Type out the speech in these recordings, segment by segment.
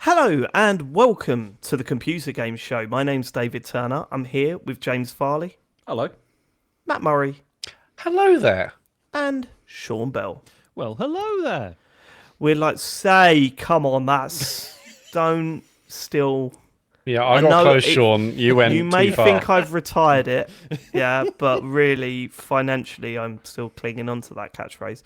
Hello and welcome to the Computer Games Show. My name's David Turner. I'm here with James Farley, Hello. Matt Murray, Hello there. and Sean Bell. Well, hello there. We're like, say, come on, that's don't still. Yeah, I got close, it- Sean. You went You may too far. think I've retired it, yeah, but really, financially, I'm still clinging on to that catchphrase.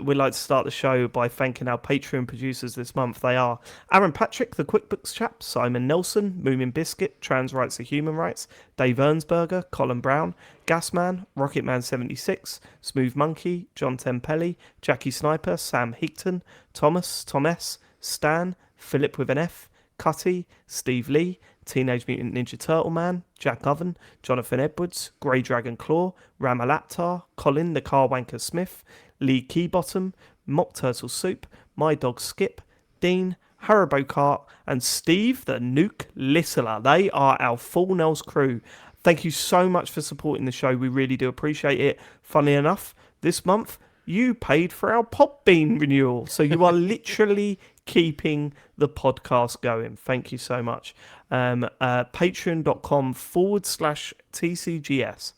We'd like to start the show by thanking our Patreon producers this month. They are Aaron Patrick, the QuickBooks chap, Simon Nelson, Moomin Biscuit, Trans Rights are Human Rights, Dave Ernsberger, Colin Brown, Gasman, Rocketman76, Smooth Monkey, John Tempelli, Jackie Sniper, Sam Higton, Thomas, Tom S, Stan, Philip with an F, Cutty, Steve Lee, Teenage Mutant Ninja Turtle Man, Jack Oven, Jonathan Edwards, Grey Dragon Claw, Ramalaptar, Colin the Car Wanker Smith, Lee Keybottom, Mock Turtle Soup, My Dog Skip, Dean, Haribo Cart, and Steve the Nuke Littler. They are our Full Nels crew. Thank you so much for supporting the show. We really do appreciate it. Funnily enough, this month you paid for our Podbean renewal, so you are literally keeping the podcast going. Thank you so much. Patreon.com/TCGS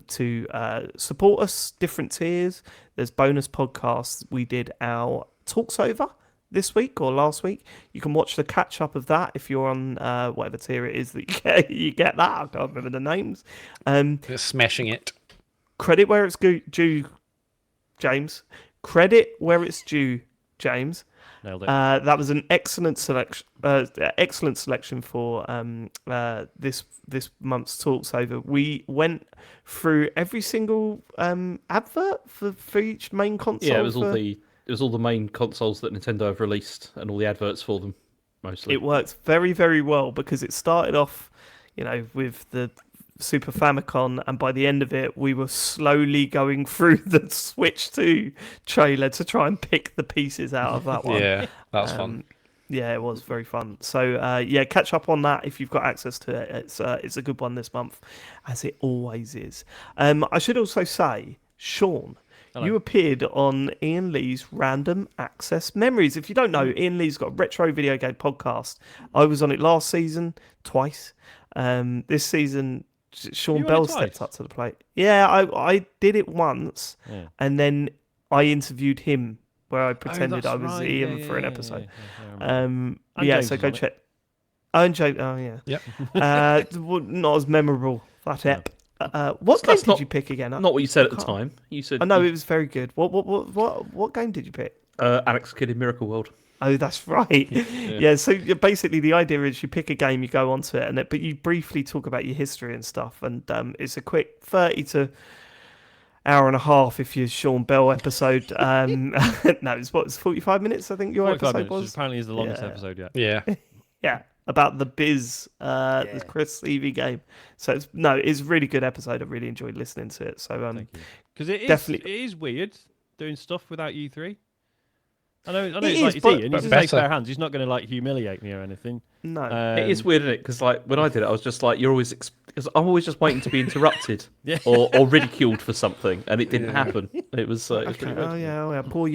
to support us, different tiers. There's bonus podcasts. We did our Talks Over this week or last week. You can watch the catch up of that if you're on whatever tier it is that you get. You get that. I can't remember the names. Just smashing it. Credit where it's due, James. Credit where it's due, James. Nailed it. That was an excellent selection. Excellent selection for this month's Talks Over. We went through every single advert for each main console. Yeah, it was all the main consoles that Nintendo have released and all the adverts for them, mostly. It worked very, very well because it started off, with the Super Famicom, and by the end of it, we were slowly going through the Switch 2 trailer to try and pick the pieces out of that one. Yeah, that's fun. Yeah, it was very fun. So, catch up on that if you've got access to it. It's a good one this month, as it always is. I should also say, Sean, Hello. you appeared on Ian Lee's Random Access Memories. If you don't know, Ian Lee's got a retro video game podcast. I was on it last season, twice. This season, Sean Bell stepped up to the plate. Yeah, I did it once, and then I interviewed him where I pretended I was Ian for an episode. So go check. Oh, and Jake. Oh, yeah. Yep. Not as memorable, that ep. What game did you pick again? Not what you said at the time. You said. I know it was very good. What game did you pick? Alex Kidd in Miracle World. Oh, that's right. Yeah. So basically, the idea is you pick a game, you go onto it, but you briefly talk about your history and stuff. And it's a quick 30 to hour and a half if you're Sean Bell episode. No, it's 45 minutes. I think your episode was. Which apparently is the longest episode yet. Yeah. Yeah, about the Biz, the Chris Levy game. So it's a really good episode. I really enjoyed listening to it. So Thank you. Because it is weird doing stuff without you three. I know it's like it's Ian. He's in safe pair of hands. He's not going to humiliate me or anything. No, it is weird, isn't it? Because when I did it, I was just like, you're always because I'm always just waiting to be interrupted or ridiculed for something, and it didn't happen. It was. It was pretty weird. Oh yeah. Poor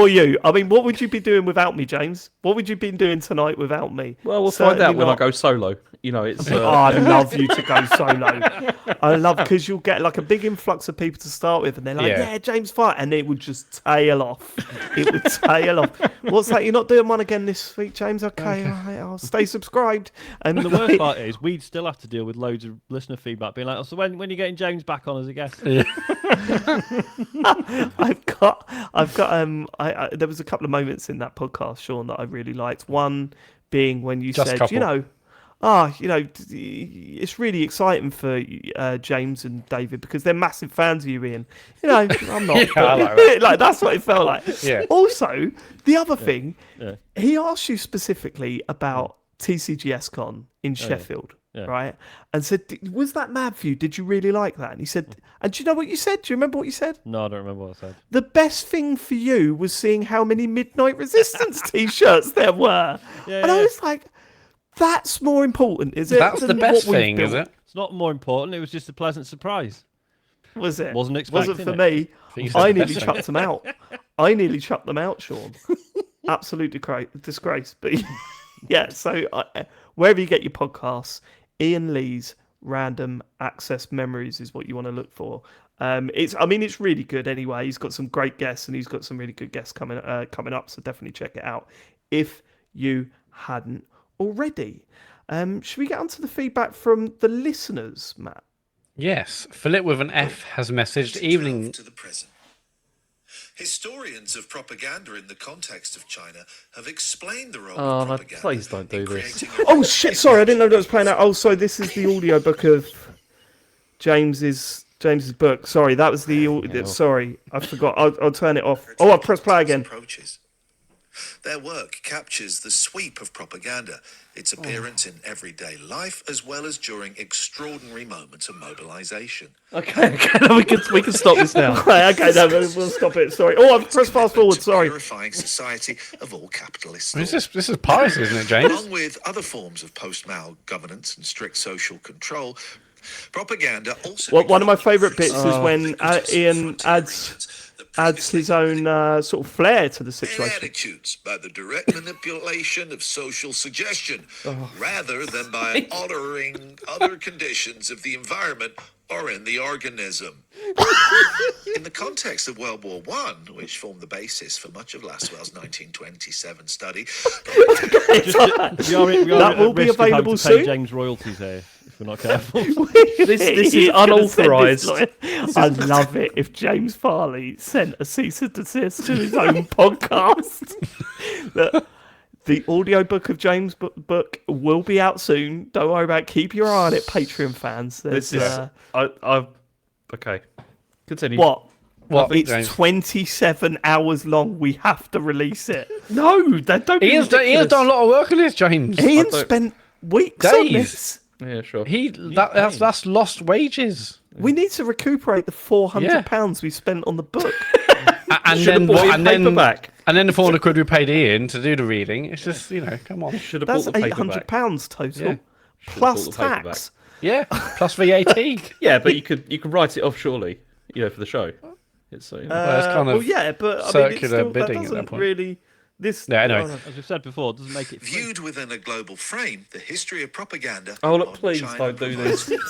you. I mean, what would you be doing without me, James? What would you be doing tonight without me? Well, we'll find out when I go solo. It's. I love you to go solo. I love because you'll get like a big influx of people to start with, and they're like, "Yeah, James, fight," and it would just tail off. It would tail off. What's that? You're not doing one again this week, James? Okay. I'll stay subscribed. And the worst part is we'd still have to deal with loads of listener feedback, being like, "Oh, so when are you getting James back on as a guest?" Yeah. There was a couple of moments in that podcast, Sean, that I really liked. One being when you said, it's really exciting for James and David because they're massive fans of you, Ian. I'm not. Like that's what it felt like. Yeah. Also, the other thing, he asked you specifically about TCGS Con in Sheffield. Yeah. Right, and said, "Was that mad for you? Did you really like that?" And he said, "And do you know what you said? Do you remember what you said?" No, I don't remember what I said. The best thing for you was seeing how many Midnight Resistance T-shirts there were, and I was like, "That's more important, is it?" That's the best thing, is it? It's not more important. It was just a pleasant surprise. Was it? Wasn't expecting for me. I nearly chucked them out. Sean. absolute disgrace. But yeah, so wherever you get your podcasts, Ian Lee's Random Access Memories is what you want to look for. It's really good anyway. He's got some great guests, and he's got some really good guests coming up. So definitely check it out if you hadn't already. Should we get onto the feedback from the listeners, Matt? Yes, Philip with an F has messaged evening to the present. Historians of propaganda in the context of China have explained the role of propaganda. Please don't do this. Oh shit! Sorry, I didn't know that was playing out. Oh, sorry, this is the audiobook of James's book. Sorry, that was the. Sorry, I forgot. I'll turn it off. Oh, I'll press play again. Their work captures the sweep of propaganda, its appearance in everyday life, as well as during extraordinary moments of mobilization. Okay, we can stop this now. Okay, no, we'll stop it. Sorry. Oh, I've pressed fast forward. Sorry. Purifying society of all capitalist. This is piracy, isn't it, James? Along with other forms of post-Mao governance and strict social control, propaganda also. One of my favourite bits is when Ian adds his own sort of flair to the situation. Attitudes by the direct manipulation of social suggestion, rather than by altering other conditions of the environment or in the organism. In the context of World War I, which formed the basis for much of Laswell's 1927 study, that will be available soon. James royalties here. If we're not careful. This is unauthorised. I love it if James Farley sent a cease and desist to his own podcast. The audiobook of James' book will be out soon. Don't worry about it. Keep your eye on it, Patreon fans. Okay. Continue. What? It's James? 27 hours long. We have to release it. No, don't be Ian's done a lot of work on this, James. Ian spent weeks on this. Yeah, sure. That's lost wages. We need to recuperate the £400 we spent on the book. And then the 400 quid we paid Ian to do the reading. It's just, come on. Should have That's bought the paperback. £800 total, Yeah. plus tax. Yeah, plus VAT. Yeah, but you could write it off surely, for the show. It's it's kind of circular bidding at that point. Really. Anyway. As we've said before, it doesn't make it free. viewed within a global frame, the history of propaganda. Oh, look, please don't do this. There's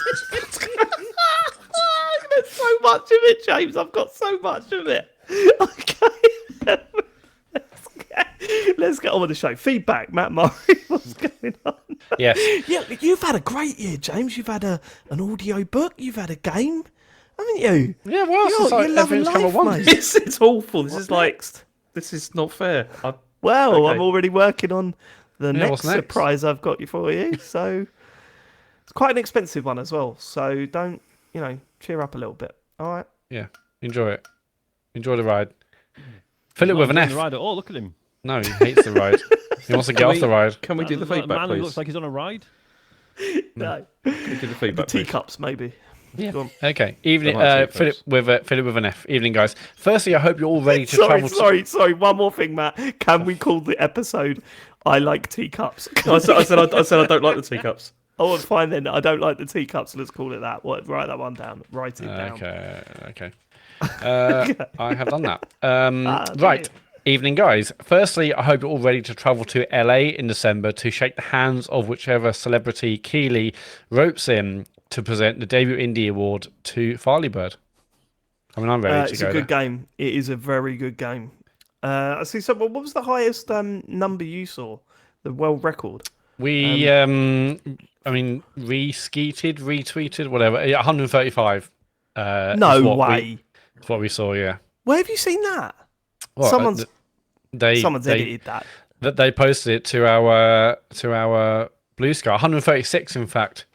so much of it, James. I've got so much of it. Okay. Let's get on with the show. Feedback, Matt Murray. What's going on? Yes. Yeah, you've had a great year, James. You've had an audio book. You've had a game, haven't you? Yeah, well, you're everything's come at once. It's awful. This is not fair. I'm already working on the next surprise I've got for you. So it's quite an expensive one as well. So don't, cheer up a little bit. All right. Yeah. Enjoy it. Enjoy the ride. Philip with an F. The ride at all. Look at him. No, he hates the ride. He wants to get off the ride. Can we do the feedback, man please? Who looks like he's on a ride. No. Can we do the feedback, The teacups, maybe. Yeah. Okay. Evening, Philip with an F. Evening, guys. Firstly, I hope you're all ready to travel. Sorry. One more thing, Matt. Can we call the episode "I Like Teacups"? I said I don't like the teacups. Oh, it's fine then. I don't like the teacups. Let's call it that. Write that one down. Write it down. Okay. I have done that. Right. Evening, guys. Firstly, I hope you're all ready to travel to LA in December to shake the hands of whichever celebrity Keeley ropes in to present the debut indie award to Farley Bird. I'm ready to go. It's a good game. It is a very good game. I see. So, what was the highest number you saw? The world record. We, retweeted, whatever. 135. No way. That's what we saw. Yeah. Where have you seen that? What, Someone's edited that. That they posted it to our Blue Sky. 136, in fact.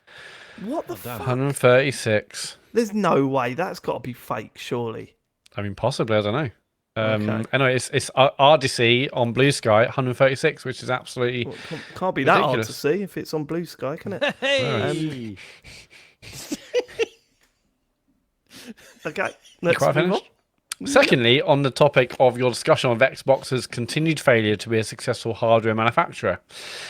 What the fuck? 136. There's no way. That's got to be fake, surely. I mean, possibly. I don't know. Okay. Anyway, it's RDC on Blue Sky, 136, which is absolutely can't be ridiculous. that hard to see if it's on Blue Sky, can it? Hey. Okay, let's Quite move finished? on. Secondly, on the topic of your discussion of Xbox's continued failure to be a successful hardware manufacturer,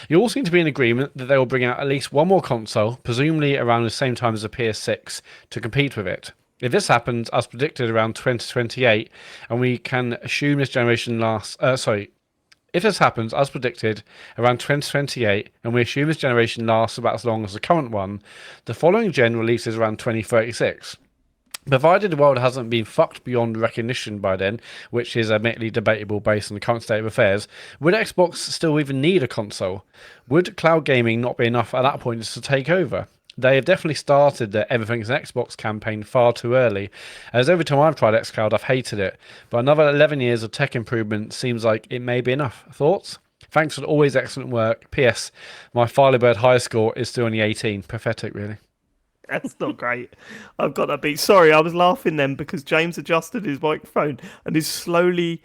you all seem to be in agreement that they will bring out at least one more console, presumably around the same time as the PS6, to compete with it. If this happens, as predicted, around 2028, and we can assume this generation lasts... If this happens, as predicted, around 2028, and we assume this generation lasts about as long as the current one, the following gen releases around 2036. Provided the world hasn't been fucked beyond recognition by then, which is admittedly debatable based on the current state of affairs, would Xbox still even need a console? Would cloud gaming not be enough at that point just to take over? They have definitely started the Everything's an Xbox campaign far too early, as every time I've tried xCloud I've hated it, but another 11 years of tech improvement seems like it may be enough. Thoughts? Thanks for the always excellent work. P.S. My Filebird high score is still only 18. Pathetic, really. That's not great. I've got that beat. Sorry, I was laughing then because James adjusted his microphone and is slowly.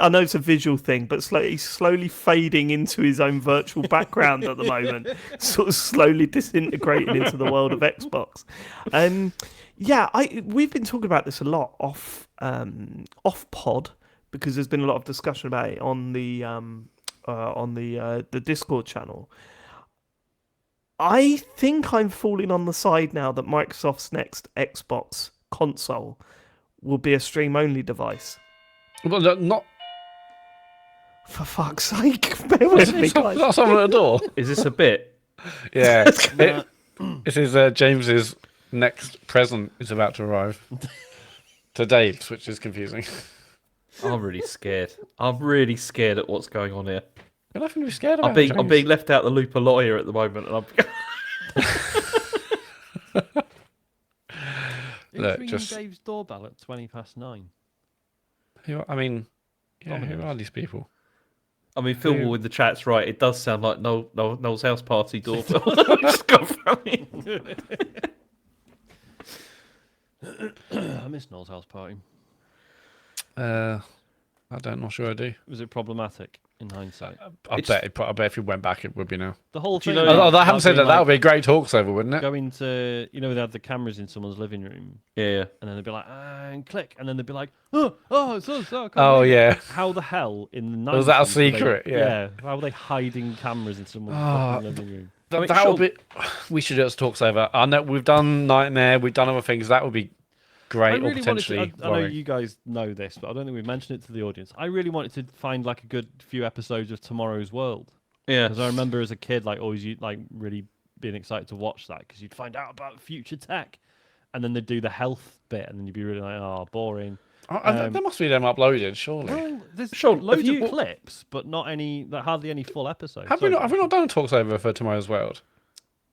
I know it's a visual thing, but he's slowly fading into his own virtual background at the moment, sort of slowly disintegrating into the world of Xbox. We've been talking about this a lot off pod because there's been a lot of discussion about it on the Discord channel. I think I'm falling on the side now that Microsoft's next Xbox console will be a stream-only device. Well, not... For fuck's sake, bear with me, guys. Not someone at the door. Is this a bit? Yeah. This is James's next present is about to arrive. To Dave's, which is confusing. I'm really scared. I'm really scared at what's going on here. You're nothing to be scared about. I'm being left out the loop a lot here at the moment, and Look, ringing Dave's doorbell at 9:20. I mean, who are these people? I mean, Phil Wall in the chat's right. It does sound like Noel's house party doorbell. Just got from me. I miss Noel's house party. Not sure I do. Was it problematic in hindsight? I bet if you went back, it would be now. The whole thing. I haven't said that would be a great talk over, wouldn't it? Going to, they had the cameras in someone's living room. Yeah. And then they'd be like, and click. And then they'd be like, it's us. Yeah. How the hell in the 90s? Was that a secret? Yeah. How were they hiding cameras in someone's fucking living room? That would be. We should do talks over. I know we've done Nightmare, we've done other things. That would be great, or potentially. I know you guys know this, but I don't think we've mentioned it to the audience. I really wanted to find like a good few episodes of Tomorrow's World. Yeah, because I remember as a kid, like always, really being excited to watch that because you'd find out about future tech, and then they'd do the health bit, and then you'd be really like, oh, boring. There must be them uploaded, surely. Well, there's loads of clips, but not any, hardly any full episodes. Have we not done talks over for Tomorrow's World?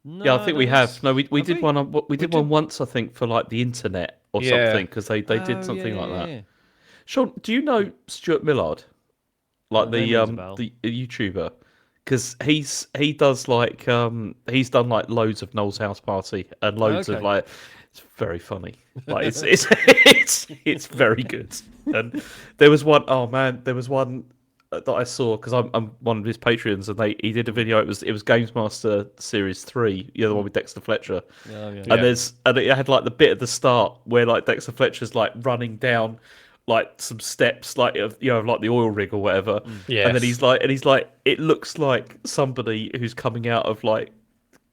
No, yeah, I think we have. No, we did one. We did one once, I think, for like the internet or something, because they did something like that. Yeah. Sean, do you know Stuart Millard, like the YouTuber? Because he does like he's done like loads of Noel's house party and loads of like. It's very funny. Like it's very good. And there was one. Oh man, there was one that I saw because I'm one of his Patreons, and he did a video. It was Games Master Series 3, the one with Dexter Fletcher. And it had like the bit at the start where like Dexter Fletcher's like running down like some steps, like like the oil rig or whatever. Yes. And then he's like, it looks like somebody who's coming out of like,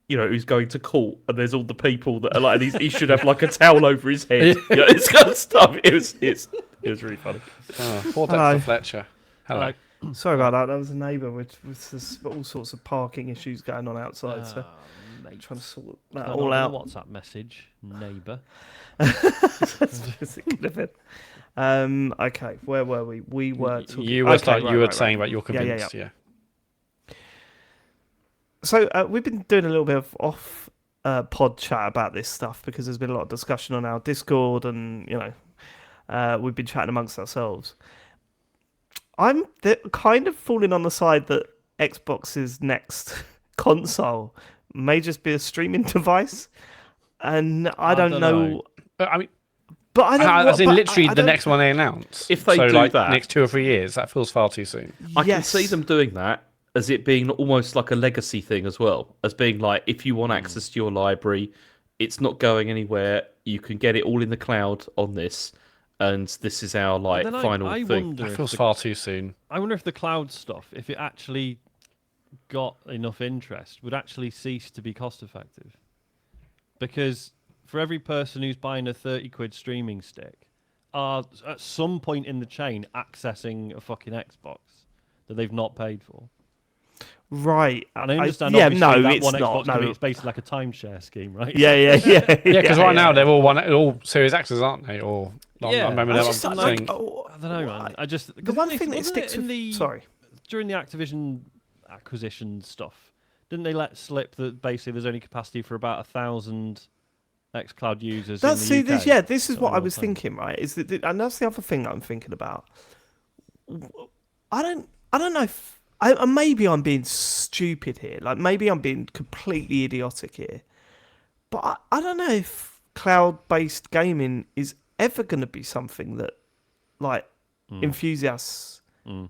who's going to court, and there's all the people that are like, and he should have like a towel over his head. This kind of stuff. It was really funny. Poor Dexter Fletcher. Hello. Sorry about that. That was a neighbour with all sorts of parking issues going on outside. So trying to sort that all out. WhatsApp message, neighbour. Okay, where were we? We were talking. You were saying about your convinced. Yeah. So we've been doing a little bit of off pod chat about this stuff because there's been a lot of discussion on our Discord, and we've been chatting amongst ourselves. I'm kind of falling on the side that Xbox's next console may just be a streaming device, and I don't know. I mean, but I don't. As in literally the next one they announce. If they do that, next 2 or 3 years, that feels far too soon. I can see them doing that as it being almost like a legacy thing as well, as being like, if you want access to your library, it's not going anywhere. You can get it all in the cloud on this. And this is our final thing. That feels far too soon. I wonder if the cloud stuff, if it actually got enough interest, would actually cease to be cost effective. Because for every person who's buying a 30 quid streaming stick, are at some point in the chain accessing a fucking Xbox. that they've not paid for. Right. And I understand. Yeah, obviously, no, that it's one not. Xbox No. it's basically like a timeshare scheme, right? Yeah. Because right now they're all Series X's, aren't they? Or Yeah. I remember I them just saying, like. I don't know, man. I just The one thing that sticks in with the sorry. during the Activision acquisition stuff, didn't they let slip that basically there's only capacity for about 1,000 xCloud users in the UK? This is what I was thinking, right? Is that, and that's the other thing that I'm thinking about. I don't know if maybe I'm being stupid here. Like maybe I'm being completely idiotic here. But I don't know if cloud-based gaming is ever going to be something that like enthusiasts are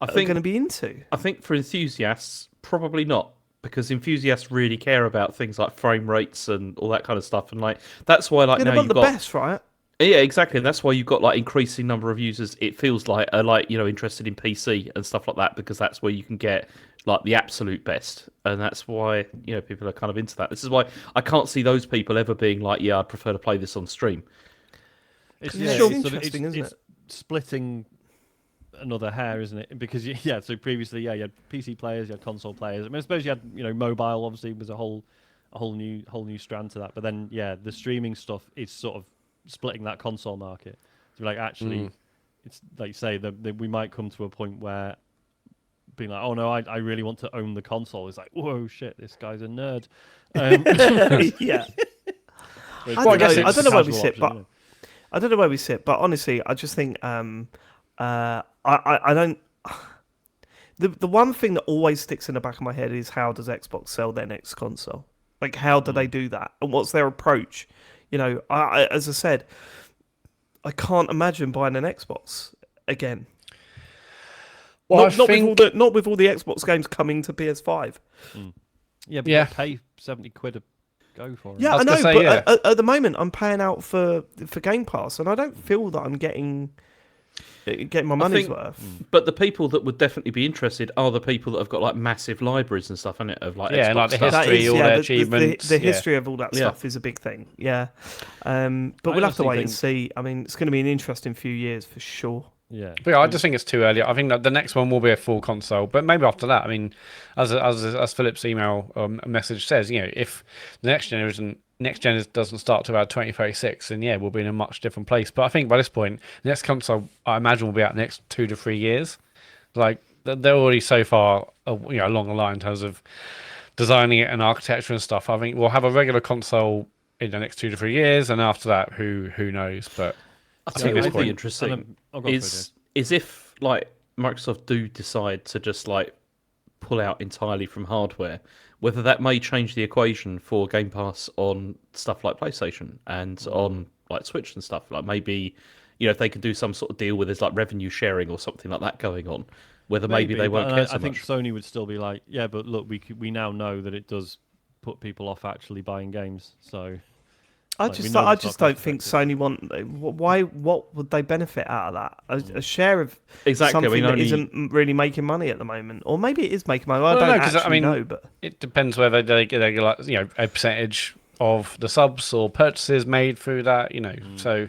going to be into. I think for enthusiasts, probably not. Because enthusiasts really care about things like frame rates and all that kind of stuff, and like that's why like now you've got best, right? Yeah, exactly. And that's why you've got like increasing number of users. It feels like are like interested in PC and stuff like that because that's where you can get like the absolute best, and that's why people are kind of into that. This is why I can't see those people ever being like, yeah, I'd prefer to play this on stream. It's interesting, isn't it? Splitting another hair, isn't it? Because so previously, you had PC players, you had console players. I mean, I suppose you had mobile. Obviously, was a whole new strand to that. But then, the streaming stuff is sort of splitting that console market. So, like, actually, it's like you say that we might come to a point where being like, oh no, I really want to own the console. It's like, whoa, shit, this guy's a nerd. Yeah. I don't know where we sit, but I don't know where we sit. But honestly, I just think I don't. The one thing that always sticks in the back of my head is how does Xbox sell their next console? Like, how do they do that? And what's their approach? As I said, I can't imagine buying an Xbox again. Well, not with all the Xbox games coming to PS5. Yeah, but you pay 70 quid a go for it. Yeah, I know, but at the moment I'm paying out for Game Pass, and I don't feel that I'm getting my money's worth. But the people that would definitely be interested are the people that have got like massive libraries and stuff in it of like Xbox like the stuff. history, all their achievements. The history of all that stuff is a big thing. Yeah, but we'll have to wait and see. I mean, it's going to be an interesting few years for sure. Yeah, but I just think it's too early. I think that the next one will be a full console, but maybe after that. I mean, as Philip's email message says, if the next gen doesn't start to about 2036, then we'll be in a much different place. But I think by this point, the next console I imagine will be out next 2 to 3 years. Like they're already so far, along the line in terms of designing it and architecture and stuff. I think we'll have a regular console in the next 2 to 3 years, and after that, who knows? But I think what would be interesting is if like Microsoft do decide to just like pull out entirely from hardware, whether that may change the equation for Game Pass on stuff like PlayStation and on like Switch and stuff. Like maybe if they can do some sort of deal where there's like revenue sharing or something like that going on, whether maybe they won't care so much. I think Sony would still be like, yeah, but look, we now know that it does put people off actually buying games, so. I just don't think Sony want. Why? What would they benefit out of that? A share of something that isn't really making money at the moment, or maybe it is making money. I don't actually know, but it depends whether they get like a percentage of the subs or purchases made through that. So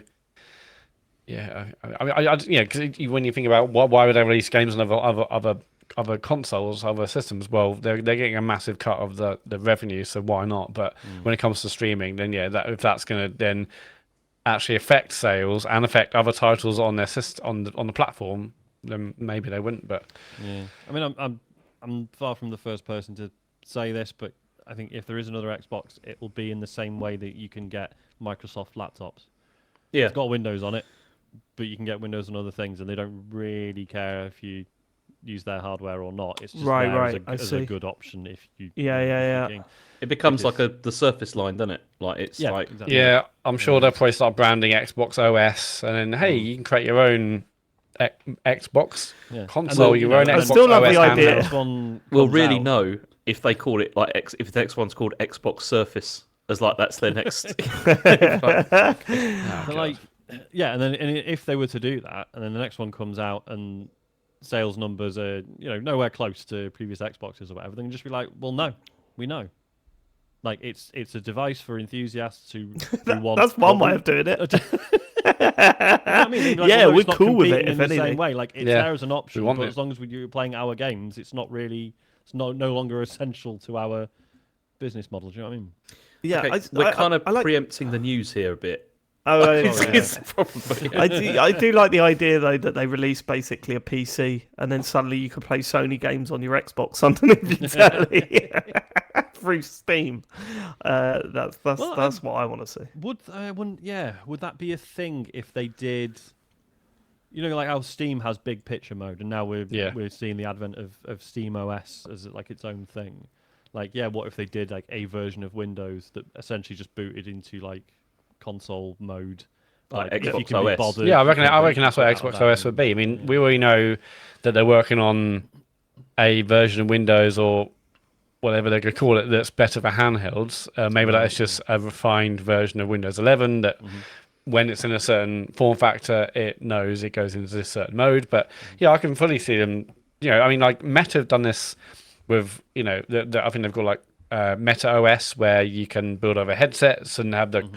yeah, I because when you think about why would they release games on other consoles, other systems, well, they're getting a massive cut of the revenue, so why not? But when it comes to streaming, then if that's going to then actually affect sales and affect other titles on their on the platform, then maybe they wouldn't. But I mean, I'm far from the first person to say this, but I think if there is another Xbox, it will be in the same way that you can get Microsoft laptops. Yeah, it's got Windows on it, but you can get Windows on other things, and they don't really care if you use their hardware or not. It's just as a good option if you. Yeah. It becomes like the Surface line, doesn't it? Like it's like exactly. Yeah, I'm sure they'll probably start branding Xbox OS, and then hey, you can create your own Xbox console, your own Xbox OS. I still love the idea. We'll really know if they call it like if the next one's called Xbox Surface, as like that's their next. And then if they were to do that, and then the next one comes out and sales numbers are nowhere close to previous Xboxes or whatever, then just be like, well, no, we know. Like it's a device for enthusiasts who want. That's one way of doing it. I mean, like, yeah, we're not cool with it. in If the anything, same way, like it's Yeah, there as an option, want but it. as long as we're playing our games, it's not really, it's no longer essential to our business model. Do you know what I mean? yeah, Okay, we're kind of preempting the news here a bit. Oh, It's probably, I do like the idea though that they release basically a PC and then suddenly you can play Sony games on your Xbox underneath your telly through Steam. That's what I want to see. Would that be a thing if they did? You know, like how Steam has big picture mode, and now we're seeing the advent of Steam OS as like its own thing. Like, yeah, what if they did like a version of Windows that essentially just booted into like console mode, like if you Xbox can be OS. bothered. Yeah, I reckon that's what Xbox OS would be. I mean, we already know that they're working on a version of Windows or whatever they could call it that's better for handhelds. Maybe that is just a refined version of Windows 11 that when it's in a certain form factor, it knows it goes into this certain mode. But yeah, I can fully see them. You know, I mean, like Meta have done this with, you know, I think they've got like Meta OS where you can build over headsets and have the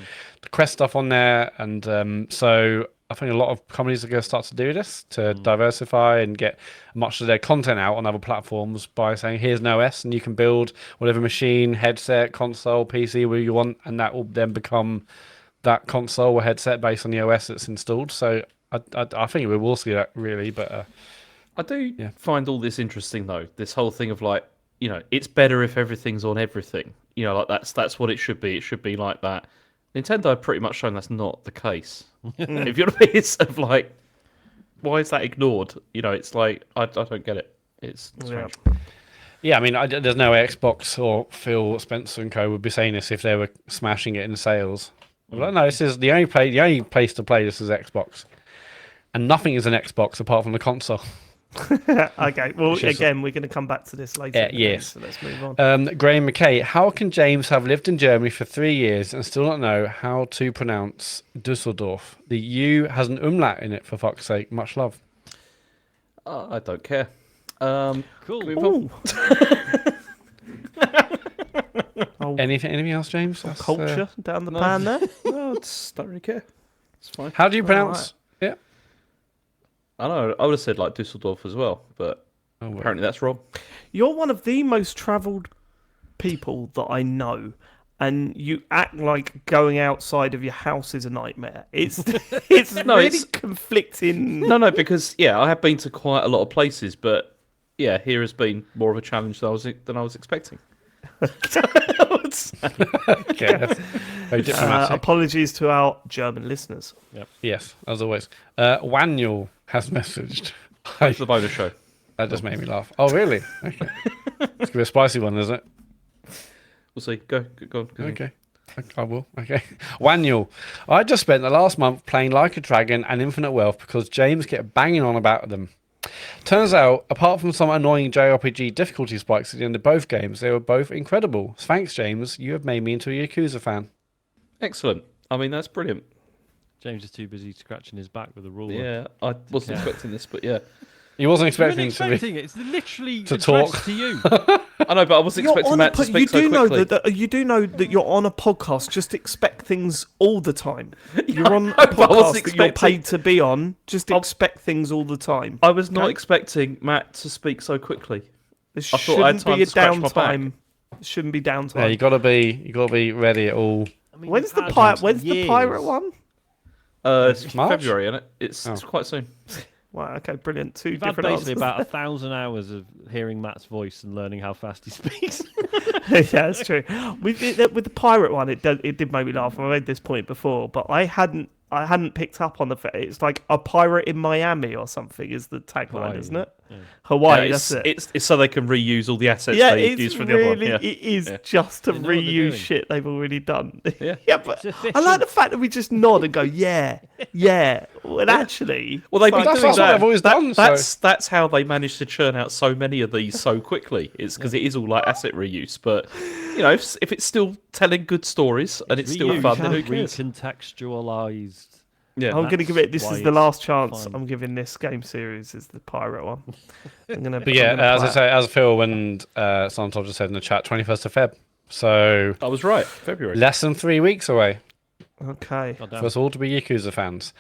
Quest stuff on there. And so I think a lot of companies are going to start to do this to diversify and get much of their content out on other platforms by saying, here's an OS and you can build whatever machine, headset, console, PC, where you want, and that will then become that console or headset based on the OS that's installed. So I think we will see that really, but I do find all this interesting though. This whole thing of like, you know, it's better if everything's on everything. You know, like that's what it should be. It should be like that. Nintendo have pretty much shown that's not the case. If you know what I mean, it's sort of like, why is that ignored? You know, it's like I don't get it. It's strange. Yeah, I mean, there's no Xbox or Phil Spencer and co would be saying this if they were smashing it in sales. Like, no, this is the only place to play this is Xbox, and nothing is an Xbox apart from the console. Okay, well, again, we're going to come back to this later. Yes. So let's move on. Graham McKay, how can James have lived in Germany for 3 years and still not know how to pronounce Dusseldorf? The U has an umlaut in it, for fuck's sake. Much love. I don't care. Cool. Anything else, James? That's, culture down the pan there. No, I just don't really care. It's fine. How do you pronounce it? I don't know. I would have said like Dusseldorf as well, but apparently that's wrong. You're one of the most travelled people that I know, and you act like going outside of your house is a nightmare. It's really conflicting. No, because I have been to quite a lot of places, but here has been more of a challenge than I was expecting. Okay, that's very diplomatic. Apologies to our German listeners. Yep. Yes, as always. Waniel has messaged. It's the bonus show. That just made me laugh. Oh, really? Okay. It's going to be a spicy one, isn't it? We'll see. Go on. Okay. I will. Okay. Waniel. I just spent the last month playing Like a Dragon and Infinite Wealth because James kept banging on about them. Turns out, apart from some annoying JRPG difficulty spikes at the end of both games, they were both incredible. Thanks, James. You have made me into a Yakuza fan. Excellent. I mean, that's brilliant. James is too busy scratching his back with a ruler. Yeah, I wasn't expecting this, but yeah. He wasn't expecting It's literally to talk to you. I know, but I wasn't expecting Matt to speak so quickly. You do know that you're on a podcast. Just expect things all the time. You're on a podcast that you're paid to be on. Just expect things all the time. I was not expecting Matt to speak so quickly. There shouldn't be a downtime. Shouldn't be downtime. Yeah, you gotta be ready at all. I mean, when's the pirate one? It's March? February, isn't it? It's quite soon. Wow, okay, brilliant. Two We've had different basically answers. about 1,000 hours of hearing Matt's voice and learning how fast he speaks. Yeah, that's true. With the pirate one, it did make me laugh. I made this point before, but I hadn't picked up on the fact it's like a pirate in Miami or something is the tagline, Hawaii. Isn't it? Yeah. Hawaii, that's it. It's so they can reuse all the assets they use for the other one. Yeah. It is just to They know what they're reuse doing. shit they've already done. Yeah. Yeah, but I like the fact that we just nod and go, yeah. Well, actually, Well, they've been That's doing what that. I've always done. That's how they managed to churn out so many of these so quickly. It's because it is all like asset reuse. But you know, if it's still telling good stories and it's still fun, then who cares? Recontextualized. Yeah, I'm going to give it. This why is the it's last chance fine. I'm giving this game series is the pirate one. I'm gonna. But yeah, as I say, as Phil and Santol just said in the chat, 21st of Feb. So I was right. February. Less than 3 weeks away. Okay. For us all to be Yakuza fans.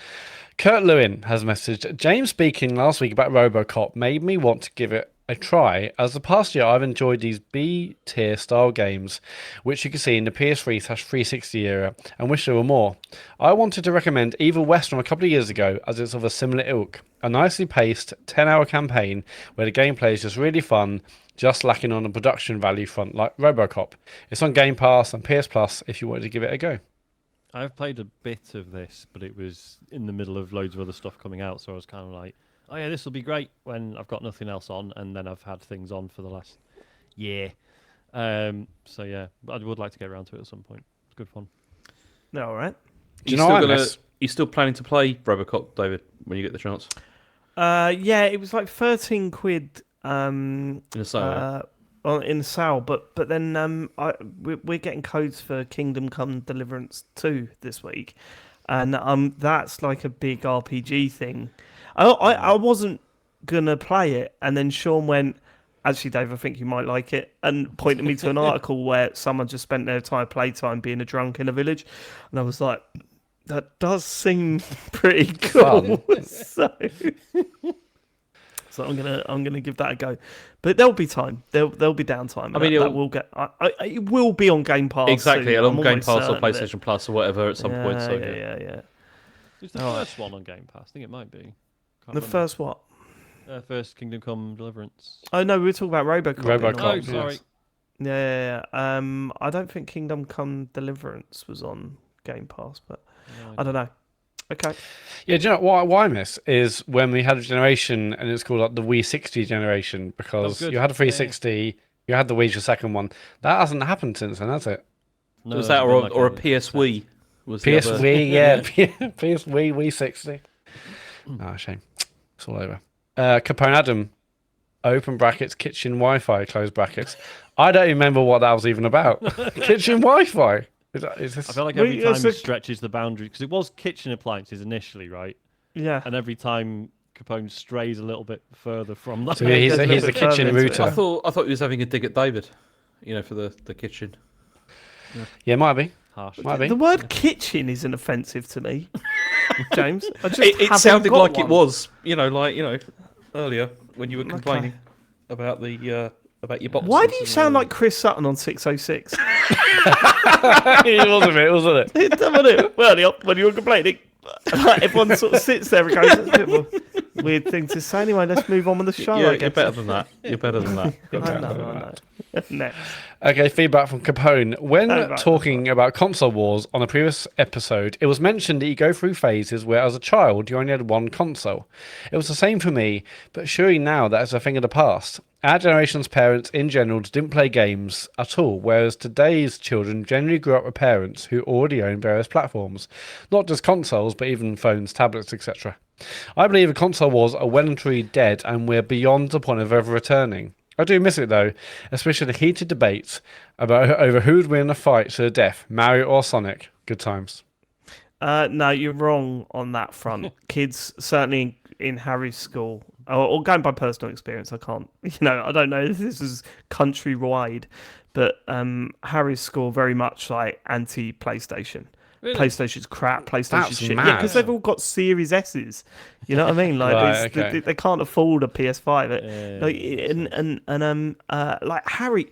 Kurt Lewin has messaged, James speaking last week about RoboCop made me want to give it a try, as the past year I've enjoyed these B-tier style games, which you can see in the PS3/360 era, and wish there were more. I wanted to recommend Evil West from a couple of years ago, as it's of a similar ilk. A nicely paced 10-hour campaign where the gameplay is just really fun, just lacking on the production value front like RoboCop. It's on Game Pass and PS Plus if you wanted to give it a go. I've played a bit of this, but it was in the middle of loads of other stuff coming out, so I was kind of like, oh yeah, this will be great when I've got nothing else on, and then I've had things on for the last year. So yeah, I would like to get around to it at some point. It's good fun. No, all right. You still planning to play RoboCop, David, when you get the chance? Yeah, it was like 13 quid In a sale. in the sale, but then we're getting codes for Kingdom Come Deliverance 2 this week, and that's like a big RPG thing. I wasn't gonna play it, and then Sean went, actually, Dave, I think you might like it, and pointed me to an article where someone just spent their entire playtime being a drunk in a village, and I was like, that does seem pretty cool. So I'm gonna give that a go, but there'll be time. There'll be downtime. I mean, it will be on Game Pass. Exactly, soon. on Game Pass or PlayStation Plus or whatever at some point. So yeah. It's the first one on Game Pass. I think it might be. Can't remember. First what? First Kingdom Come Deliverance. Oh no, we were talking about RoboCop. Oh, sorry. Yeah. I don't think Kingdom Come Deliverance was on Game Pass, but I don't know. Okay. Yeah, do you know what I miss is when we had a generation and it's called like the Wii 60 generation, because you had a 360, you had the Wii's your second one. That hasn't happened since then, has it? No, was that or a PS Wii? PS Wii, yeah. PS Wii, Wii 60. Oh, shame. It's all over. Capone Adam, open brackets, kitchen Wi-Fi, close brackets. I don't remember what that was even about. Kitchen Wi-Fi. Is this... I feel like every time he stretches the boundary, because it was kitchen appliances initially, right? Yeah. And every time Capone strays a little bit further from that. So he's the kitchen router. I thought he was having a dig at David, for the kitchen. Yeah, might be. Harsh. Might be. The word kitchen isn't offensive to me, James. It sounded like it was, earlier when you were complaining about the about your boxes. Why do you sound like Chris Sutton on 606? It was a bit, wasn't it? Well, when you were complaining, everyone sort of sits there and goes, that's a bit of a weird thing to say. Anyway, let's move on with the show. Yeah, you're better than that. I know. Next. Okay, feedback from Capone. When talking about console wars on a previous episode, it was mentioned that you go through phases where as a child you only had one console. It was the same for me, but surely now that is a thing of the past. Our generation's parents in general didn't play games at all, whereas today's children generally grew up with parents who already own various platforms. Not just consoles, but even phones, tablets, etc. I believe the console wars are well and truly dead, and we're beyond the point of ever returning. I do miss it though, especially the heated debates over who would win a fight to the death, Mario or Sonic. Good times. No, you're wrong on that front. Kids, certainly in Harry's school, or going by personal experience, I can't, I don't know if this is countrywide, but Harry's school very much like anti-PlayStation. Really? PlayStation's crap. PlayStation's shit. Mad. Yeah, because they've all got Series S's. You know what I mean? Like Right, okay. they can't afford a PS5. Like Harry.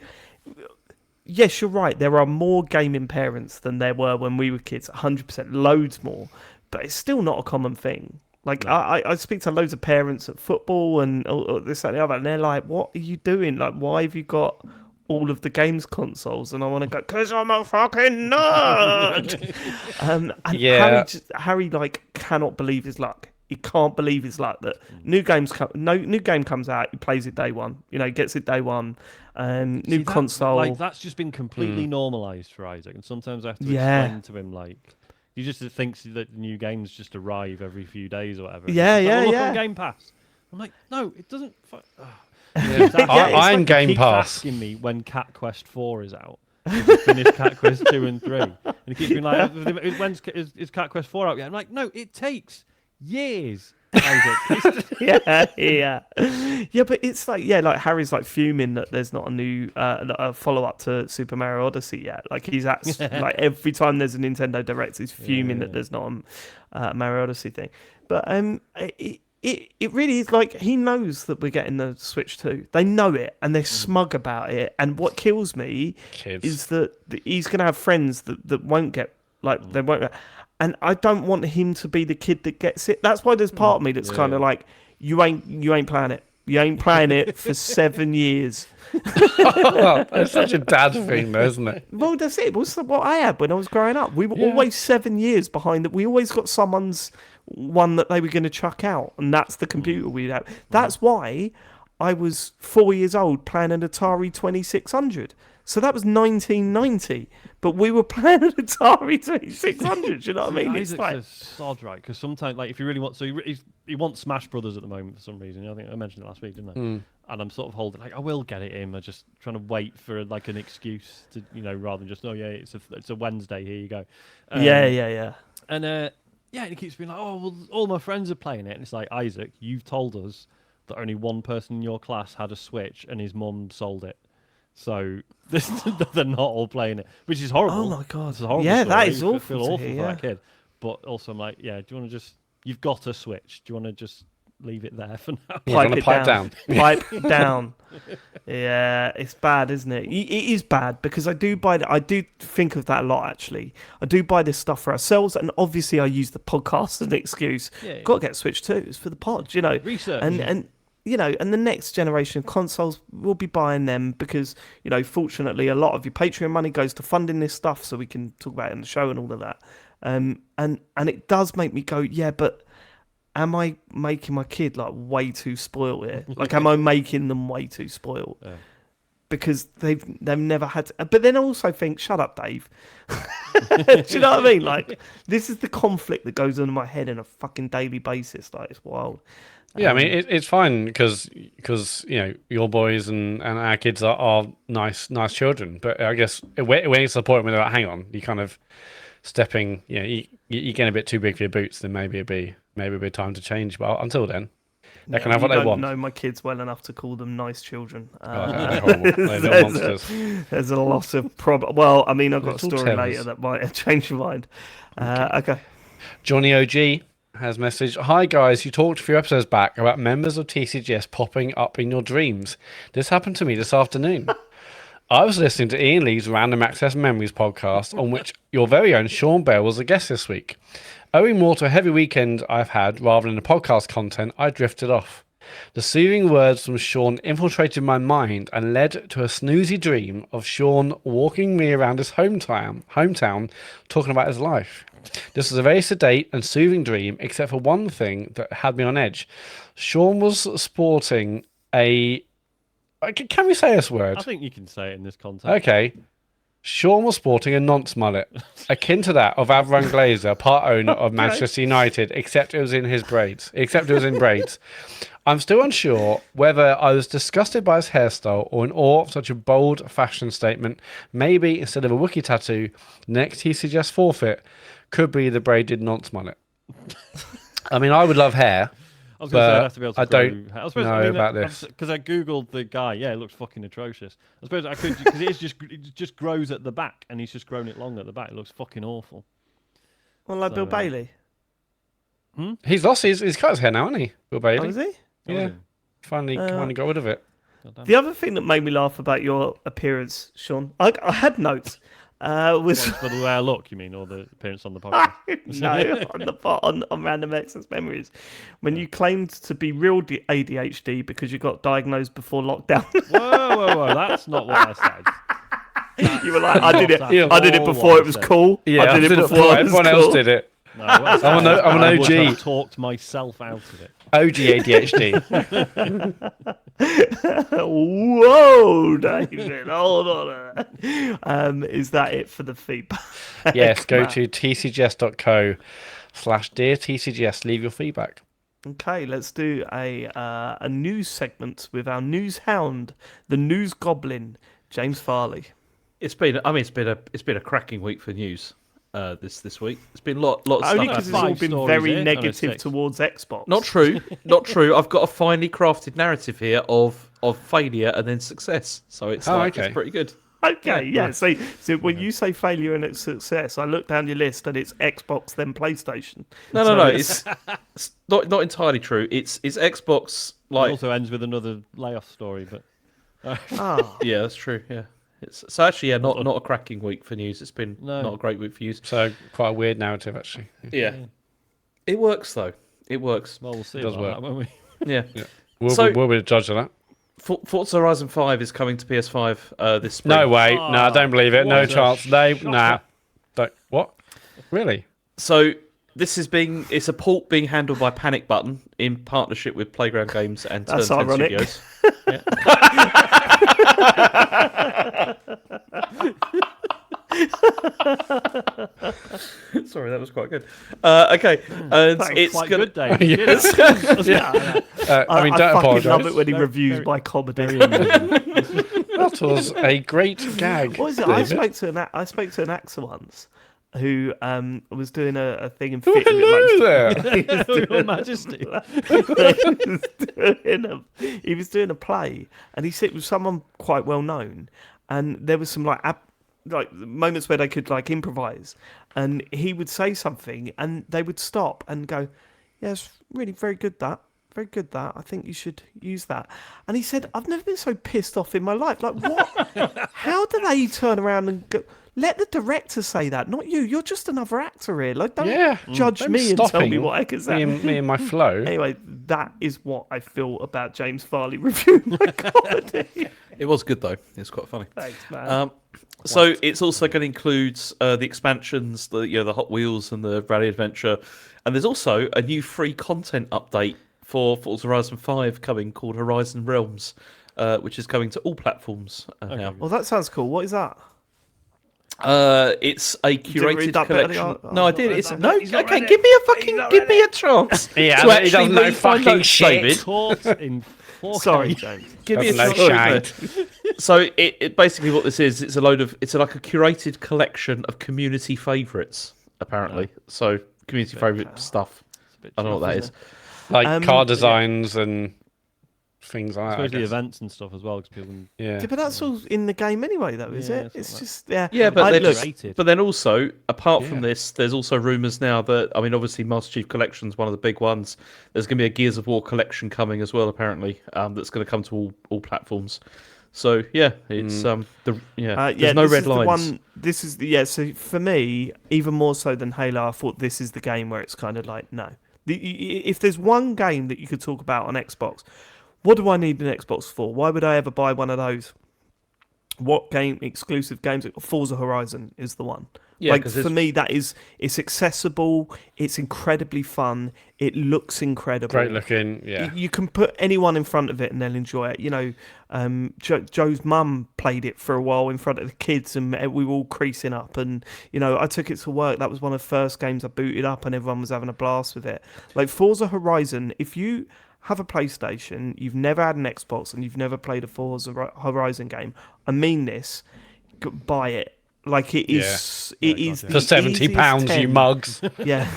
Yes, you're right. There are more gaming parents than there were when we were kids. 100%, loads more. But it's still not a common thing. Like no. I speak to loads of parents at football and this that, and the other, and they're like, "What are you doing? Like, why have you got all of the games consoles?" And I want to go, because I'm a fucking nerd. And yeah. Harry like cannot believe his luck. He can't believe his luck that new game comes out, he plays it day one. Gets it day one. New console. That's just been completely normalised for Isaac, and sometimes I have to explain to him he just thinks that new games just arrive every few days or whatever. Look on Game Pass. I'm like, no, it doesn't. I'm Game Pass. Asking me when Cat Quest 4 is out. Finish Cat Quest 2 and 3. And he keeps being like, when's is Cat Quest 4 out yet? I'm like, no, it takes years Yeah, but it's like Harry's like fuming that there's not a new a follow up to Super Mario Odyssey yet. Like he's like every time there's a Nintendo Direct, he's fuming that there's not a Mario Odyssey thing. But it really is like he knows that we're getting the Switch 2. They know it and they're smug about it. And what kills me is that he's gonna have friends that won't get they won't. And I don't want him to be the kid that gets it. That's why there's part of me that's kind of like, you ain't playing it. You ain't playing it for 7 years. That's such a dad thing, though, isn't it? Well, that's it. It was what I had when I was growing up. We were always 7 years behind it. We always got someone's one that they were going to chuck out, and that's the computer we'd have. That's why I was 4 years old playing an Atari 2600. So that was 1990, but we were playing an Atari 2600. You know what I mean? Isaac's a sod, right? Because sometimes, like, if you really want, so he wants Smash Brothers at the moment for some reason. I think I mentioned it last week, didn't I? And I'm sort of holding, like, I will get it in. I'm just trying to wait for like an excuse to, rather than just, it's a Wednesday. Here you go. Yeah. And and he keeps being like, oh, well, all my friends are playing it, and it's like, Isaac, you've told us that only one person in your class had a Switch, and his mum sold it. So they're not all playing it, which is horrible. Oh my god, it's a horrible yeah, story. that is awful. I feel awful for that kid. But also, I'm like, do you want to just? You've got a Switch. Do you want to just leave it there for now? Pipe down. Pipe down. Yeah, it's bad, isn't it? It is bad because I do think of that a lot. Actually, I do buy this stuff for ourselves, and obviously, I use the podcast as an excuse. Got to get Switch 2. It's for the pod, Research and. And the next generation of consoles, we'll be buying them because, fortunately, a lot of your Patreon money goes to funding this stuff, so we can talk about it in the show and all of that. And it does make me go, yeah, but am I making my kid like way too spoiled here? Like, am I making them way too spoiled? Yeah. Because they've never had to, but then I also think, shut up, Dave. Do you know what I mean? Like, this is the conflict that goes on in my head on a fucking daily basis. Like, it's wild. Yeah, I mean, it's fine because your boys and our kids are nice children. But I guess when it's the point where they're like, hang on, you kind of stepping, you're getting a bit too big for your boots, then maybe it'd be time to change. But until then, they can have what they want. I don't know my kids well enough to call them nice children. They're monsters. There's a lot of problem. Well, I mean, I've got a story later that might change your mind. Okay. Johnny OG has messaged, hi guys, you talked a few episodes back about members of TCGS popping up in your dreams. This happened to me this afternoon. I was listening to Ian Lee's Random Access Memories podcast, on which your very own Sean Bell was a guest this week. Owing more to a heavy weekend I've had rather than the podcast content, I drifted off. The soothing words from Sean infiltrated my mind and led to a snoozy dream of Sean walking me around his hometown talking about his life. This was a very sedate and soothing dream, except for one thing that had me on edge. Sean was sporting a... Can we say this word? I think you can say it in this context. Okay. Sean was sporting a nonce mullet, akin to that of Avram Glazer, part owner of Manchester United, except it was in braids. I'm still unsure whether I was disgusted by his hairstyle or in awe of such a bold fashion statement. Maybe instead of a Wookiee tattoo, next he suggests forfeit could be the braided nonce mullet. I mean, I would love hair. I was going to say I'd have to be able to grow. I don't know about this. Because I googled the guy. Yeah, it looks fucking atrocious. I suppose I could, because it just grows at the back, and he's just grown it long at the back. It looks fucking awful. Well, like Bill Bailey. He's lost he's cut his hair now, hasn't he? Bill Bailey. Oh, is he? Yeah. Finally got rid of it. The other thing that made me laugh about your appearance, Sean, I had notes. Was for the way I look, you mean, or the appearance on the podcast? No, on Random Access Memories, when you claimed to be real ADHD because you got diagnosed before lockdown. Whoa! That's not what I said. You were like, I did it before it was cool. Yeah, I did it before everyone else did it. No, I'm an OG. I talked myself out of it. OG ADHD. Whoa, David, hold on. Is that it for the feedback? Yes, go to tcgs.co/dear TCGS. Leave your feedback. Okay, let's do a news segment with our news hound, the news goblin, James Farley. It's been a cracking week for news. this week. It's been lot of Only stuff. because it's all Five been stories very in, negative six. towards Xbox. Not true. Not true. I've got a finely crafted narrative here of failure and then success. So it's okay. it's pretty good. Okay, yeah. So when you say failure and it's success, I look down your list and it's Xbox then PlayStation. No. It's not entirely true. It's Xbox It like also ends with another layoff story, but yeah, that's true. Yeah. So actually, not a cracking week for news. It's been not a great week for news. So quite a weird narrative, actually. Yeah. It works though. It works. well, we'll see It does about work. that, won't we? Yeah. We'll be the judge of that. Forza Horizon 5 is coming to PS5 this spring. No way. No, I don't believe it. No what a chance. Don't. What? Really? So it's a port being handled by Panic Button in partnership with Playground Games and Turn That's 10 ironic. Studios. Sorry, that was quite good. Okay, and Thanks. it's Quite gonna. good, Dave. Yes. I don't fucking apologise. love it when he Very- reviews very- by comedy. That was a great gag. What is it? David. I spoke to an actor once who was doing a thing in Oh, fit. hello there. Your Majesty. He was doing a play, and he said it was someone quite well known, and there was some like moments where they could like improvise, and he would say something, and they would stop and go, "Yeah, it's really very good that." Very good that. I think you should use that. And he said, I've never been so pissed off in my life. Like, what? How do they turn around and go, let the director say that, not you. You're just another actor here. Like, don't judge Them me and tell me stopping what I can say. me and my flow. Anyway, that is what I feel about James Farley reviewing my comedy. It was good though. It's quite funny. Thanks, man. So it's also going to include the expansions, the Hot Wheels and the Rally Adventure, and there's also a new free content update for Forza Horizon 5 coming called Horizon Realms, which is coming to all platforms now. Well, that sounds cool. What is that? It's a didn't read curated that bit of the collection. art- No, I oh, did. no, It's no, no. he's not Okay, read give it. me a chance. Yeah, to he actually doesn't know read my fucking notes, shit. David. Taught in 4K. Sorry, James. Give me a Doesn't know chance. shite. So it basically what this is, it's like a curated collection of community favourites, apparently. So community favourite stuff. I don't know what that is. Like car designs and things like that. I Especially guess. events and stuff as well. Cause people can, Yeah. Yeah, but that's all in the game anyway, though, is Yeah, it? it's It's not just Yeah, but I- they're look, just, rated. but then also apart from Yeah. this, there's also rumours now that obviously Master Chief Collection's one of the big ones. There's going to be a Gears of War collection coming as well, apparently. That's going to come to all platforms. So yeah, it's there's no this red is lines. This is so for me, even more so than Halo, I thought this is the game where it's kind of like no. If there's one game that you could talk about on Xbox, what do I need an Xbox for? Why would I ever buy one of those? What game exclusive games? Forza Horizon is the one. Yeah, like 'cause for me, it's accessible. It's incredibly fun. It looks incredible. Great looking. Yeah. You can put anyone in front of it and they'll enjoy it. You know, Joe's mum played it for a while in front of the kids, and we were all creasing up. And you know, I took it to work. That was one of the first games I booted up, and everyone was having a blast with it. Like Forza Horizon, if you have a PlayStation, you've never had an Xbox, and you've never played a Forza Horizon game, I mean this, buy it. Like it is, it is For £70, you mugs. Yeah,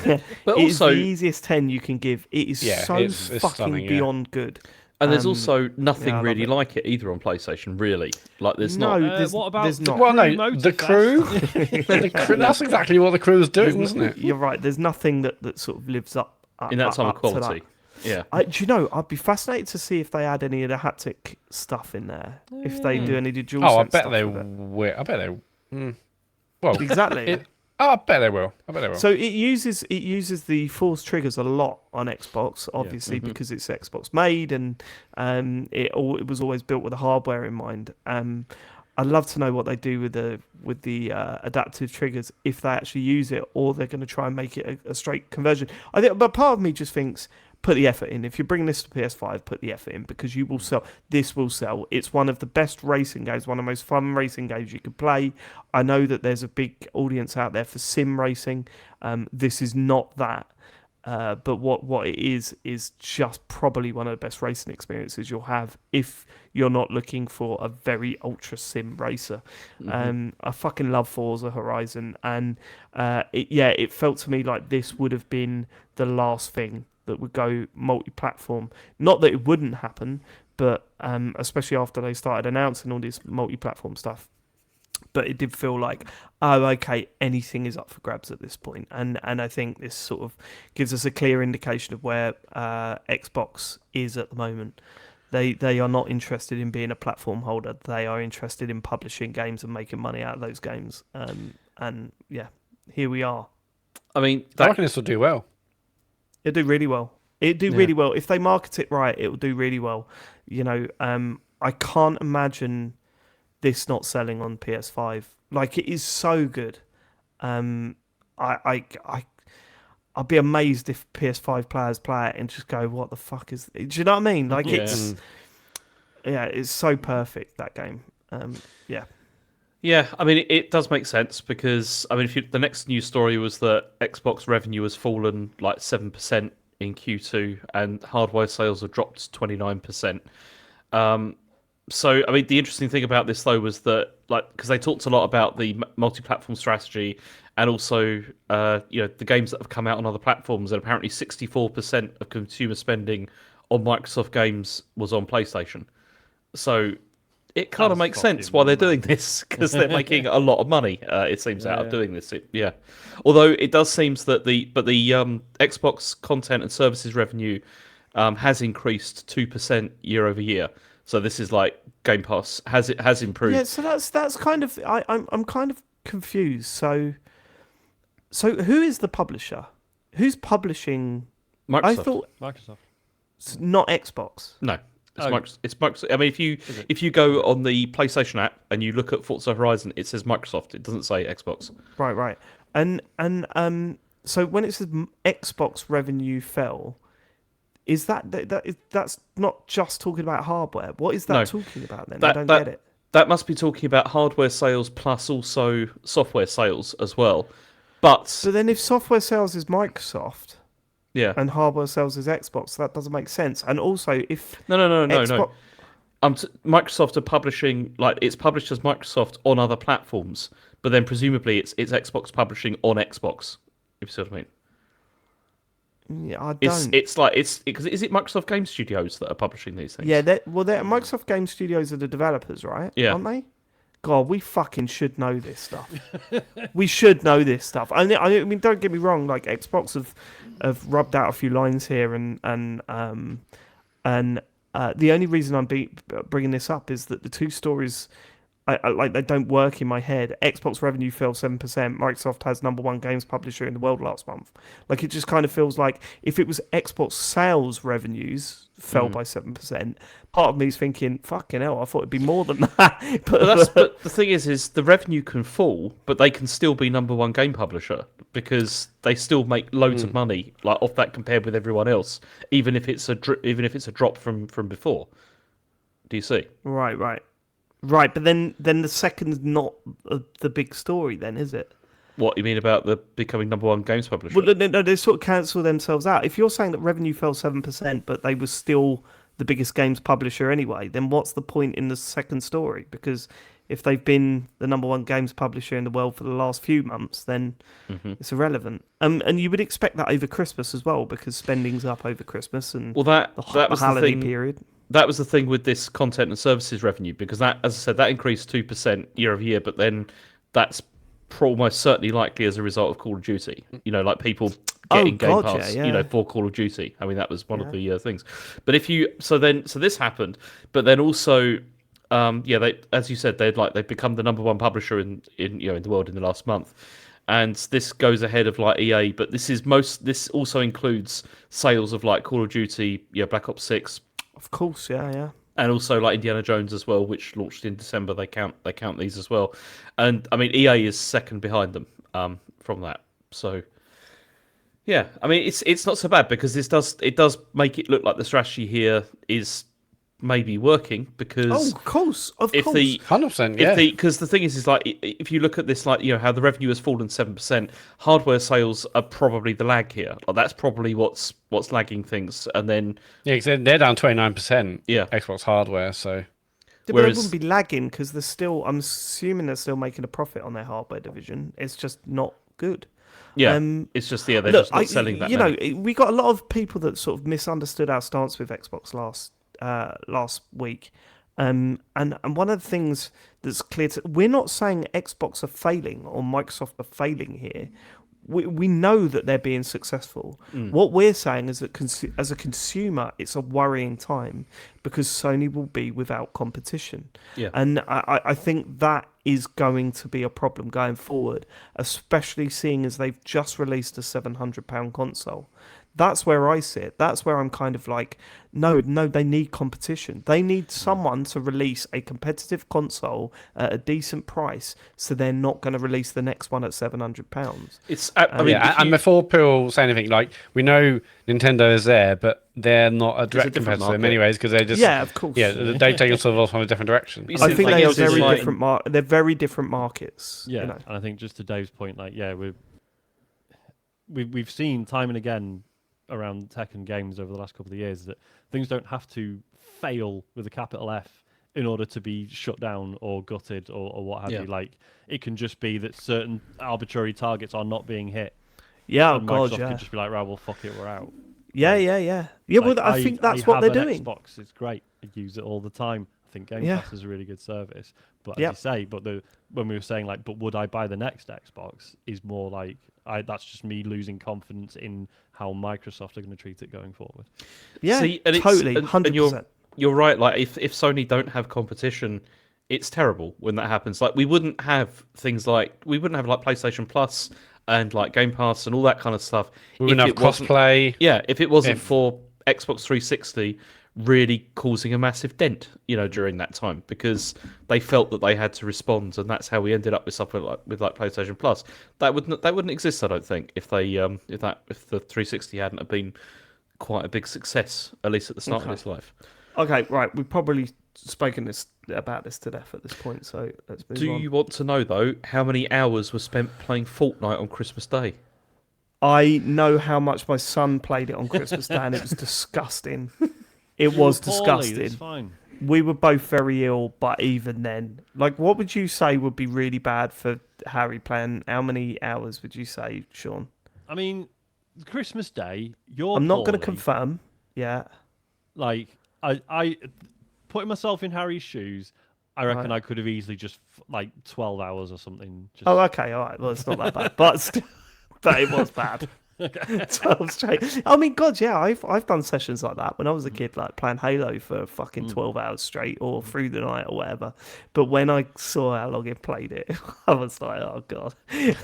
But it is also- the easiest 10 you can give. It is so it's fucking stunning, yeah. beyond good. And there's also nothing I love really it. like it either on PlayStation. Really, like there's No, not. there's, what about there's not. Well, no, Motorfest? the crew. That's exactly what the crew was doing, wasn't it? You're right. There's nothing that sort of lives up In that time of up to quality. that. Yeah. Do you know? I'd be fascinated to see if they add any of the haptic stuff in there. If they do any of the dual. Oh, I bet they will. I bet they. Well, Exactly. I bet they will. So it uses the Force triggers a lot on Xbox, obviously because it's Xbox made, and it was always built with the hardware in mind. I'd love to know what they do with the adaptive triggers, if they actually use it, or they're going to try and make it a straight conversion. I think, but part of me just thinks, put the effort in. If you're bringing this to PS5, put the effort in, because you will sell. This will sell. It's one of the best racing games, one of the most fun racing games you could play. I know that there's a big audience out there for sim racing. This is not that. But what it is just probably one of the best racing experiences you'll have if you're not looking for a very ultra sim racer. I fucking love Forza Horizon, and it felt to me like this would have been the last thing that would go multi-platform. Not that it wouldn't happen, but especially after they started announcing all this multi-platform stuff. But it did feel like, oh, okay, anything is up for grabs at this point. And I think this sort of gives us a clear indication of where Xbox is at the moment. They are not interested in being a platform holder. They are interested in publishing games and making money out of those games. And yeah, here we are. I mean, I reckon this will do well. It'll do really well. Really well. If they market it right, it will do really well. I can't imagine this not selling on PS5. Like, it is so good. I'd be amazed if PS5 players play it and just go, "What the fuck is?" Do you know what I mean? Like, it's so perfect, that game. Yeah, I mean, it does make sense because, I mean, the next news story was that Xbox revenue has fallen like 7% in Q2 and hardware sales have dropped 29%. So, I mean, the interesting thing about this, though, was that, like, because they talked a lot about the multi-platform strategy and also, the games that have come out on other platforms, and apparently 64% of consumer spending on Microsoft games was on PlayStation. So it kind of makes sense why they're doing this, because they're making a lot of money, it seems, out of doing this. Although it does seem that the Xbox content and services revenue has increased 2% year over year. So this is like Game Pass has improved. Yeah, so that's kind of I'm kind of confused. So who is the publisher? Who's publishing? Microsoft. I thought Microsoft, not Xbox. No, it's Microsoft. I mean, if you go on the PlayStation app and you look at Forza Horizon, it says Microsoft. It doesn't say Xbox. Right. And so when it says Xbox revenue fell, is that's not just talking about hardware? What is that talking about then? I don't get it. That must be talking about hardware sales plus also software sales as well. But then if software sales is Microsoft, and hardware sales is Xbox, that doesn't make sense. And also, if no. Microsoft are publishing, like, it's published as Microsoft on other platforms, but then presumably it's Xbox publishing on Xbox. If you see what I mean. Yeah, I don't. It's like because is it Microsoft Game Studios that are publishing these things? Yeah, Microsoft Game Studios are the developers, right? Yeah, aren't they? God, we fucking should know this stuff. We should know this stuff. I mean, don't get me wrong. Like, Xbox have rubbed out a few lines here, and the only reason I'm bringing this up is that the two stories, they don't work in my head. Xbox revenue fell 7%. Microsoft has #1 games publisher in the world last month. Like, it just kind of feels like if it was Xbox sales revenues fell by 7%, part of me is thinking, fucking hell, I thought it'd be more than that. But the thing is the revenue can fall, but they can still be #1 game publisher because they still make loads of money, like, off that compared with everyone else, even if it's a drop from before. Do you see? Right. But then the second's not the big story, then, is it? What you mean about the becoming #1 games publisher? Well, no, they sort of cancel themselves out. If you're saying that revenue fell 7%, but they were still the biggest games publisher anyway, then what's the point in the second story? Because if they've been the #1 games publisher in the world for the last few months, then it's irrelevant. And you would expect that over Christmas as well, because spending's up over Christmas and that was the holiday thing. period. That was the thing with this content and services revenue, because that, as I said, that increased 2% year over year, but then that's almost certainly likely as a result of Call of Duty. Like people getting Game Pass, for Call of Duty. I mean, that was one of the things. But so this happened, but then also, they, as you said, they've become the #1 publisher in the world in the last month. And this goes ahead of like EA, but this also includes sales of like Call of Duty, Black Ops 6. Of course, yeah. And also like Indiana Jones as well, which launched in December. They count these as well. And I mean, EA is second behind them from that. So I mean, it's not so bad because it does make it look like the strategy here is may be working because of course, of if course, the 100%, yeah. Because the thing is like if you look at this, like how the revenue has fallen 7%, hardware sales are probably the lag here. Like, that's probably what's lagging things, and then because they're down 29%. Yeah. Xbox hardware, so. Yeah, but whereas- they wouldn't be lagging because they're still. I'm assuming they're still making a profit on their hardware division. It's just not good. Yeah, it's just they're Look, just not selling that. You many. know, we got a lot of people that sort of misunderstood our stance with Xbox last week, and one of the things that's clear we're not saying Xbox are failing or Microsoft are failing here. We know that they're being successful. What we're saying is that as a consumer, it's a worrying time because Sony will be without competition. Yeah. And I think that is going to be a problem going forward, especially seeing as they've just released a £700 console. That's where I sit. That's where I'm kind of like, no, they need competition. They need someone to release a competitive console at a decent price, so they're not going to release the next one at £700. It's I mean, and before people say anything, like, we know Nintendo is there, but they're not a direct different competitor in market. many ways because they're just Of course. they take us off on a different direction. But I think like, they are it's very like- different. They're very different markets. Yeah, You know? and I think just to Dave's point, like, we've seen time and again around tech and games over the last couple of years that things don't have to fail with a capital F in order to be shut down or gutted or what have you. Like, it can just be that certain arbitrary targets are not being hit. Yeah, And God, Microsoft yeah. could just be like, right, well, fuck it, we're out. Yeah. Well, Like, I think that's what have they're an doing. Xbox, it's great. I use it all the time. I think Game Yeah. Pass is a really good service. But as Yep. you say, when we were saying, like, but would I buy the next Xbox, is more like, that's just me losing confidence in how Microsoft are going to treat it going forward. Yeah, See, and totally, and 100%. you're right. Like, if Sony don't have competition, it's terrible when that happens. Like, we wouldn't have things like PlayStation Plus and like Game Pass and all that kind of stuff. We wouldn't have crossplay. Yeah, if it wasn't for Xbox 360 really causing a massive dent, during that time, because they felt that they had to respond, and that's how we ended up with something with PlayStation Plus. That wouldn't exist, I don't think, if the 360 hadn't have been quite a big success, at least at the start of its life. Okay, right. We've probably spoken about this to death at this point, so let's move on. Do you want to know though how many hours were spent playing Fortnite on Christmas Day? I know how much my son played it on Christmas Day, and it was disgusting. It was disgusting. It's fine. We were both very ill, but even then, like, what would you say would be really bad for Harry playing? How many hours would you say, Sean? I mean, Christmas Day, you're I'm not going to poorly. confirm. Yeah. Like, I putting myself in Harry's shoes, I reckon Right. I could have easily just, 12 hours or something. Just... Oh, okay. All right. Well, it's not that bad, but it was bad. 12 straight. I mean, God, yeah, I've done sessions like that when I was a kid, like playing Halo for fucking 12 hours straight or through the night or whatever. But when I saw how long he played it, I was like, oh God,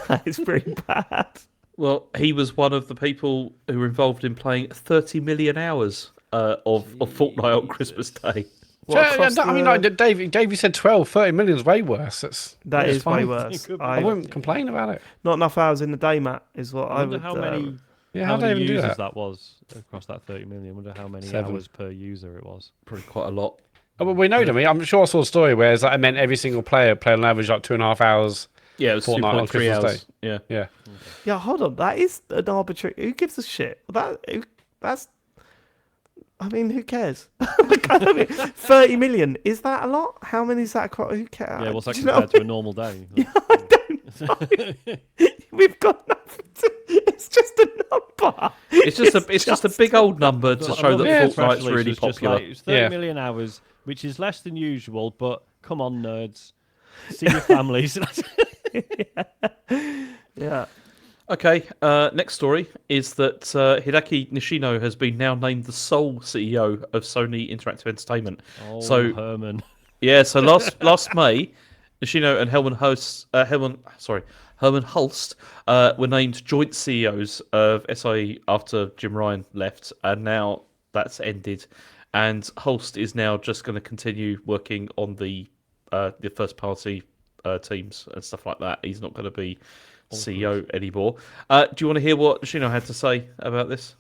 that is pretty bad. Well, he was one of the people who were involved in playing 30 million hours of Fortnite on Christmas Day. Dave, you said 12, 30 million is way worse. That is way fine. worse. I wouldn't complain about it. Not enough hours in the day, Matt, is what I wonder would. how many, how do they even do users that? was across that 30 million. I wonder how many 7. hours per user it was. Probably quite a lot. Oh, well, we know them. I'm sure I saw a story where it meant every single player played on average like 2.5 hours. Yeah, it was Fortnite on 2.3 Christmas hours. Day. Yeah. Yeah, hold on. That is an arbitrary. Who gives a shit? That's. I mean, who cares? 30 million. Is that a lot? How many is that across? Who cares? Yeah, what's that Do you know compared to a normal day? Yeah, I don't know. We've got nothing to. It's just a number. It's just a big old number to show that Yeah, Fortnite's really popular. It's 30 million hours, which is less than usual, but come on, nerds. See your families. Yeah. Okay, next story is that Hideaki Nishino has been now named the sole CEO of Sony Interactive Entertainment. Oh, so Herman. Yeah, so last May, Nishino and Herman Hulst were named joint CEOs of SIE after Jim Ryan left, and now that's ended. And Hulst is now just going to continue working on the first party teams and stuff like that. He's not going to be CEO anymore. Do you want to hear what Nishino had to say about this?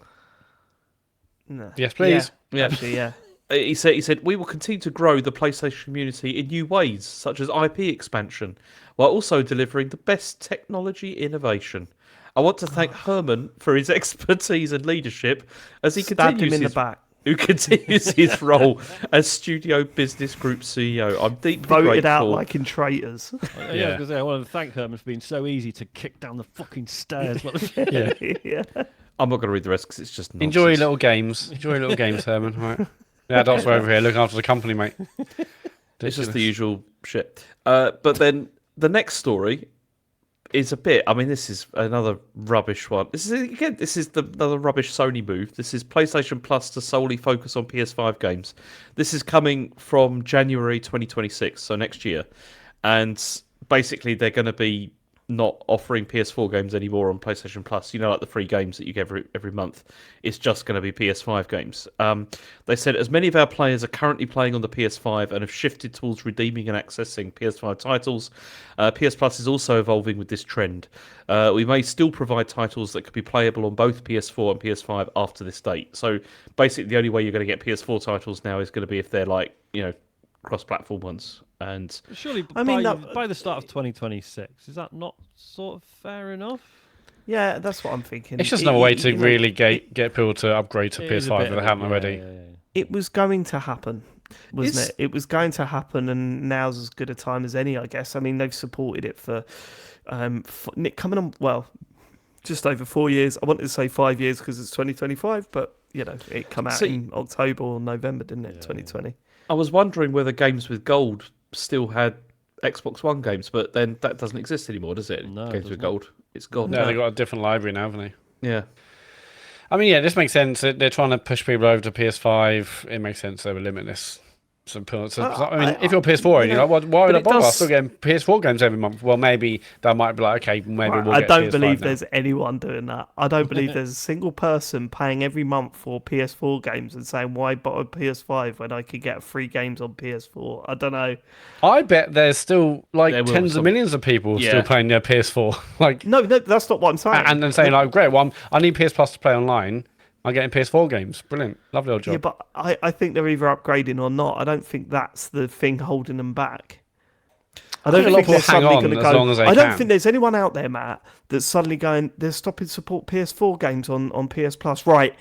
No. Yes, please. Yeah. Actually, yeah. He said, we will continue to grow the PlayStation community in new ways, such as IP expansion, while also delivering the best technology innovation. I want to thank Herman for his expertise and leadership as he continues his role as Studio Business Group CEO. I'm deeply voted grateful. out like in traitors. Yeah, because I want to thank Herman for being so easy to kick down the fucking stairs. Yeah. I'm not going to read the rest because it's just nonsense. Enjoy your little games. Enjoy your little games, Herman. Right. The adults are over here looking after the company, mate. It's just the usual shit. But then the next story is a bit. I mean, this is another rubbish one. This is another rubbish Sony move. This is PlayStation Plus to solely focus on PS5 games. This is coming from January 2026, so next year, and basically they're going to be not offering PS4 games anymore on PlayStation Plus. You know, like the free games that you get every month. It's just going to be PS5 games. They said, as many of our players are currently playing on the PS5 and have shifted towards redeeming and accessing PS5 titles, PS Plus is also evolving with this trend. We may still provide titles that could be playable on both PS4 and PS5 after this date. So basically, the only way you're going to get PS4 titles now is going to be if they're like, cross-platform ones. And surely, by the start of 2026, is that not sort of fair enough? Yeah, that's what I'm thinking. It's just another way to really get people to upgrade to PS5 if they haven't already. Yeah. It was going to happen, wasn't it? It was going to happen, and now's as good a time as any, I guess. I mean, they've supported it for coming on, just over 4 years. I wanted to say 5 years because it's 2025, but, it come out in October or November, didn't it, 2020? I was wondering whether games with gold still had Xbox One games, but then that doesn't exist anymore, does it? No, games with gold, it's gone. No, they've got a different library now, haven't they? Yeah. I mean, this makes sense. They're trying to push people over to PS5. It makes sense they were limitless. If you're a PS4 and you're like, why would I bother? I'm still getting PS4 games every month. Well, maybe that might be like, okay, maybe we'll get PS5 I don't believe now. there's anyone doing that. I don't believe there's a single person paying every month for PS4 games and saying, why buy a PS5 when I could get free games on PS4? I don't know. I bet there's still tens of millions of people still playing their PS4. No, that's not what I'm saying. And then saying, great, I need PS Plus to play online. I'm getting PS4 games. Brilliant. Lovely old job. Yeah, but I think they're either upgrading or not. I don't think that's the thing holding them back. I don't think they're suddenly going to go. I don't think there's anyone out there, Matt, that's suddenly going, they're stopping support PS4 games on PS Plus. Right,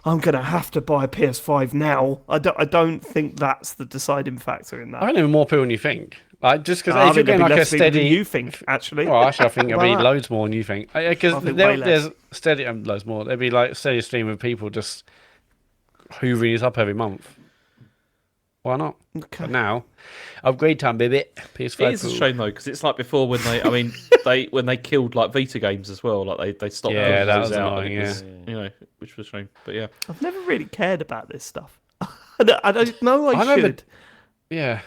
I'm going to have to buy a PS5 now. I don't think that's the deciding factor in that. I don't know more people than you think. Just because if you're getting a steady, you think actually. Well, actually, I think there'll be loads more than you think. Because there's steady, loads more. There'll be steady stream of people just hoovering it up every month. Why not? Okay. But now, upgrade time, baby. PS5. It is a shame though, because it's like before when when they killed Vita games as well. They stopped. Yeah, that was out. annoying. Which was a shame. But yeah, I've never really cared about this stuff. I don't know. I should. Yeah.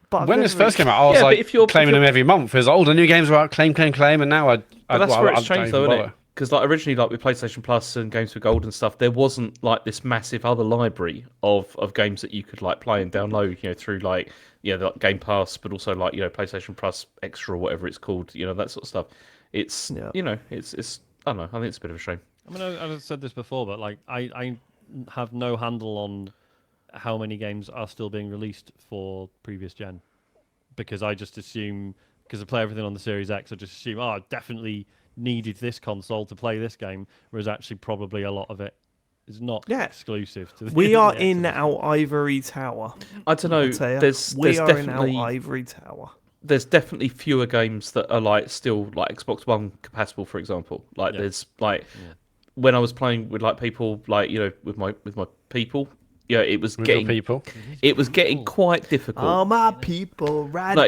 But when this first came out, I was if you're claiming them every month. There's the new games about claim, and now But that's where it's changed though, isn't it? Because originally, with PlayStation Plus and games with gold and stuff, there wasn't this massive other library of games that you could play and download, through Game Pass, but also PlayStation Plus Extra or whatever it's called, that sort of stuff. It's it's I don't know. I think it's a bit of a shame. I mean, I've said this before, but I have no handle on how many games are still being released for previous gen, because I just assume, because I play everything on the Series X, I just assume I definitely needed this console to play this game, whereas actually probably a lot of it is not exclusive to the We are in our ivory tower. I don't know. There's definitely in our ivory tower. There's definitely fewer games that are still Xbox One compatible, for example. There's when I was playing with people with my people. Yeah, it was getting quite difficult. All my people, right now.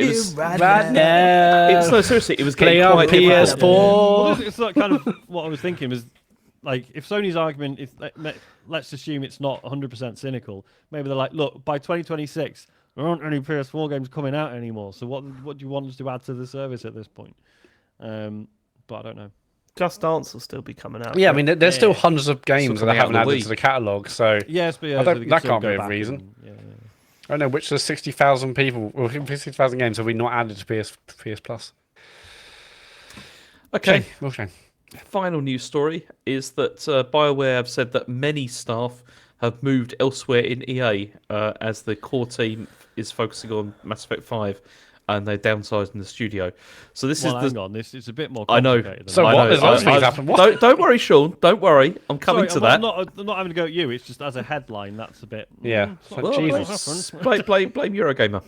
Seriously, it was getting quite difficult. PS4. Well, it's not kind of what I was thinking was, if Sony's argument, let's assume it's not 100% cynical, maybe they're like, look, by 2026, there aren't any PS4 games coming out anymore, so what do you want us to add to the service at this point? But I don't know. Just Dance will still be coming out. Yeah, I mean, there's still hundreds of games that they haven't added to the catalogue, so yes, but that can't be a reason. I don't know, which of the 60,000 people, or 60,000 games have we not added to PS Plus? Okay. Shame. Final news story is that BioWare have said that many staff have moved elsewhere in EA as the core team is focusing on Mass Effect 5 and they're downsizing the studio. So this is hang on, this is a bit more I know. complicated than So that. what? There's lots of things happen. What? Don't worry, Sean. Don't worry. I'm coming to that. I'm not having to go at you. It's just as a headline, that's a bit. Yeah. Jesus. Blame Eurogamer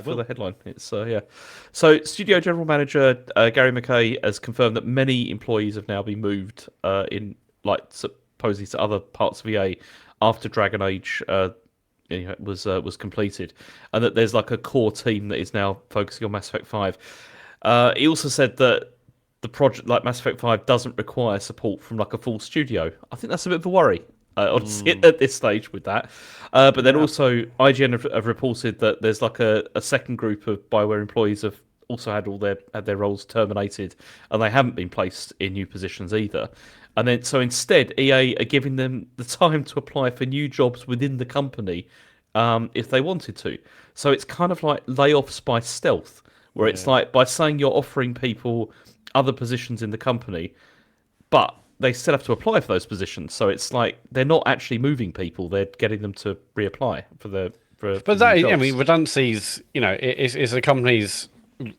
for the headline. It's yeah. So Studio General Manager Gary McKay has confirmed that many employees have now been moved in supposedly to other parts of EA after Dragon Age was completed, and that there's like a core team that is now focusing on Mass Effect 5. He also said that the project, like Mass Effect 5, doesn't require support from like a full studio. I think that's a bit of a worry at this stage with that. But then also IGN have reported that there's like a second group of BioWare employees have also had their roles terminated, and they haven't been placed in new positions either. And then, so instead, EA are giving them the time to apply for new jobs within the company if they wanted to. So it's kind of like layoffs by stealth, where it's like by saying you're offering people other positions in the company, but they still have to apply for those positions. So it's like they're not actually moving people; they're getting them to reapply for the. But that, I mean, redundancies. It's the company's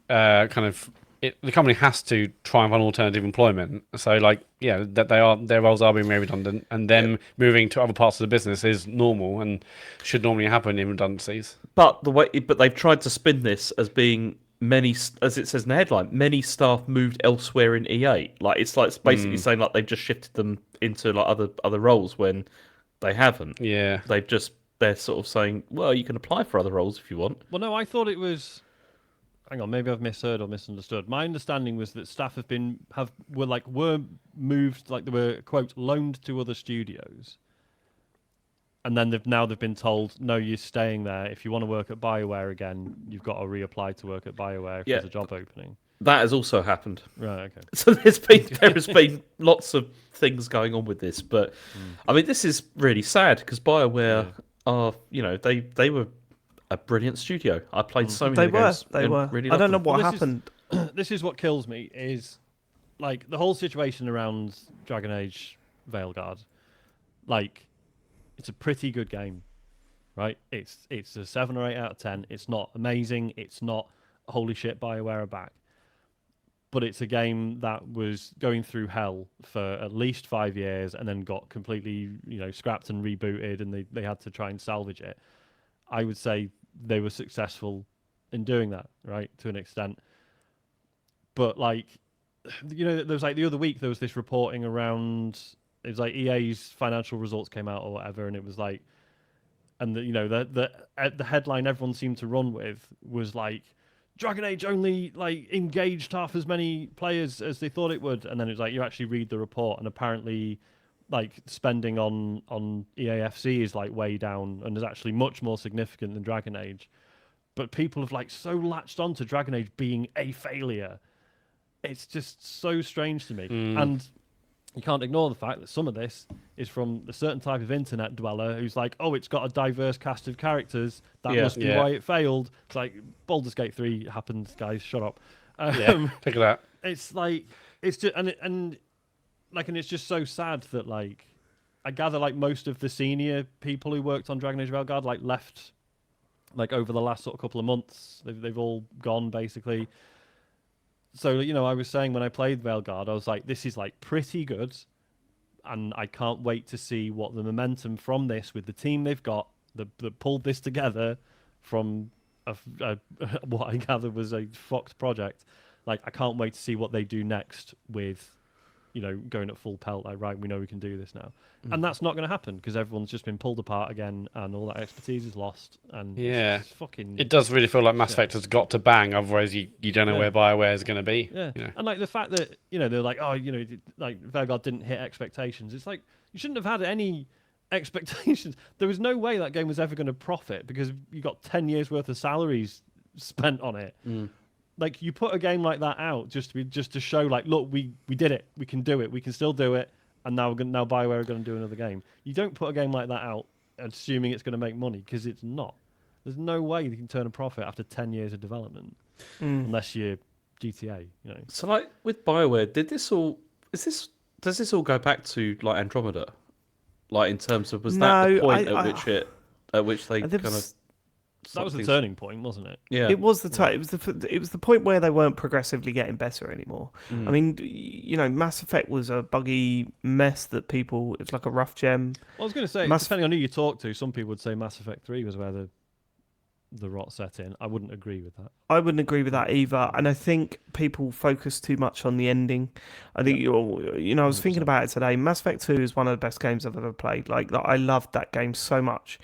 kind of. The company has to try and find alternative employment. So, that their roles are being made redundant, and them moving to other parts of the business is normal and should normally happen in redundancies. But they've tried to spin this as being many, as it says in the headline, many staff moved elsewhere in EA. It's basically saying like they've just shifted them into like other roles when they haven't. Yeah, they're sort of saying, well, you can apply for other roles if you want. Well, no, I thought it was. Hang on, maybe I've misheard or misunderstood. My understanding was that staff were moved, like they were quote loaned to other studios, and then they've been told, no, you're staying there. If you want to work at BioWare again, you've got to reapply to work at BioWare if there's a job opening. That has also happened. Right. Okay. So there has been lots of things going on with this, but I mean, this is really sad because BioWare are, they were a brilliant studio. I played so many games. They were. Really I don't know them. what happened. This is what kills me is like the whole situation around Dragon Age Veilguard. Like, it's a pretty good game, right? It's a 7 or 8 out of 10. It's not amazing. It's not holy shit BioWare are back. But it's a game that was going through hell for at least 5 years and then got completely, scrapped and rebooted, and they had to try and salvage it. I would say they were successful in doing that, right, to an extent. But there was like the other week there was this reporting around. It was like EA's financial results came out or whatever, and it was like, and the headline everyone seemed to run with was like, Dragon Age only engaged half as many players as they thought it would, and then it was like you actually read the report, and apparently, spending on EAFC is way down and is actually much more significant than Dragon Age. But people have so latched on to Dragon Age being a failure. It's just so strange to me. And you can't ignore the fact that some of this is from a certain type of internet dweller who's like, oh, it's got a diverse cast of characters. That must be why it failed. It's like Baldur's Gate 3 happened, guys. Shut up. Pick it up. It's it's just and it's just so sad that I gather most of the senior people who worked on Dragon Age Veilguard left over the last sort of couple of months. They've all gone basically. So I was saying when I played Veilguard, I was like, this is pretty good, and I can't wait to see what the momentum from this with the team they've got that pulled this together from what I gather was a Fox project. I can't wait to see what they do next with. Going at full pelt, right, we know we can do this now. And that's not going to happen because everyone's just been pulled apart again and all that expertise is lost. And it's fucking... It does really feel like Mass Effect has got to bang, otherwise you don't know where BioWare is going to be. Yeah. And the fact that, they're like, oh, Veilguard didn't hit expectations. It's like, you shouldn't have had any expectations. There was no way that game was ever going to profit because you got 10 years worth of salaries spent on it. You put a game like that out just to show look, we did it, we can do it, we can still do it, and now BioWare are going to do another game. You don't put a game like that out assuming it's going to make money because it's not. There's no way you can turn a profit after 10 years of development unless you're GTA. So with BioWare, does this all go back to Andromeda? Like in terms of that the point at which they kind of. That was the turning point, wasn't it? Yeah, it was it was the point where they weren't progressively getting better anymore. I mean, Mass Effect was a buggy mess that people. It's like a rough gem. Well, I was going to say, depending on who you talk to, some people would say Mass Effect 3 was where the rot set in. I wouldn't agree with that. I wouldn't agree with that either, and I think people focus too much on the ending. I think I was thinking about it today. Mass Effect 2 is one of the best games I've ever played. Like, I loved that game so much.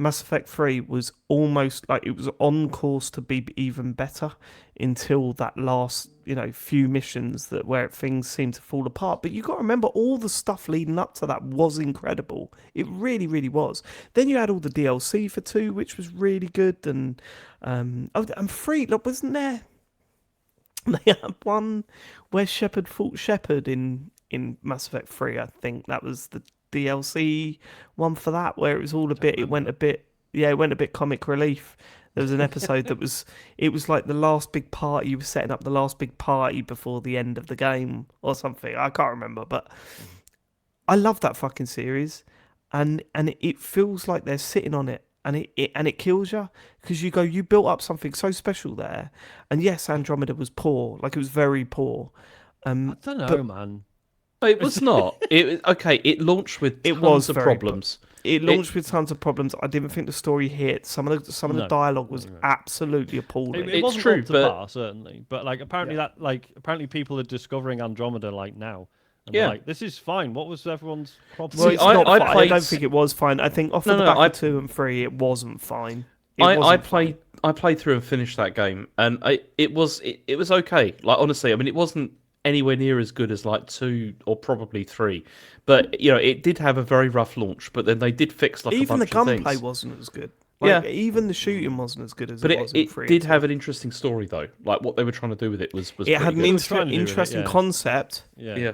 Mass Effect 3 was almost like it was on course to be even better until that last, few missions where things seemed to fall apart. But you got to remember, all the stuff leading up to that was incredible. It really, really was. Then you had all the DLC for 2, which was really good. And 3, look, wasn't there? They had one where Shepard fought Shepard in Mass Effect 3. I think that was the DLC one for that, where it was all it went a bit comic relief. There was an episode it was like the last big party. You were setting up the last big party before the end of the game or something. I can't remember, but I love that fucking series, and it feels like they're sitting on it, and it kills you, because you built up something so special there. And yes, Andromeda was poor, like it was very poor. I don't know, man. It was not. It launched with tons of problems. It launched with tons of problems. I didn't think the story hit. Some of the dialogue was absolutely appalling. It wasn't true, but certainly. But apparently people are discovering Andromeda now. And this is fine. What was everyone's problem? Well, I don't think it was fine. I think off the back of 2 and 3, it wasn't fine. I played through and finished that game, and it was okay. Like, honestly, I mean, it wasn't anywhere near as good as 2 or probably 3, but it did have a very rough launch. But then they did fix even a bunch the gunplay of things. Wasn't as good. Even the shooting wasn't as good as but it was in 3. It did have an interesting story though. Like, what they were trying to do with it was it had an good. interesting concept. Yeah.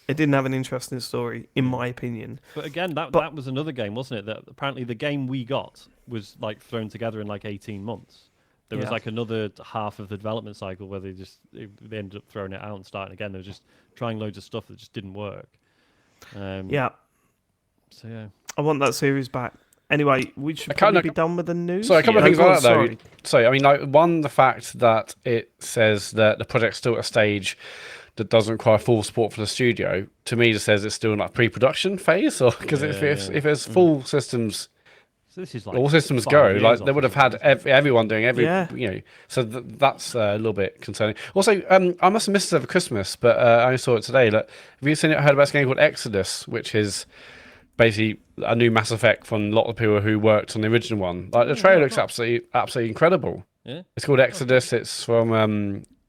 It didn't have an interesting story, in my opinion. But again, that was another game, wasn't it? That apparently the game we got was thrown together in 18 months. There was another half of the development cycle where they ended up throwing it out and starting again. They were just trying loads of stuff that just didn't work. So yeah, I want that series back. Anyway, we should probably be done with the news. So a couple of things about that though. So I mean, one, the fact that it says that the project's still at a stage that doesn't require full support for the studio, to me just says it's still in pre-production phase, or because if there's full systems. So this is all systems go. They would have had everyone doing So that's a little bit concerning. Also, I must have missed it over Christmas, but I only saw it today. Have you heard about this game called Exodus, which is basically a new Mass Effect from a lot of people who worked on the original one? The trailer looks absolutely incredible. Yeah, it's called Exodus. It's from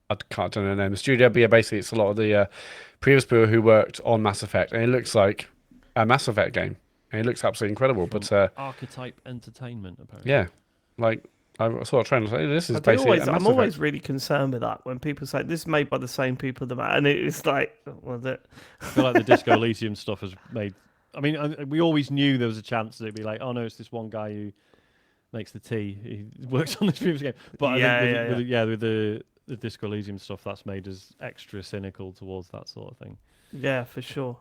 I don't know the name of the studio, but basically it's a lot of the previous people who worked on Mass Effect, and it looks like a Mass Effect game. And it looks absolutely incredible, but Archetype Entertainment, apparently. Yeah, I saw a trailer. This is basically. I'm always really concerned with that when people say this is made by the same people and it's like, was it? I feel like the Disco Elysium stuff has made. I mean, we always knew there was a chance that it'd be like, oh no, it's this one guy who makes the tea. He works on this previous game, but with the Disco Elysium stuff, that's made us extra cynical towards that sort of thing. Yeah, for sure.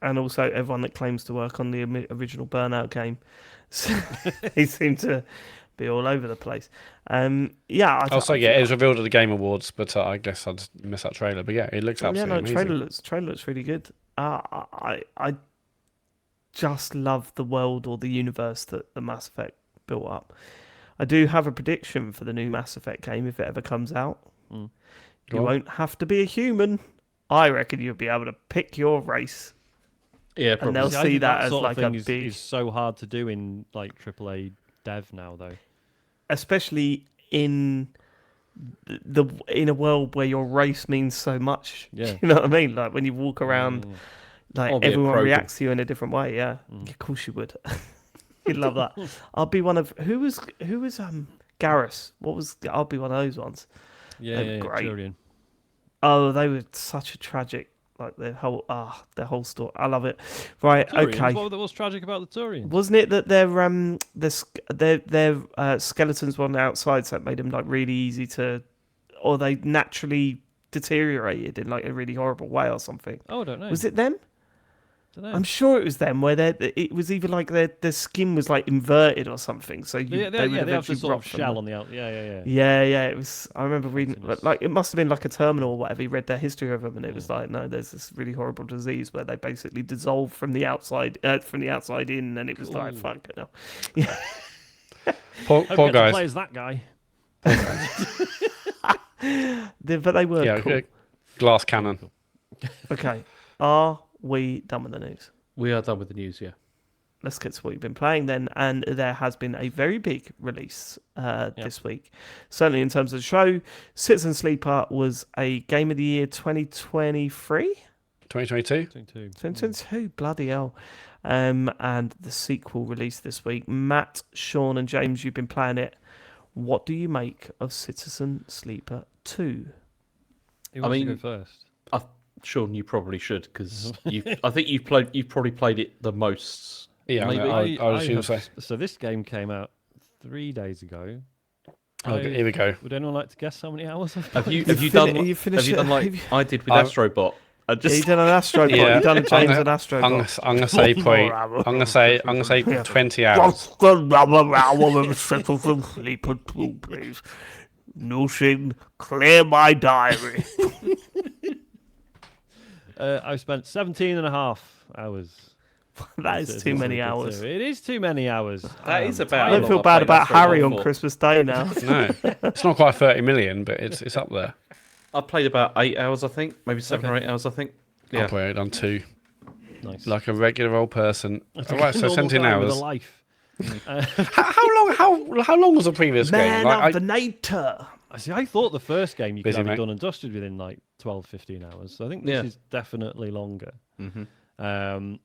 And also everyone that claims to work on the original Burnout game. So they seem to be all over the place. It was revealed at the Game Awards, but I guess I'd miss that trailer. But yeah, it looks absolutely amazing. Trailer looks really good. I just love the world or the universe that the Mass Effect built up. I do have a prediction for the new Mass Effect game if it ever comes out. You won't have to be a human. I reckon you'll be able to pick your race. Yeah, probably. And they'll see that as like a big. Is so hard to do in AAA dev now, though. Especially in a world where your race means so much. Yeah. You know what I mean? Like when you walk around, everyone reacts to you in a different way. Yeah, of course you would. You'd love that. I'll be one of who was Garrus. I'll be one of those ones. Yeah, great. Turian. Oh, they were such a tragic. Like their whole story. I love it. Right, Turians? okay. What was tragic about the Turians? Wasn't it that their skeletons were on the outside, so it made them really easy to, or they naturally deteriorated in a really horrible way or something? Oh, I don't know. Was it them? I'm sure it was them where it was either like their skin was like inverted or something. So they would have eventually this sort rot of from shell them. on the out. Yeah. Yeah. It was. I remember reading Poisonous. like it must have been like a terminal or whatever. He read their history of them, and it was like, no, there's this really horrible disease where they basically dissolve from the outside in, and it was like, fuck it now. Yeah. Poor guys. Play as that guy. But they were cool. Glass cannon. Okay, are we done with the news? We are done with the news, yeah. Let's get to what you've been playing then. And there has been a very big release this week. Certainly in terms of the show, Citizen Sleeper was a Game of the Year 2023? 2022? 2022, bloody hell. And the sequel released this week. Matt, Sean and James, you've been playing it. What do you make of Citizen Sleeper 2? Who wants to go first? Sean, you probably should, because I think you've probably played it the most. Yeah, maybe. I was going to say. So this game came out 3 days ago. Okay, here we go. Would anyone like to guess how many hours I've played? Have you done like I did with Astrobot? You've done an Astrobot. Yeah. You've done a James and Astrobot. I'm gonna say probably. I'm gonna say 20 hours. Citizen Sleeper 2, please. Notion, clear my diary. I've spent 17 and a half hours. That is too many hours. It is too many hours. That is about. I don't feel bad about Harry on Christmas Day now. No, it's not quite 30 million, but it's up there. I played about 8 hours, I think, maybe 7 or 8 hours, I think. Yeah. I played on 2. Nice. Like a regular old person. All right, so 17 hours. With a life. How long was the previous game? Man of the Nature. See, I thought the first game you could have it done and dusted within like 12, 15 hours. So I think this is definitely longer. Mm-hmm.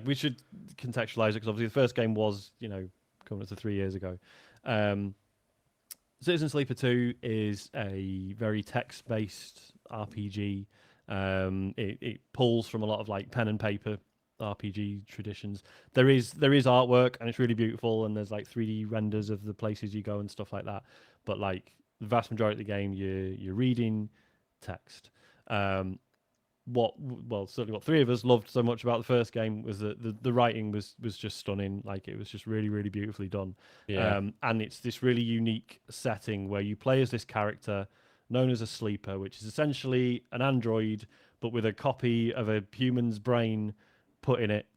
We should contextualize it because obviously the first game was, coming up to 3 years ago. Citizen Sleeper 2 is a very text-based RPG. It pulls from a lot of like pen and paper RPG traditions. There is artwork and it's really beautiful, and there's like 3D renders of the places you go and stuff like that. But like the vast majority of the game, you're reading text. Certainly what three of us loved so much about the first game was that the writing was just stunning. Like it was just really, really beautifully done. Yeah. And it's this really unique setting where you play as this character known as a sleeper, which is essentially an android, but with a copy of a human's brain put in it,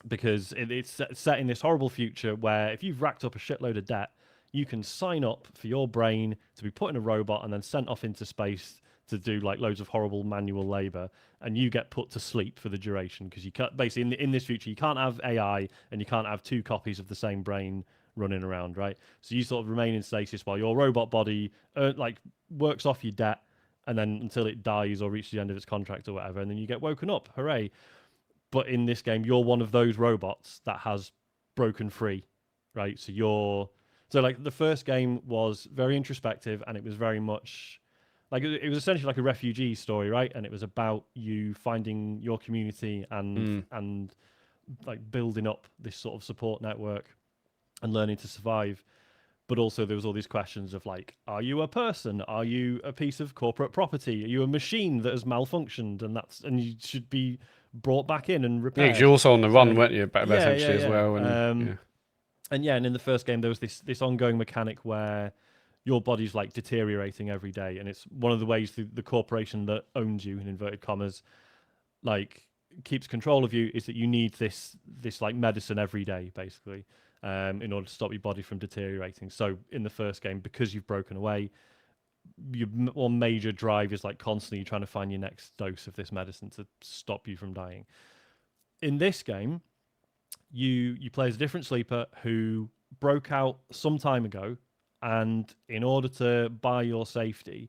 because it's set in this horrible future where if you've racked up a shitload of debt, you can sign up for your brain to be put in a robot and then sent off into space to do like loads of horrible manual labor, and you get put to sleep for the duration because you can't, basically in this future you can't have AI and you can't have 2 copies of the same brain running around, right? So you sort of remain in stasis while your robot body works off your debt, and then until it dies or reaches the end of its contract or whatever, and then you get woken up. Hooray. But in this game, you're one of those robots that has broken free, right? So like the first game was very introspective, and it was very much like it was essentially like a refugee story, right? And it was about you finding your community and like building up this sort of support network and learning to survive. But also there was all these questions of like, are you a person? Are you a piece of corporate property? Are you a machine that has malfunctioned and you should be brought back in and repaired? Yeah, because you're also on the run, weren't you? Essentially as well. And and in the first game there was this ongoing mechanic where your body's like deteriorating every day, and it's one of the ways the corporation that owns you, in inverted commas, like keeps control of you, is that you need this like medicine every day, basically, in order to stop your body from deteriorating. So in the first game, because you've broken away, your one major drive is like constantly trying to find your next dose of this medicine to stop you from dying. In this game, you play as a different sleeper who broke out some time ago, and in order to buy your safety,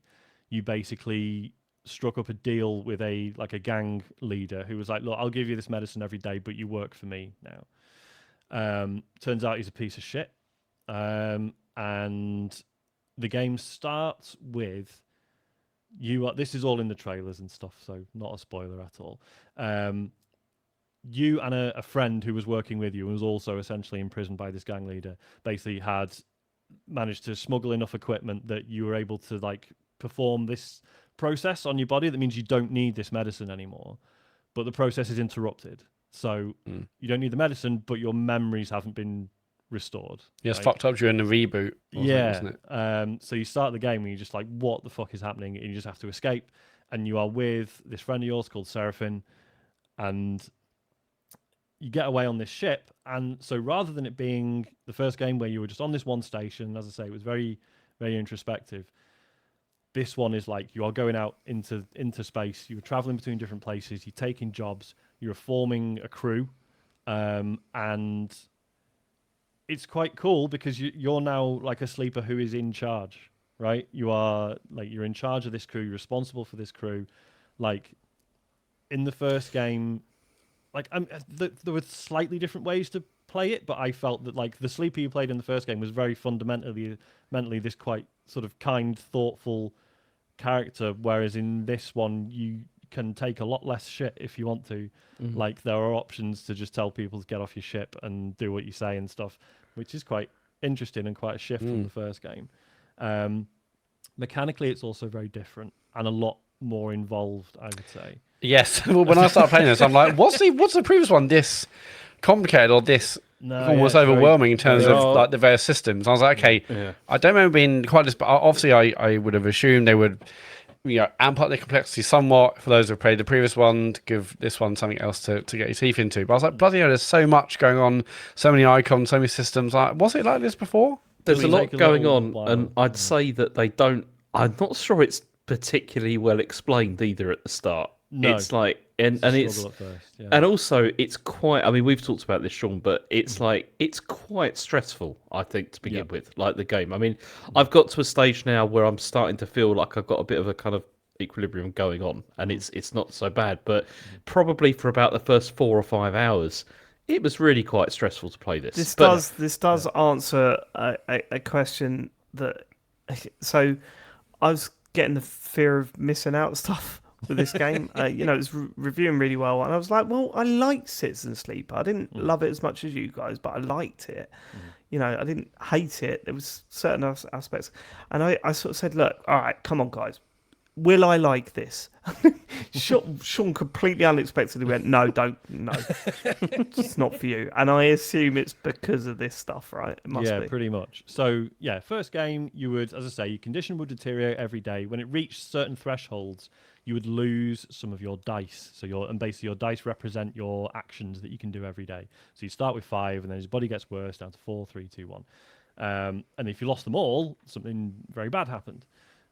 you basically struck up a deal with a gang leader who was like, look, I'll give you this medicine every day, but you work for me now. Turns out he's a piece of shit. And the game starts with this is all in the trailers and stuff, so not a spoiler at all. You and a friend who was working with you and was also essentially imprisoned by this gang leader basically had managed to smuggle enough equipment that you were able to like perform this process on your body that means you don't need this medicine anymore. but the process is interrupted. So you don't need the medicine, but your memories haven't been restored. Yeah, it's fucked up during the reboot. Isn't it? So you start the game and you're just like, what the fuck is happening? And you just have to escape. And you are with this friend of yours called Seraphim, and you get away on this ship. And so rather than it being the first game where you were just on this one station, as I say, it was very, very introspective. This one is like you are going out into space. You're traveling between different places. You're taking jobs. You're forming a crew, and it's quite cool because you're now like a sleeper who is in charge, right? You're in charge of this crew. You're responsible for this crew. Like in the first game, like there were slightly different ways to play it, but I felt that like the sleeper you played in the first game was very fundamentally this quite sort of kind, thoughtful character, whereas in this one you can take a lot less shit if you want to. Like there are options to just tell people to get off your ship and do what you say and stuff, which is quite interesting and quite a shift from the first game. Mechanically it's also very different and a lot more involved, I would say. Yes. Well, when I started playing this, I'm like, what's the previous one this complicated or this almost overwhelming in terms of like the various systems? I was like, okay, I don't remember being quite this, but obviously I would have assumed they would, amp up the complexity somewhat for those who played the previous one to give this one something else to get your teeth into. But I was like, bloody hell, there's so much going on, so many icons, so many systems. Like, was it like this before? There's a lot going on, and I'd say that they don't. I'm not sure it's particularly well explained either at the start. No, it's like, and it's and also it's quite. I mean, we've talked about this, Sean, but it's like it's quite stressful. I think to begin with, like the game. I mean, I've got to a stage now where I'm starting to feel like I've got a bit of a kind of equilibrium going on, and it's not so bad. But probably for about the first 4 or 5 hours, it was really quite stressful to play this. This does answer a question that. So, I was getting the fear of missing out stuff with this game. It was reviewing really well, and I was like, well, I liked Citizen Sleeper. I didn't love it as much as you guys, but I liked it. I didn't hate it. There was certain aspects, and I sort of said, look, all right, come on, guys, will I like this? Sean completely unexpectedly went, no, it's not for you. And I assume it's because of this stuff, right? It must be. Pretty much. So first game, you would, as I say, your condition would deteriorate every day. When it reached certain thresholds, you would lose some of your dice. And basically your dice represent your actions that you can do every day. So you start with 5, and then his body gets worse down to 4, 3, 2, 1. And if you lost them all, something very bad happened,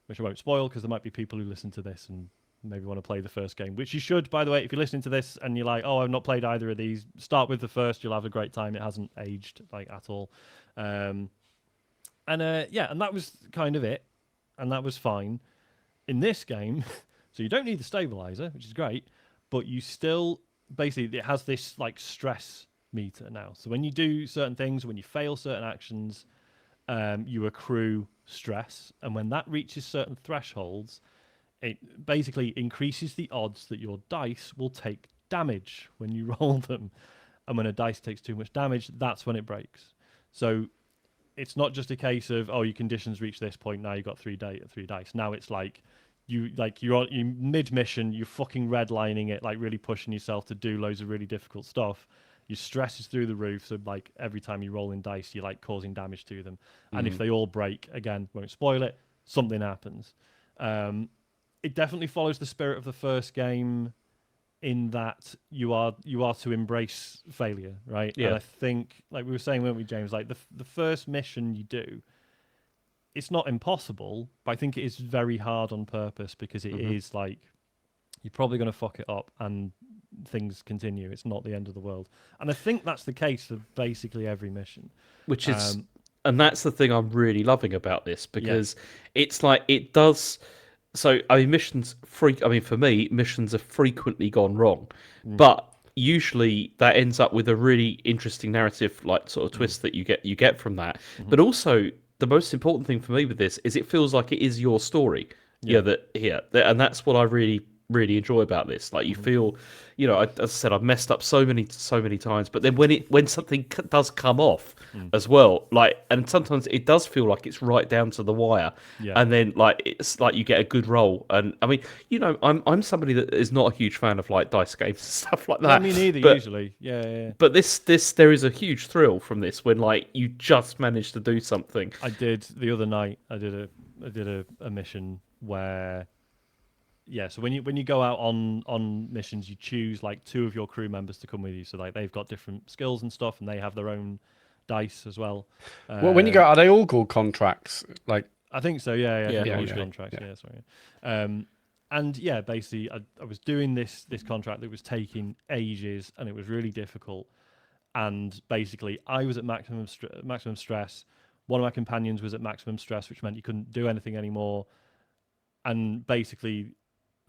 which I won't spoil because there might be people who listen to this and maybe want to play the first game, which you should, by the way. And you're listening to this and you're like, oh, I've not played either of these, start with the first. You'll have a great time. It hasn't aged like at all. And that was kind of it. And that was fine. In this game, so you don't need the stabilizer, which is great, but you still, basically, it has this like stress meter now. So when you do certain things, when you fail certain actions, you accrue stress, and when that reaches certain thresholds, it basically increases the odds that your dice will take damage when you roll them. And when a dice takes too much damage, that's when it breaks. So it's not just a case of, oh, your conditions reach this point, now you've got 3 dice. Now it's like you're mid-mission, you're fucking redlining it, like really pushing yourself to do loads of really difficult stuff. Your stress is through the roof, so like every time you roll in dice, you're like causing damage to them. And if they all break, again, won't spoil it, something happens. It definitely follows the spirit of the first game in that you are to embrace failure, right? Yeah. And I think, like we were saying, weren't we, James? Like the first mission you do, it's not impossible, but I think it is very hard on purpose because it is like you're probably going to fuck it up and things continue. It's not the end of the world. And I think that's the case for basically every mission. Which is, and that's the thing I'm really loving about this, because it's like it does. So, I mean, for me, missions have frequently gone wrong, but usually that ends up with a really interesting narrative, like sort of twist that you get from that. But also, the most important thing for me with this is it feels like it is your story. And that's what I really really enjoy about this. Like you feel, as I said, I've messed up so many times, but then when something does come off as well, and sometimes it does feel like it's right down to the wire, and then it's like you get a good roll. And I mean, I'm somebody that is not a huge fan of like dice games and stuff like that. I mean, neither usually. Yeah. But this there is a huge thrill from this when like you just manage to do something. I did the other night. I did a mission where. Yeah, so when you go out on missions, you choose like 2 of your crew members to come with you. So like they've got different skills and stuff, and they have their own dice as well. Well, when you go, are they all called contracts? Like I think so. Yeah. Contracts. Yeah, sorry. And yeah, basically, I was doing this contract that was taking ages, and it was really difficult. And basically, I was at maximum stress. One of my companions was at maximum stress, which meant you couldn't do anything anymore. And basically,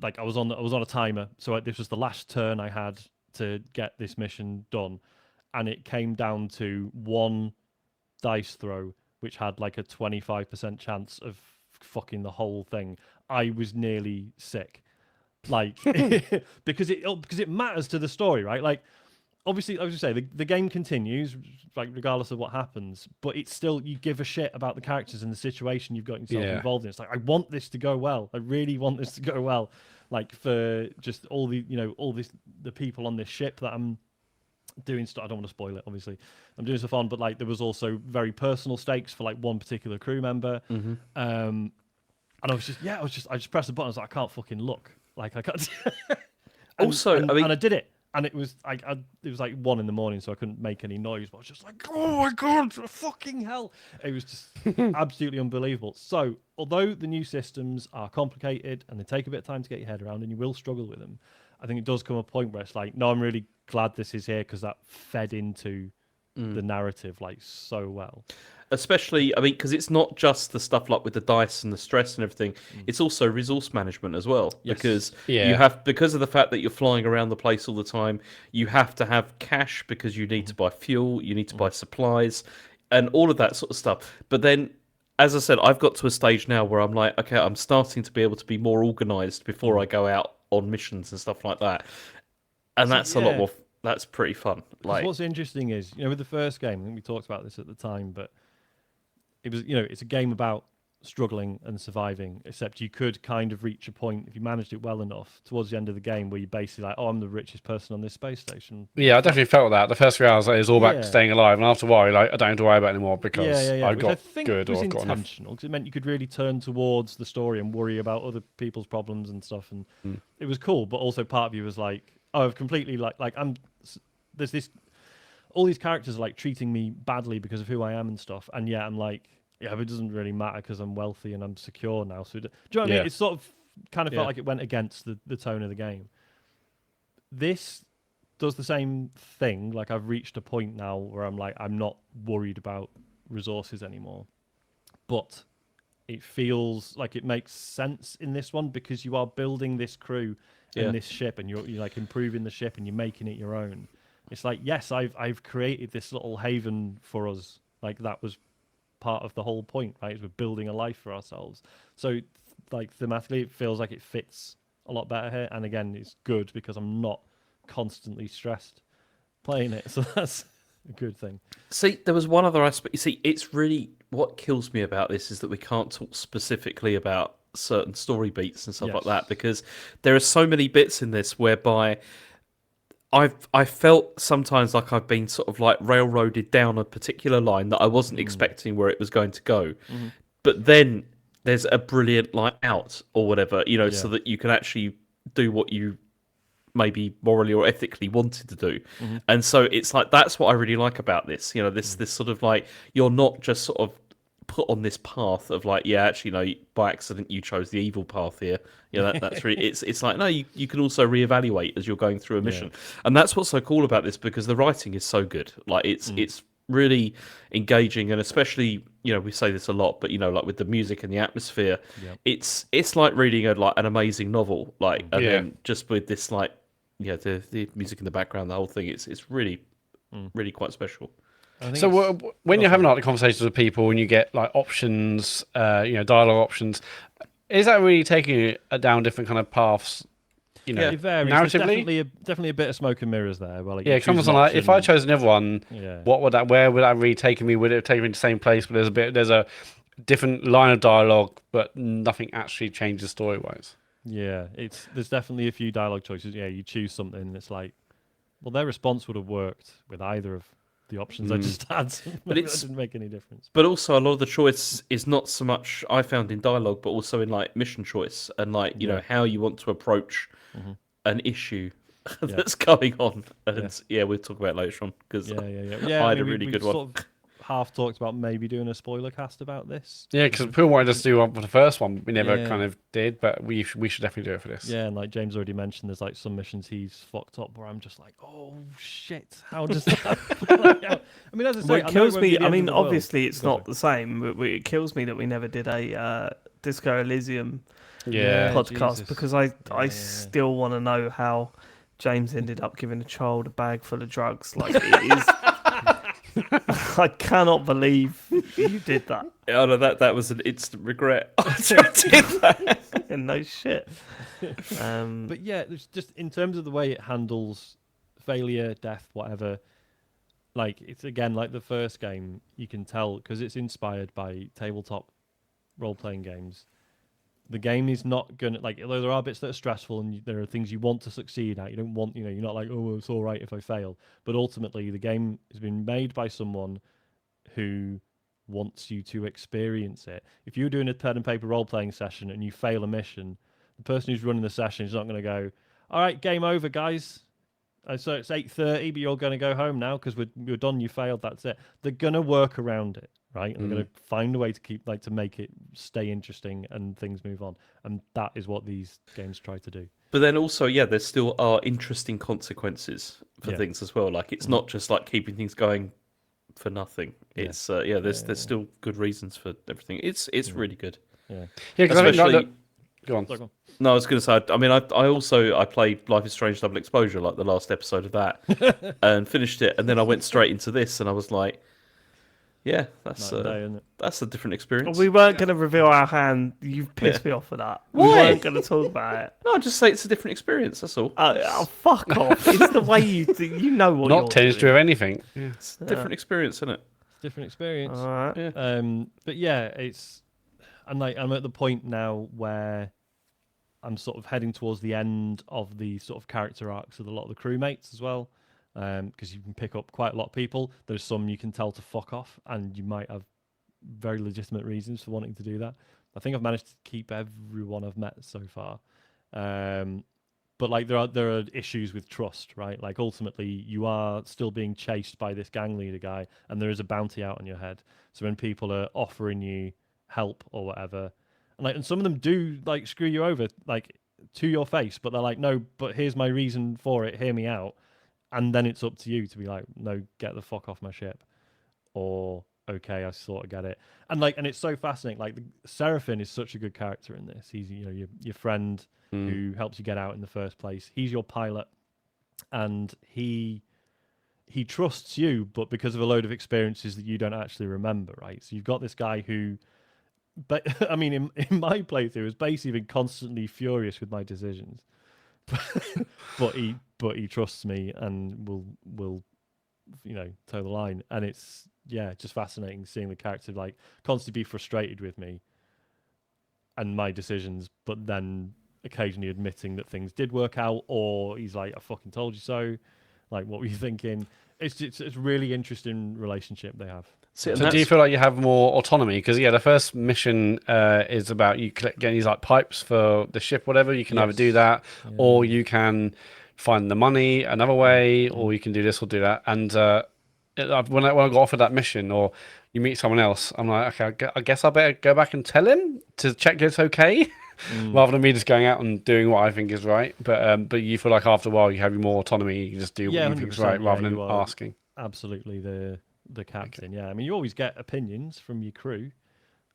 like I was on a timer, so this was the last turn I had to get this mission done, and it came down to 1 dice throw, which had like a 25% chance of fucking the whole thing. I was nearly sick, like because it matters to the story, right? Like obviously, I was just say the game continues, like regardless of what happens, but it's still you give a shit about the characters and the situation you've got yourself involved in. It's like I want this to go well. I really want this to go well. Like for just all the the people on this ship that I'm doing stuff. I don't want to spoil it. Obviously, I'm doing stuff on, but like there was also very personal stakes for like one particular crew member. And I just pressed the button. I was like, I can't fucking look. Like I can't. and I did it. And it was like it was like 1 a.m, so I couldn't make any noise. But I was just like, oh my god, fucking hell! It was just absolutely unbelievable. So, although the new systems are complicated and they take a bit of time to get your head around, and you will struggle with them, I think it does come a point where it's like, no, I'm really glad this is here because that fed into the narrative like so well. Especially, I mean, because it's not just the stuff like with the dice and the stress and everything. It's also resource management as well. Yes. Because you have, because of the fact that you're flying around the place all the time, you have to have cash because you need to buy fuel, you need to buy supplies, and all of that sort of stuff. But then, as I said, I've got to a stage now where I'm like, okay, I'm starting to be able to be more organised before I go out on missions and stuff like that. And that's a lot more. That's pretty fun. Like, what's interesting is, with the first game, I think we talked about this at the time, but it was, it's a game about struggling and surviving, except you could kind of reach a point, if you managed it well enough, towards the end of the game where you're basically like, oh, I'm the richest person on this space station. Yeah, I definitely felt that. The first 3 hours, it was all about staying alive, and after a while, like, I don't have to worry about it anymore because I've got good or I've got enough. Intentional, because it meant you could really turn towards the story and worry about other people's problems and stuff, and it was cool, but also part of you was like, oh, I've completely, there's this, all these characters are like treating me badly because of who I am and stuff, and yet I'm like, yeah, but it doesn't really matter because I'm wealthy and I'm secure now. So do you know what I mean? It sort of kind of felt like it went against the tone of the game. This does the same thing. Like I've reached a point now where I'm like, I'm not worried about resources anymore, but it feels like it makes sense in this one because you are building this crew and this ship, and you're like improving the ship and you're making it your own. It's like, yes, I've created this little haven for us. Like that was part of the whole point, right? Is we're building a life for ourselves. So like thematically, it feels like it fits a lot better here. And again, it's good because I'm not constantly stressed playing it. So that's a good thing. See, there was one other aspect. You see, it's really, what kills me about this is that we can't talk specifically about certain story beats and stuff like that, because there are so many bits in this whereby I felt sometimes like I've been sort of like railroaded down a particular line that I wasn't expecting where it was going to go. But then there's a brilliant like out or whatever, so that you can actually do what you maybe morally or ethically wanted to do. And so it's like, that's what I really like about this, this sort of like, you're not just sort of put on this path of like, actually, by accident you chose the evil path here. That's really, it's like, no, you can also reevaluate as you're going through a mission. And that's what's so cool about this, because the writing is so good. Like it's really engaging, and especially, we say this a lot, but like with the music and the atmosphere, it's like reading an amazing novel, like, and then just with this like, the music in the background, the whole thing, it's really, really quite special. So when you're having like conversations with people and you get like options, dialogue options, is that really taking you down different kind of paths you know, it varies. There's narratively, definitely a bit of smoke and mirrors there. Well, like, yeah, it comes on like if I chose another one, yeah. where would that really taken me? Would it have taken me to the same place? But there's a different line of dialogue, but nothing actually changes story wise. Yeah, there's definitely a few dialogue choices. Yeah, you choose something, and it's like, well, their response would have worked with either of the options I just had. But it didn't make any difference. But also, a lot of the choice is not so much I found in dialogue, but also in like mission choice and like you know how you want to approach an issue that's going on. And we'll talk about it later on because I had a really good one. Sort of half talked about maybe doing a spoiler cast about this. Yeah, because people wanted us to do one for the first one. We never kind of did, but we should definitely do it for this. Yeah, and like James already mentioned, there's like some missions he's fucked up where I'm just like, oh shit, how does that play out? I mean, as I say, it kills me. I mean, obviously it's not the same. But it kills me that we never did a Disco Elysium podcast because I still want to know how James ended up giving a child a bag full of drugs. Like it is. I cannot believe you did that. Oh no, that was an instant regret. I did that. No shit. But yeah, it's just in terms of the way it handles failure, death, whatever. Like it's again like the first game, you can tell because it's inspired by tabletop role-playing games. The game is not gonna like. Although there are bits that are stressful and there are things you want to succeed at. You don't want, you're not like, oh, it's all right if I fail. But ultimately, the game has been made by someone who wants you to experience it. If you're doing a pen and paper role-playing session and you fail a mission, the person who's running the session is not going to go, all right, game over, guys. So it's 8:30, but you're going to go home now because we're done. You failed. That's it. They're going to work around it. Right, and they're going to find a way to to make it stay interesting and things move on, and that is what these games try to do. But then also, there still are interesting consequences for things as well. Like it's not just like keeping things going for nothing. It's there's still good reasons for everything. It's really good. Yeah, because especially. Go on. No, I was going to say. I mean, I played Life is Strange Double Exposure, like the last episode of that, and finished it, and then I went straight into this, and I was like. Yeah, that's a different experience. We weren't going to reveal our hand. You've pissed me off for that. Why? We weren't going to talk about it. No, just say it's a different experience. That's all. Oh, fuck off! It's the way you do. You know what. Not tends to have anything. Yeah. It's a different experience, isn't it? It's a different experience. All right. Yeah. But yeah, I'm at the point now where I'm sort of heading towards the end of the sort of character arcs of a lot of the crewmates as well. Because you can pick up quite a lot of people. There's some you can tell to fuck off, and you might have very legitimate reasons for wanting to do that. I think I've managed to keep everyone I've met so far. But like there are issues with trust, right? Like ultimately you are still being chased by this gang leader guy, and there is a bounty out on your head. So when people are offering you help or whatever, and some of them do like screw you over, like to your face, but they're like, no, but here's my reason for it. Hear me out. And then it's up to you to be like, no, get the fuck off my ship, or okay, I sort of get it. And it's so fascinating. Like Seraphin is such a good character in this. He's your friend who helps you get out in the first place. He's your pilot, and he trusts you, but because of a load of experiences that you don't actually remember, right? So you've got this guy who, but I mean, in my playthrough, has basically been constantly furious with my decisions. but he trusts me and will toe the line, and it's just fascinating seeing the character like constantly be frustrated with me and my decisions, but then occasionally admitting that things did work out, or he's like, I fucking told you so, like what were you thinking? It's a really interesting relationship they have. So do you feel like you have more autonomy? Because the first mission is about you getting these like pipes for the ship, whatever. You can either do that, or you can find the money another way, or you can do this or do that. And when I got offered that mission, or you meet someone else, I'm like, okay, I guess I better go back and tell him to check it's okay, rather than me just going out and doing what I think is right. But you feel like after a while you have more autonomy. You can just do what you think is right, rather than asking. Absolutely, the captain. Okay. Yeah, I mean, you always get opinions from your crew,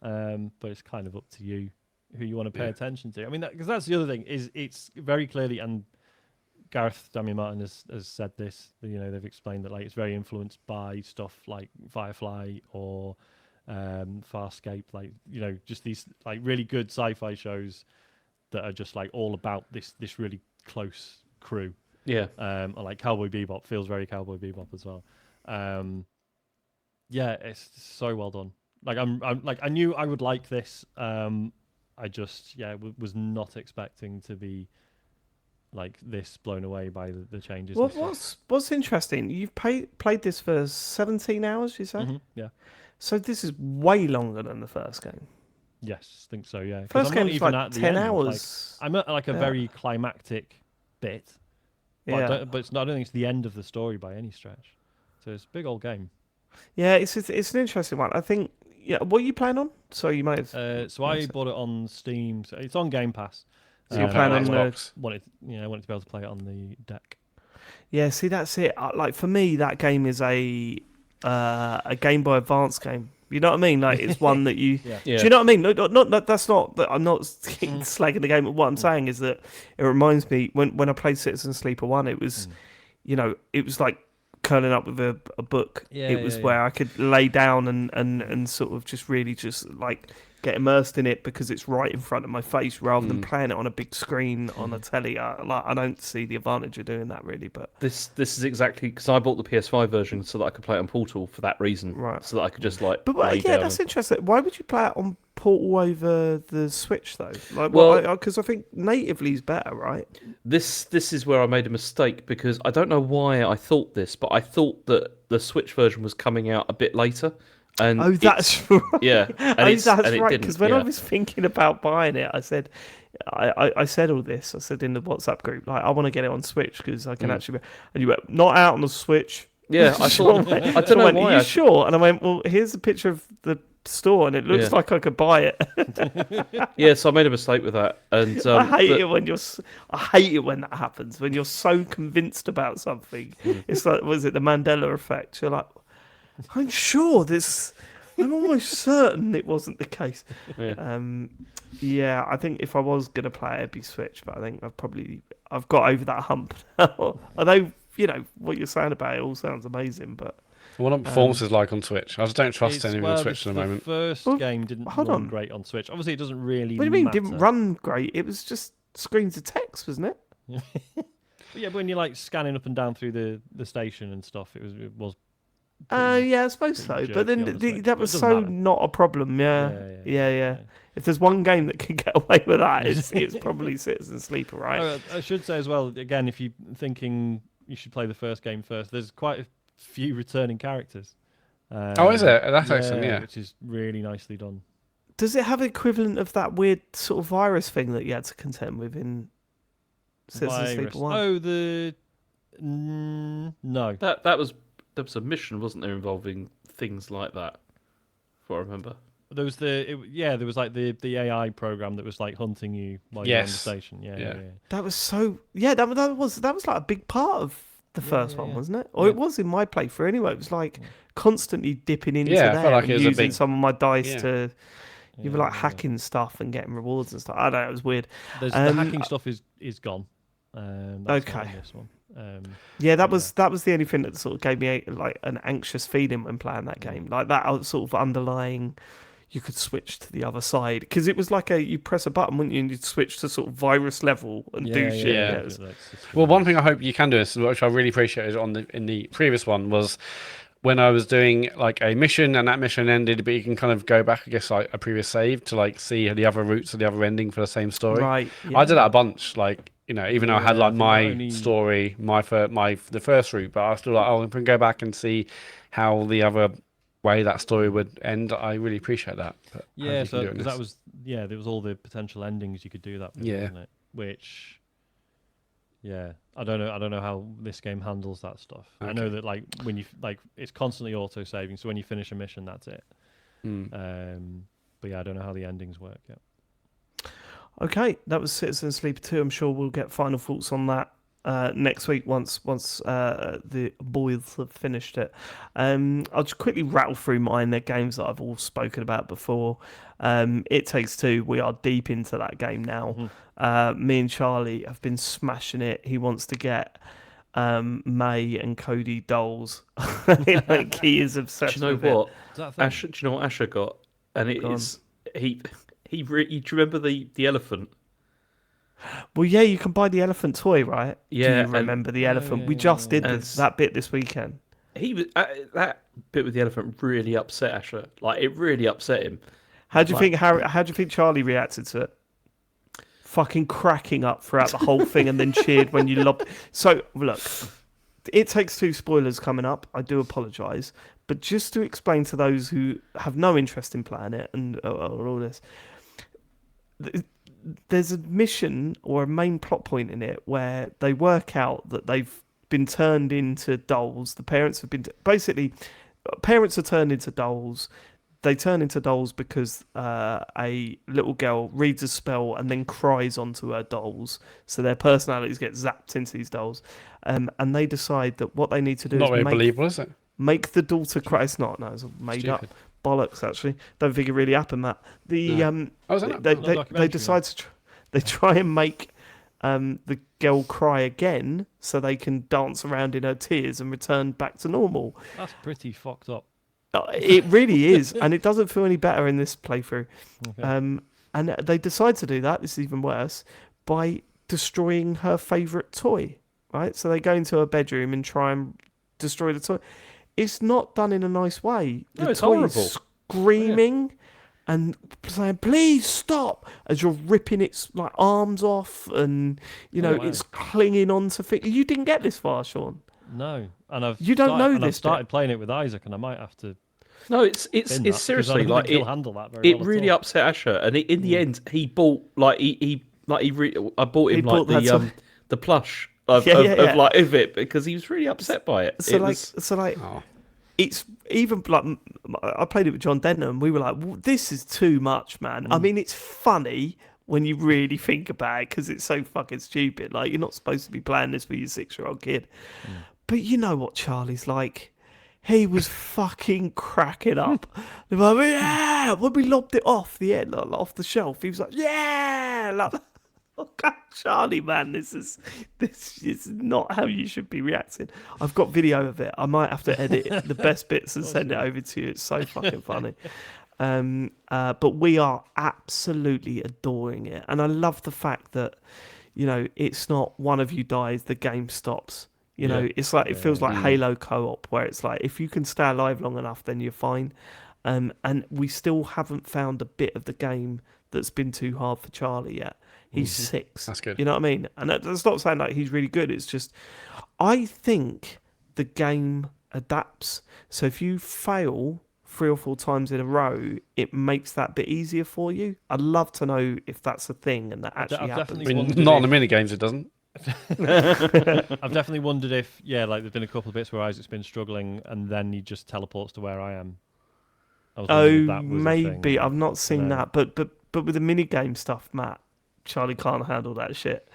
but it's kind of up to you who you want to pay attention to. I mean, because that's the other thing, is it's very clearly, and Gareth Damian Martin has said this, they've explained that like it's very influenced by stuff like Firefly or Farscape, like just these like really good sci-fi shows that are just like all about this really close crew. Yeah. And like Cowboy Bebop feels very Cowboy Bebop as well. Yeah, it's so well done. Like I'm like I knew I would like this. I just was not expecting to be like this blown away by the changes. What's interesting? You've played this for 17 hours, you say? Mm-hmm, yeah. So this is way longer than the first game. Yes, I think so. Yeah. First game was like at the 10 end. hours. Like, I'm at like a very climactic bit. But Yeah. I don't think it's the end of the story by any stretch. So it's a big old game. Yeah, it's an interesting one. I think. Yeah, what are you playing on? So you might have. So I bought it on Steam. So it's on Game Pass. So you're playing on Xbox? Wanted to be able to play it on the deck. Yeah, see, that's it. Like for me, that game is a Game Boy Advance game. You know what I mean? Like it's one that you. Yeah. Do you know what I mean? Not that's not. I'm not slagging the game. But what I'm saying is that it reminds me when I played Citizen Sleeper 1. It was, it was like curling up with a book. It was where I could lay down and sort of just really just like get immersed in it because it's right in front of my face rather than playing it on a big screen on a telly. I don't see the advantage of doing that really. But this is exactly because I bought the PS5 version so that I could play it on Portal for that reason. Right. So that I could just like. But that's interesting. Why would you play it on Portal over the Switch though? Like, because I think natively is better, right? This is where I made a mistake because I don't know why I thought this, but I thought that the Switch version was coming out a bit later. And that's right. Yeah, that's right. Because when I was thinking about buying it, I said, I said all this. I said in the WhatsApp group, like I want to get it on Switch because I can actually. And you went not out on the Switch. Yeah, I thought. I don't know why. Are you sure? And I went, well, here's a picture of the store, and it looks like I could buy it. Yeah, so I made a mistake with that, and I hate it when that happens. When you're so convinced about something, it's like, was it the Mandela effect? You're like, I'm sure this. I'm almost certain it wasn't the case. Yeah. I think if I was gonna play it, it'd be Switch, but I think I've got over that hump now. Although what you're saying about it all sounds amazing, but what are performances like on Switch? I just don't trust anything on Switch at the moment. The first game didn't run great on Switch. Obviously, it doesn't really. What do you mean didn't run great? It was just screens of text, wasn't it? But when you're like scanning up and down through the station and stuff, it was. Yeah, I suppose so. But then that was so not a problem. Yeah. If there's one game that can get away with that, it's probably Citizen Sleeper, right? I should say as well, again, if you're thinking you should play the first game first, there's quite a few returning characters. Is it? That's excellent, yeah. Which is really nicely done. Does it have equivalent of that weird sort of virus thing that you had to contend with in Citizen Sleeper 1? Oh, no. There was a mission, wasn't there, involving things like that? If I remember. There was there was like the AI program that was like hunting you while you're on the station. Yeah. That was so. Yeah, that was like a big part of the first one, wasn't it? Or it was in my playthrough anyway. It was like constantly dipping into there and using some of my dice to. You were like hacking stuff and getting rewards and stuff. I don't know. It was weird. The hacking stuff is gone. Okay. This one. That was the only thing that sort of gave me like an anxious feeling when playing that game. Like that sort of underlying, you could switch to the other side because it was like you press a button, wouldn't you, and you'd switch to sort of virus level and do shit. Yeah. Well, one thing I hope you can do is, which I really appreciated in the previous one, was when I was doing like a mission and that mission ended, but you can kind of go back, I guess, like a previous save to like see the other routes or the other ending for the same story. Right. Yeah. I did that a bunch, like. Even though I had like my story, the first route, but I was still like, I can go back and see how the other way that story would end. I really appreciate that. But so because that was there was all the potential endings you could do that with, wasn't it? Which, I don't know how this game handles that stuff. Okay. I know that like when you it's constantly auto saving, so when you finish a mission, that's it. But I don't know how the endings work yet. Okay, that was Citizen Sleeper 2. I'm sure we'll get final thoughts on that next week once the boys have finished it. I'll just quickly rattle through mine. They're games that I've all spoken about before. It Takes Two. We are deep into that game now. Me and Charlie have been smashing it. He wants to get May and Cody dolls. He is obsessed with it. Do you know what Asher got? And it is... Do you remember the elephant? Well, yeah, you can buy the elephant toy, right? Yeah, Do you remember the elephant? We just did that bit this weekend. He was that bit with the elephant really upset Asher. Like it really upset him. How do you think How do you think Charlie reacted to it? Fucking cracking up throughout the whole thing, and then cheered when you lobbed. So look, It Takes Two spoilers coming up. I do apologise, but just to explain to those who have no interest in playing it and all this, there's a mission or a main plot point in it where they work out that they've been turned into dolls. The parents have been basically parents are turned into dolls. They turn into dolls because a little girl reads a spell and then cries onto her dolls, so their personalities get zapped into these dolls. And they decide that what they need to do Not is very believable, is it? make the daughter cry. It's not. No, it's made Stupid. up bollocks. Actually, don't think it really happened. That they decide to they try and make the girl cry again so they can dance around in her tears and return back to normal. That's pretty fucked up. It really is, and it doesn't feel any better in this playthrough. Okay. And they decide to do that. This is even worse by destroying her favourite toy. Right, so they go into her bedroom and try and destroy the toy. It's not done in a nice way. No, it's toy horrible. is screaming and saying, "Please stop!" as you're ripping its like arms off, and it's clinging on to things. You didn't get this far, Sean. No, and I've I've started playing it with Isaac, and I might have to. No, it's seriously like he'll handle that very well. It really upset Asher, and in the end, he bought I bought him the plush of it because he was really upset by it. It's even like I played it with John Denham, and we were like, "This is too much, man." I mean, it's funny when you really think about it because it's so fucking stupid. Like, you're not supposed to be playing this with your 6-year-old kid. But you know what Charlie's like. He was fucking cracking up. They were like, yeah! When we lobbed it off off the shelf, he was like, yeah! Like, oh God, Charlie, man, this is not how you should be reacting. I've got video of it. I might have to edit the best bits and send it over to you. It's so fucking funny. But we are absolutely adoring it, and I love the fact that it's not one of you dies, the game stops. It's like it feels like Halo co-op, where it's like if you can stay alive long enough, then you're fine. And we still haven't found a bit of the game that's been too hard for Charlie yet. He's 6. That's good. You know what I mean? And that's not saying like he's really good. It's just I think the game adapts. So if you fail 3 or 4 times in a row, it makes that bit easier for you. I'd love to know if that's a thing and that actually happens. I mean, not in the mini games, it doesn't. I've definitely wondered if, like there's been a couple of bits where Isaac's been struggling and then he just teleports to where I am. Maybe. I've not seen that. But with the mini game stuff, Matt, Charlie can't handle that shit.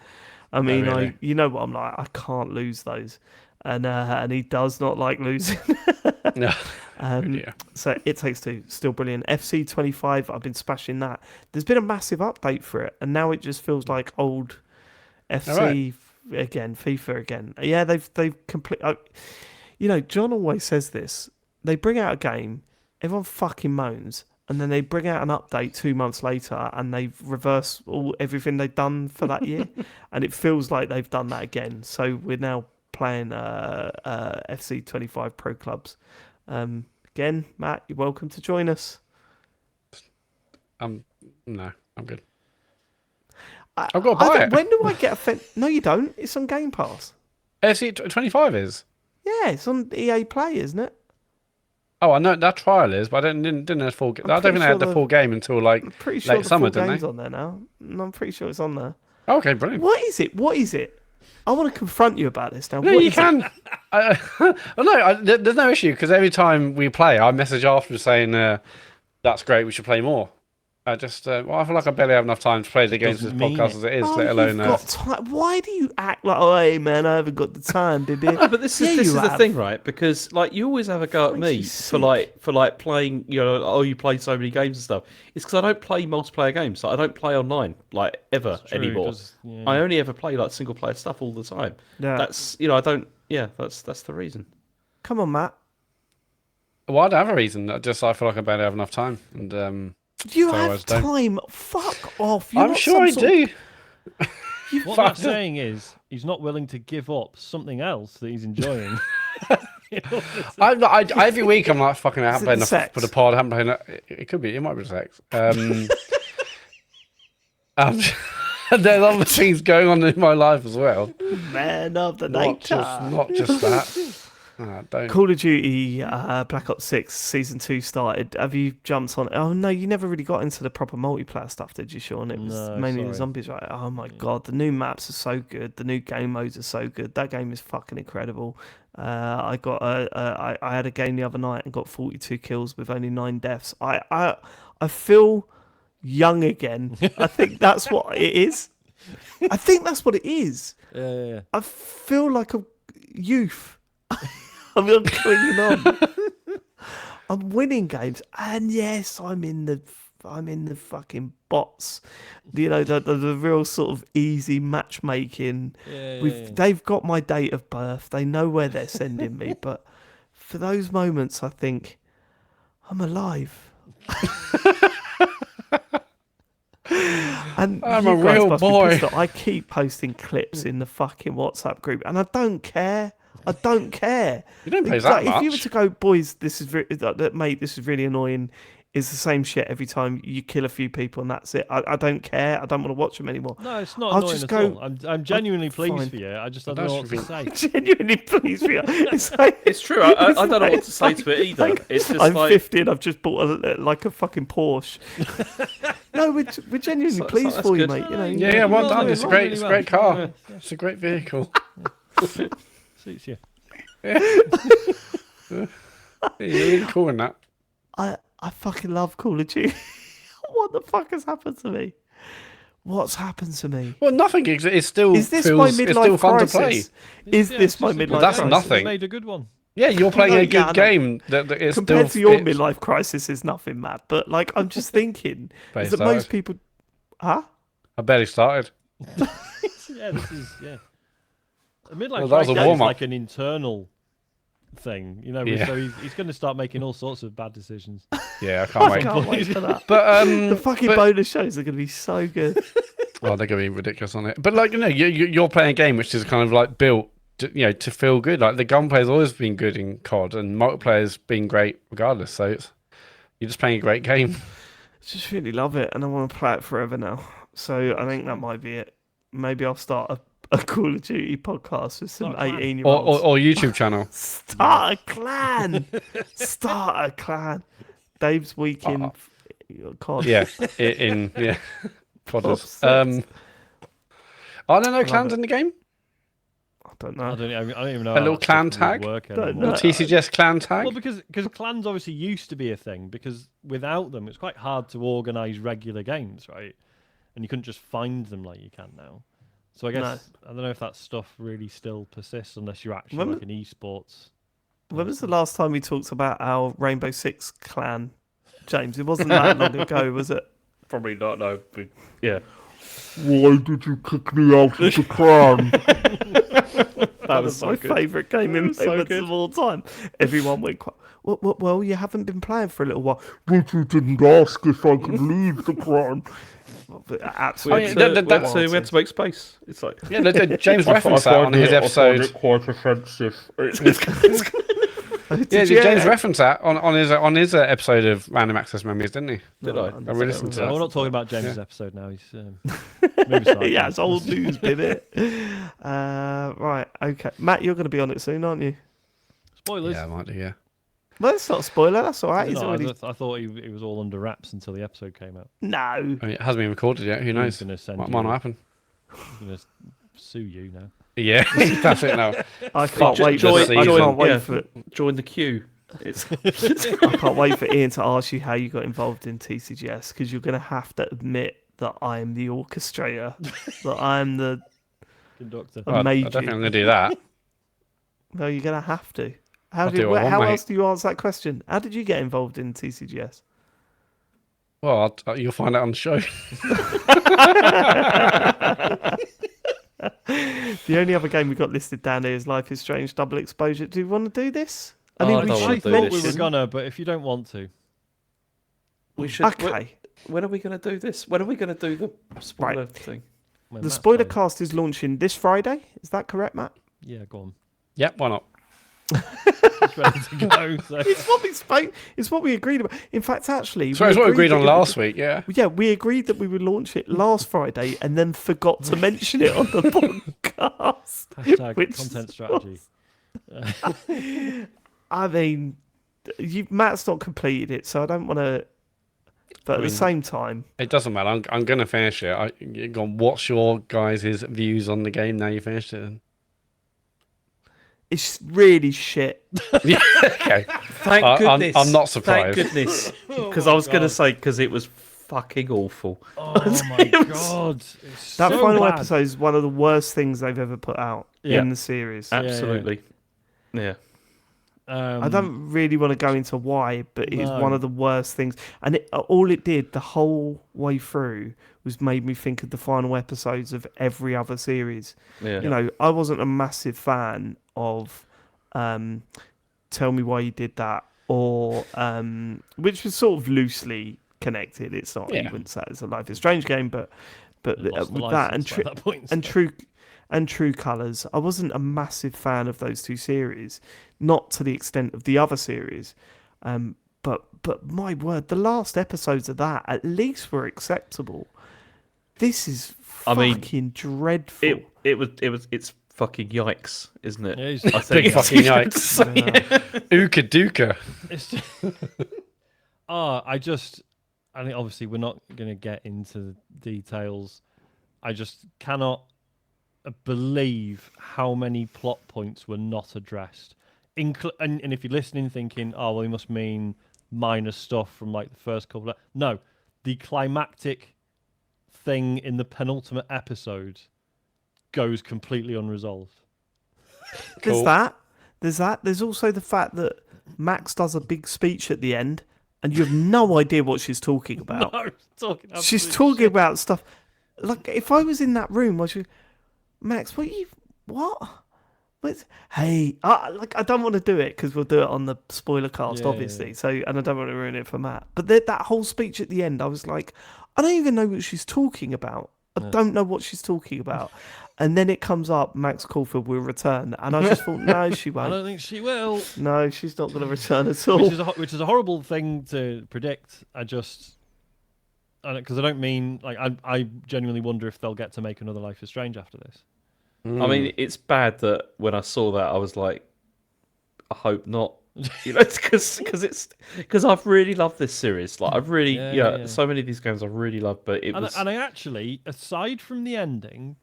I mean, really? You know what I'm like. I can't lose those. And he does not like losing. No. So It Takes Two, still brilliant. FC 25, I've been smashing that. There's been a massive update for it, and now it just feels like old FC again, FIFA again. Yeah, they've completely. John always says this. They bring out a game, everyone fucking moans, and then they bring out an update 2 months later, and they reverse everything they've done for that year, and it feels like they've done that again. So we're now playing FC 25 Pro Clubs. Again, Matt, you're welcome to join us. No, I'm good. I've got to buy it. When do I get offended? No, you don't. It's on Game Pass. FC 25 is? Yeah, it's on EA Play, isn't it? Oh, I know that trial is, but I didn't have the full. I don't think they had the full game until like pretty sure late summer, didn't they? Game's on there now. I'm pretty sure it's on there. Okay, brilliant. What is it? I want to confront you about this now. No, you can. There's no issue because every time we play, I message after saying, "That's great. We should play more." I just, I feel like I barely have enough time to play the games for this podcast as it is, let alone. Got time. Why do you act like, "Oh, hey man, I haven't got the time, did you?" No, but this is the thing, right? Because like you always have a go at me for like playing, you play so many games and stuff. It's because I don't play multiplayer games. Like, I don't play online like ever anymore. I only ever play like single player stuff all the time. Yeah. That's I don't. Yeah, that's the reason. Come on, Matt. Well, I don't have a reason. I feel like I barely have enough time, and you have time. Fuck off. I'm sure I do. What that's saying is he's not willing to give up something else that he's enjoying. Every week I'm like, fucking, I haven't played enough sex? for the pod. I haven't played enough. It could be. It might be sex. There's other things going on in my life as well. Man of the night. Not just that. Don't. Call of Duty Black Ops 6 Season 2 started. Have you jumped on? Oh, no, you never really got into the proper multiplayer stuff, did you, Sean? It was mainly the zombies, right? Oh, my God. The new maps are so good. The new game modes are so good. That game is fucking incredible. I had a game the other night and got 42 kills with only 9 deaths. I feel young again. I think that's what it is. I think that's what it is. Yeah. I feel like a youth. I'm clinging on. I'm winning games, and yes, I'm in the fucking bots. You know, the real sort of easy matchmaking. They've got my date of birth. They know where they're sending me. But for those moments, I think I'm alive. And I'm a real boy. I keep posting clips in the fucking WhatsApp group, and I don't care. You don't play that much. If you were to go, boys, mate, this is really annoying. It's the same shit every time you kill a few people, and that's it. I don't care. I don't want to watch them anymore. No, it's not annoying at all. I'm genuinely pleased for you. I don't know what to say. Genuinely pleased for you. It's true. I don't know what to say to it either. It's just I'm 50 and I've just bought a fucking Porsche. No, we're genuinely pleased for you, mate. You know. Yeah, well done. It's a great car. Yeah. It's a great vehicle. Suits you. Yeah. You're really cool in that. I fucking love Call of Duty. What the fuck has happened to me? What's happened to me? Well, nothing. It's still. Is this my midlife it's still fun crisis? to play. Is this my midlife crisis? That's nothing. You made a good one. Yeah, you're playing a good game. That is compared still to your midlife crisis is nothing, Matt. But like, I'm just thinking is that most people, I barely started. This is. A midlife that was crisis a warm-up. is like an internal thing, you know. So he's going to start making all sorts of bad decisions. Yeah, I can't wait. Can't wait for that. But the fucking bonus shows are going to be so good. Oh, they're going to be ridiculous on it. But like, you know, you're playing a game which is kind of like built, to feel good. Like the gunplay's always been good in COD, and multiplayer's been great regardless. So you're just playing a great game. I just really love it, and I want to play it forever now. So I think that might be it. Maybe I'll start a Call of Duty podcast with some 18-year-olds. Or YouTube channel. Start a clan. Start a clan. Dave's week in COD. Yeah, Podders. Are there no clans in the game? I don't know. I don't even know. A little clan tag? Work Don't anymore. know. TCGS clan tag? Well, because clans obviously used to be a thing, because without them, it's quite hard to organise regular games, right? And you couldn't just find them like you can now. So I guess I don't know if that stuff really still persists unless you're actually like an esports. When was the last time we talked about our Rainbow Six clan, James? It wasn't that long ago, was it? Probably not. No. But, yeah. Why did you kick me out of the clan? That was my favourite game in moments of all time. Everyone went quite... Well, you haven't been playing for a little while. But you didn't ask if I could leave the clan. Absolutely. We had to make space. It's like James referenced that on his episode. I find it quite offensive. James referenced that on his episode of Random Access Memories, didn't he? Did I? I listened to that. We're not talking about James's episode now. He's yeah, it's old news, baby. Right, okay. Matt, you're going to be on it soon, aren't you? Spoilers. Yeah, I might do. Yeah. Well, that's not a spoiler. That's all right. I thought he was all under wraps until the episode came out. No. I mean, it hasn't been recorded yet. Who knows? What might not happen? He's going to sue you now. Yeah, that's it now. I can't wait for it. Join the queue. I can't wait for Ian to ask you how you got involved in TCGS, because you're going to have to admit that I am the orchestrator, that I am the conductor. I definitely going to do that. No, you're going to have to. How mate. else do you answer that question? How did you get involved in TCGS? Well, you'll find out on the show. The only other game we got listed down here is Life is Strange Double Exposure. Do you want to do this? I thought we were gonna, but if you don't want to, we should. Okay. When are we going to do this? When are we going to do the spoiler thing? the spoiler cast is launching this Friday. Is that correct, Matt? Yeah, go on. Yep, why not? It's ready to go. So. It's what we spoke. It's what we agreed about. In fact, actually, So it's what we agreed on last week. Yeah. Yeah, we agreed that we would launch it last Friday, and then forgot to mention it on the podcast. Hashtag content strategy. I mean, Matt's not completed it, so I don't want to. But at the same time, it doesn't matter. I'm going to finish it. What's your guys' views on the game now you finished it? Then? It's really shit. Yeah, okay. Thank goodness. I'm not surprised. Thank goodness. Because I was going to say, because it was fucking awful. Oh my god. That final episode is one of the worst things they've ever put out in the series. Absolutely. Yeah. I don't really want to go into why, but it's one of the worst things. And all it did the whole way through was made me think of the final episodes of every other series. Yeah. You know, I wasn't a massive fan of Tell Me Why You Did That, or which was sort of loosely connected. It's not, you wouldn't say it's a Life is Strange game, but with that and True Colours, I wasn't a massive fan of those two series, not to the extent of the other series. But my word, the last episodes of that at least were acceptable. This is fucking dreadful. It's fucking yikes, isn't it? Yeah, I think big fucking yikes. Ooka dooka. I think obviously we're not going to get into details. I just cannot believe how many plot points were not addressed. And if you're listening thinking, oh, well, he must mean minor stuff from like the first couple of... No, the climactic thing in the penultimate episode goes completely unresolved. Cool. There's that. There's also the fact that Max does a big speech at the end and you have no idea what she's talking about. No, she's talking about stuff. Like, if I was in that room, Max, what? Hey, I don't want to do it because we'll do it on the spoiler cast, obviously. Yeah. So, and I don't want to ruin it for Matt. But that whole speech at the end, I was like, I don't even know what she's talking about. I don't know what she's talking about. And then it comes up, Max Caulfield will return, and I just thought, no, she won't. I don't think she will. No, she's not going to return at all. Which is a horrible thing to predict. Because I don't mean like I genuinely wonder if they'll get to make another Life is Strange after this. I mean, it's bad that when I saw that, I was like, I hope not. You know, because I've really loved this series. Like, I've really, so many of these games I really love. But and I actually, aside from the ending,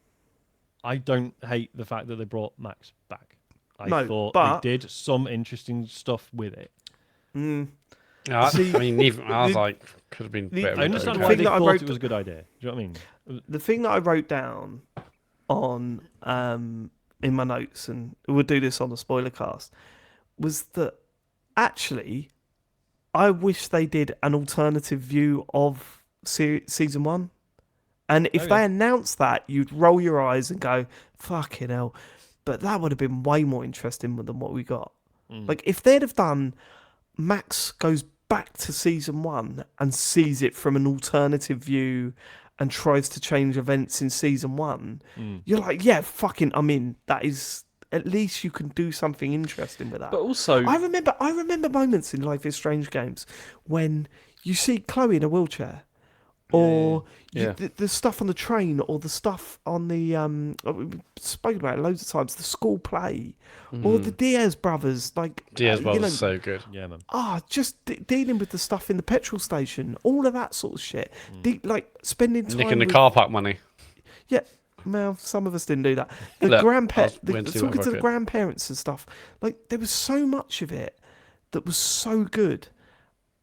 I don't hate the fact that they brought Max back. I thought they did some interesting stuff with it. I mean, even I was like, could have been better. I understand why they thought it was a good idea. Do you know what I mean? The thing that I wrote down on in my notes, and we'll do this on the spoiler cast, was that actually I wish they did an alternative view of season 1. And if they announced that, you'd roll your eyes and go, fucking hell. But that would have been way more interesting than what we got. Like, if they'd have done Max goes back to season 1 and sees it from an alternative view and tries to change events in season 1, you're like, yeah, fucking, I'm in. That is, at least you can do something interesting with that. But also, I remember moments in Life is Strange games when you see Chloe in a wheelchair, or the stuff on the train, or the stuff on the we've spoken about it loads of times, the school play, or the Diaz brothers. Like, Diaz brothers, so good. Yeah, man. Just dealing with the stuff in the petrol station, all of that sort of shit. Like spending time nicking the car park money. Yeah. Well, some of us didn't do that. Talking to the grandparents and stuff. Like, there was so much of it that was so good.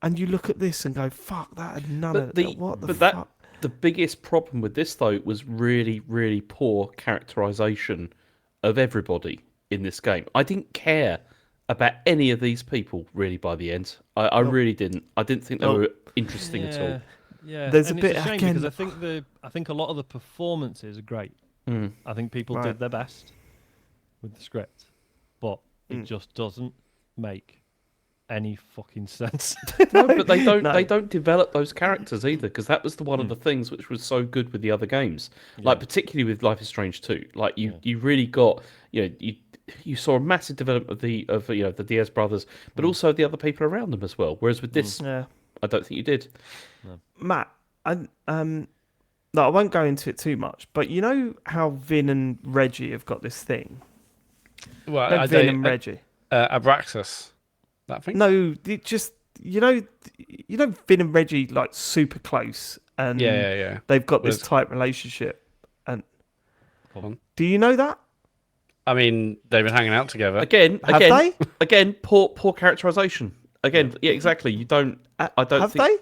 And you look at this and go, fuck, that had none of that. What the fuck? The biggest problem with this, though, was really, really poor characterization of everybody in this game. I didn't care about any of these people, really, by the end. I really didn't. I didn't think they were interesting at all. Yeah, there's and a bit it's a shame again because I think a lot of the performances are great. I think people did their best with the script, but it just doesn't make any fucking sense. No, but they don't. No. They don't develop those characters either, because that was one of the things which was so good with the other games. Like particularly with Life is Strange 2. Like you really got you saw a massive development of the Diaz brothers, but also the other people around them as well. Whereas with this, I don't think you did. Matt, no, I won't go into it too much, but you know how Vin and Reggie have got this thing? Well, Vin and Reggie. Abraxas, that thing? No, it just you know Vin and Reggie like super close, and Yeah. they've got this tight relationship. And Come on. do you know that? I mean, they've been hanging out together. Again, they? poor characterization. Again, yeah, exactly. You don't. I don't. Have think,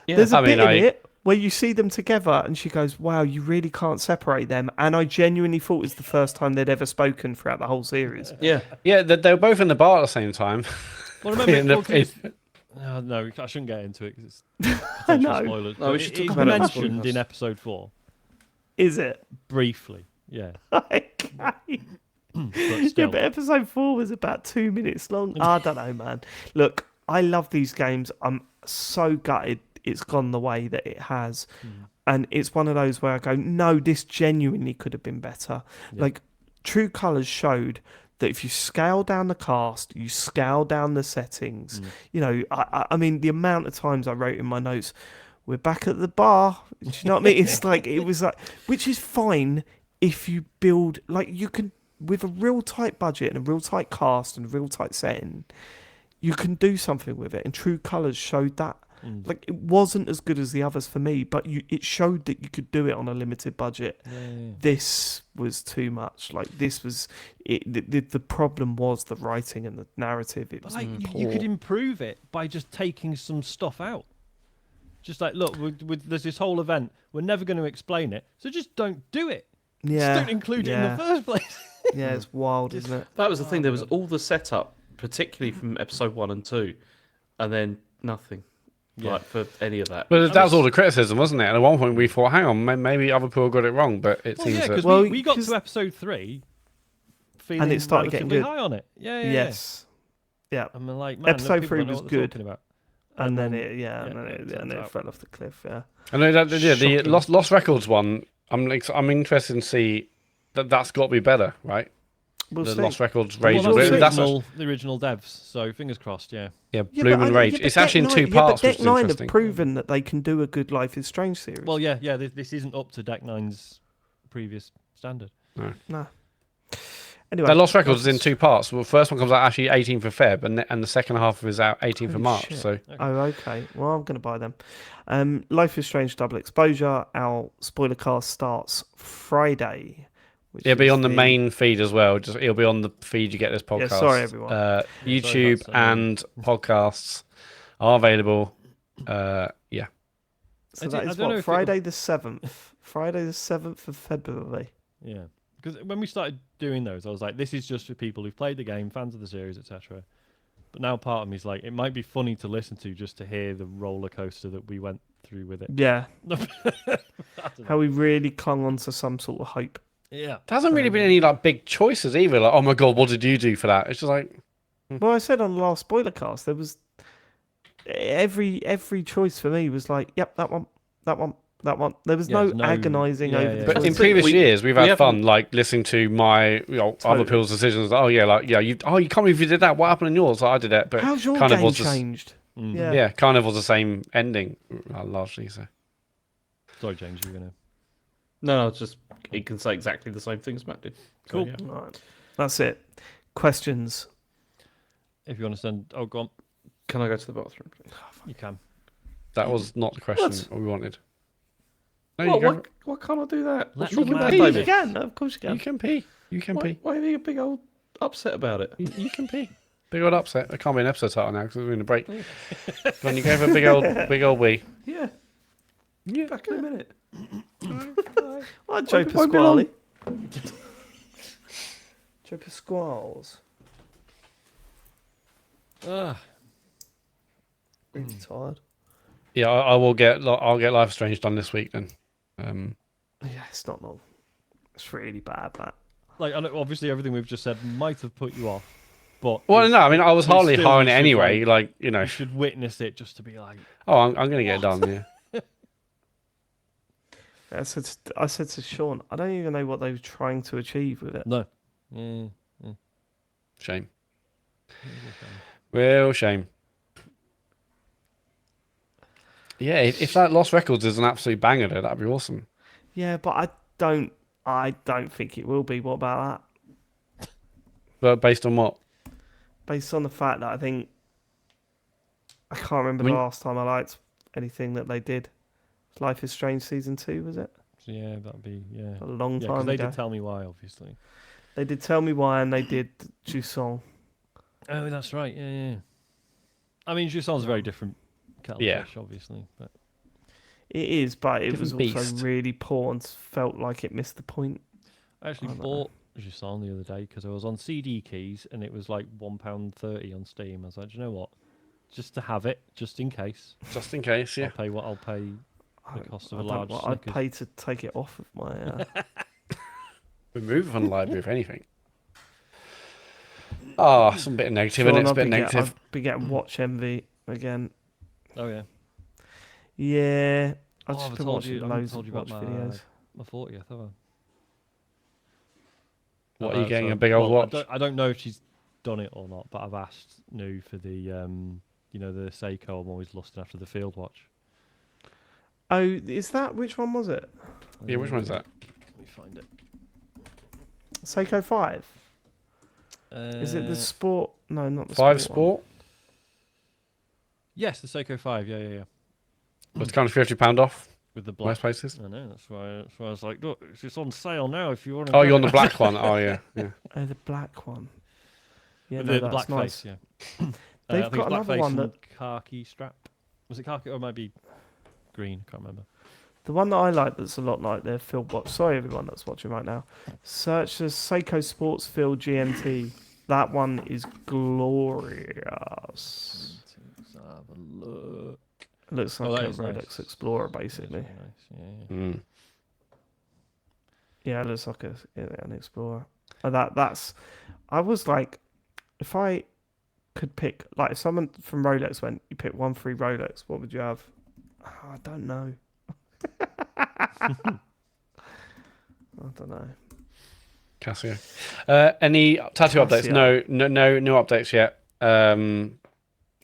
they? Yeah. There's a bit in it where you see them together, and she goes, "Wow, you really can't separate them." And I genuinely thought it was the first time they'd ever spoken throughout the whole series. Yeah. Yeah, they were both in the bar at the same time. Well, remember, no, I shouldn't get into it because it's potential spoilers. No, we should talk it's about it on the mentioned podcast. in episode 4 Is it? briefly. Yeah, Okay. but Yeah, still. but episode 4 was about 2 minutes long. I don't know, man. Look, I love these games. I'm so gutted it's gone the way that it has. And it's one of those where I go, no, this genuinely could have been better. Like, True Colours showed that if you scale down the cast, you scale down the settings. You know, I mean, the amount of times I wrote in my notes, we're back at the bar. Do you know what I mean? It's like, it was like, which is fine if you build, like, you can, with a real tight budget and a real tight cast and a real tight setting, you can do something with it. And True Colours showed that. Like, it wasn't as good as the others for me, but it showed that you could do it on a limited budget. This was too much. Like, this was the problem was the writing and the narrative. It was poor. You could improve it by just taking some stuff out. Just like, look, there's this whole event. We're never going to explain it, so just don't do it. Yeah, Just don't include it in the first place. Yeah, it's wild, isn't it? That was the thing. There was all the setup, particularly from episode 1 and 2, and then nothing. Like for any of that. But that was all the criticism, wasn't it? And at one point we thought, hang on, maybe other people got it wrong, but it seems that... Well, we got to episode 3 feeling and it started getting good. high on it. Yes. Yeah. I'm like, man, episode 3 was good. About. And then it fell off the cliff, yeah. I know that the Lost Records one, I'm interested to see that's got to be better, right? We'll the see. Lost Records Well, Rage. that's the original devs, so fingers crossed, yeah. Yeah, Bloom and Rage. It's actually in 2 parts, which is Deck 9 interesting. have proven that they can do a good Life is Strange series. Well, yeah, this isn't up to Deck 9's previous standard. No. Anyway, The Lost Records is in 2 parts. Well, the first one comes out actually 18th of Feb, and the second half is out 18th of Holy March. shit. So Oh, okay. Well, I'm going to buy them. Life is Strange Double Exposure. Our spoiler cast starts Friday. it'll be on the main feed as well. It'll be on the feed you get this podcast. Yeah, sorry, everyone. YouTube and podcasts are available. Yeah. So that is what, Friday the 7th. Friday the 7th of February. Yeah. Because when we started doing those, I was like, this is just for people who've played the game, fans of the series, etc. But now part of me is like, it might be funny to listen to just to hear the roller coaster that we went through with it. Yeah. How we really clung on to some sort of hope. Yeah. There hasn't really been any like big choices either. Like, oh my god, what did you do for that? It's just like, Well, I said on the last spoiler cast, there was every choice for me was like, yep, that one. There was no agonising over the But choices. in previous years, we've had fun, like listening to my other people's decisions. Oh yeah, like you can't believe you did that. What happened in yours? Like, I did it, but How's your kind of game was changed? yeah, kind of was the same ending largely. So Sorry, James, you were gonna. No, it's just it can say exactly the same things Matt did. Cool. So, yeah. Right. That's it. Questions. If you want to send, go on. Can I go to the bathroom, please? You can. that was not the question we wanted. No, What, you go. why can't I do that? What's Let wrong me with that, know. You David? can. Of course you can. You can pee. You can pee. Why are you a big old upset about it? You can pee. Big old upset. There can't be an episode title now because we're in a break. When you go for a big old wee. Yeah. Back in a minute. Well, Joe won't be Pasquale. Joe Pasquale's. Really tired. Yeah, I will get. I'll get Life is Strange done this week then. Yeah, it's not long. It's really bad, that. Like, I know, obviously, everything we've just said might have put you off, But well, no, I mean, I was but hardly still, high on you it should, anyway. Like, you know, you should witness it just to be like, oh, I'm going to get it done. Yeah. I said to Sean, I don't even know what they were trying to achieve with it. no. Shame. Real shame. Yeah, if that Lost Records is an absolute banger, though, that'd be awesome. Yeah, but I don't think it will be. What about that? But based on what? Based on the fact that I can't remember the last time I liked anything that they did. Life is Strange Season 2, was it? Yeah, that'd be A long time ago. they did tell me why, obviously. They did Tell Me Why, and they did Jusong. Oh, that's right. Yeah. I mean, Jusong's a very different kettle of fish, obviously, but it is. But it was Different also beast. really poor and felt like it missed the point. I actually bought Jusong the other day because I was on CD keys and it was like £1.30 on Steam. I was like, do you know what? Just to have it, just in case. Just in case, yeah. I'll pay what I'll pay the cost of a large I'd Snickers. pay to take it off of my. Remove it from the library, if anything. Oh, some bit of negative, and it's a bit negative. I'd be getting Watch Envy again. Oh, yeah. Yeah. I've Oh, just I've been told watching you- I loads told of you about watch videos. My 40th, have I? What, are you getting so- a big old well, watch? I don't know if she's done it or not, but I've asked Nu for the, the Seiko. I'm always lusting after the Field Watch. Oh, is that which one was it? Yeah, which one's that? Let me find it. Seiko 5. Is it the Sport? No, not the 5 Sport. One. Sport? Yes, the Seiko 5. Yeah. It's kind of £50 off. With the black. Most places. I know. That's why I was like, look, it's on sale now. If you want to. Oh, you're on the black one. Oh, yeah. Oh, the black one. Yeah, With no, the that's black nice. face. Yeah. They've I think got it's another blackface one and that. khaki strap. Was it khaki or it might be green? I can't remember. The one that I like that's a lot like their Field Watch. Sorry, everyone that's watching right now. Search the Seiko Sports Field GMT. That one is glorious. Let's have a look. It looks Oh, like that a is Rolex nice. Explorer, That is basically. very nice. Yeah. Mm. Yeah, it looks like an Explorer. That's. I was like, if I could pick, like, if someone from Rolex went, you pick one free Rolex, what would you have? Oh, I don't know. I don't know. Casio. Any tattoo updates? Casio. No new updates yet.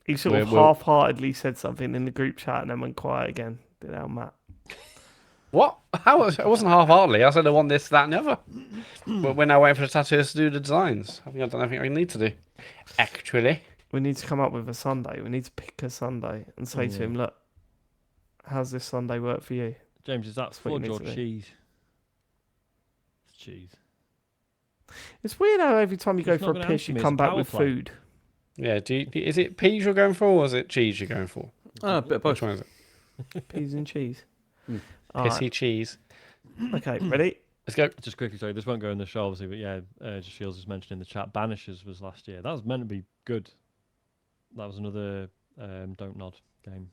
He sort of We'll- half-heartedly said something in the group chat and then went quiet again. Did our Matt? What? How? It wasn't half-heartedly. I said I want this, that, and the other. But we're now waiting for the tattooist to do the designs. I think I've done everything I need to do. Actually. We need to come up with a Sunday. We need to pick a Sunday and say to him, look, how's this Sunday work for you? James, is that That's what you fudge or need to do. cheese? It's cheese. It's weird how every time you go He's for not a gonna piss, answer you me, it's come a back power with play. food. Yeah. Is it peas you're going for, or is it cheese you're going for? A bit of Which both. one is it? Peas and cheese. Mm. Pissy cheese. Okay, ready? Let's go. Just quickly, sorry, this won't go in the show, obviously, but yeah, just Shields just mentioned in the chat, Banishers was last year. That was meant to be good. That was another Don't Nod game.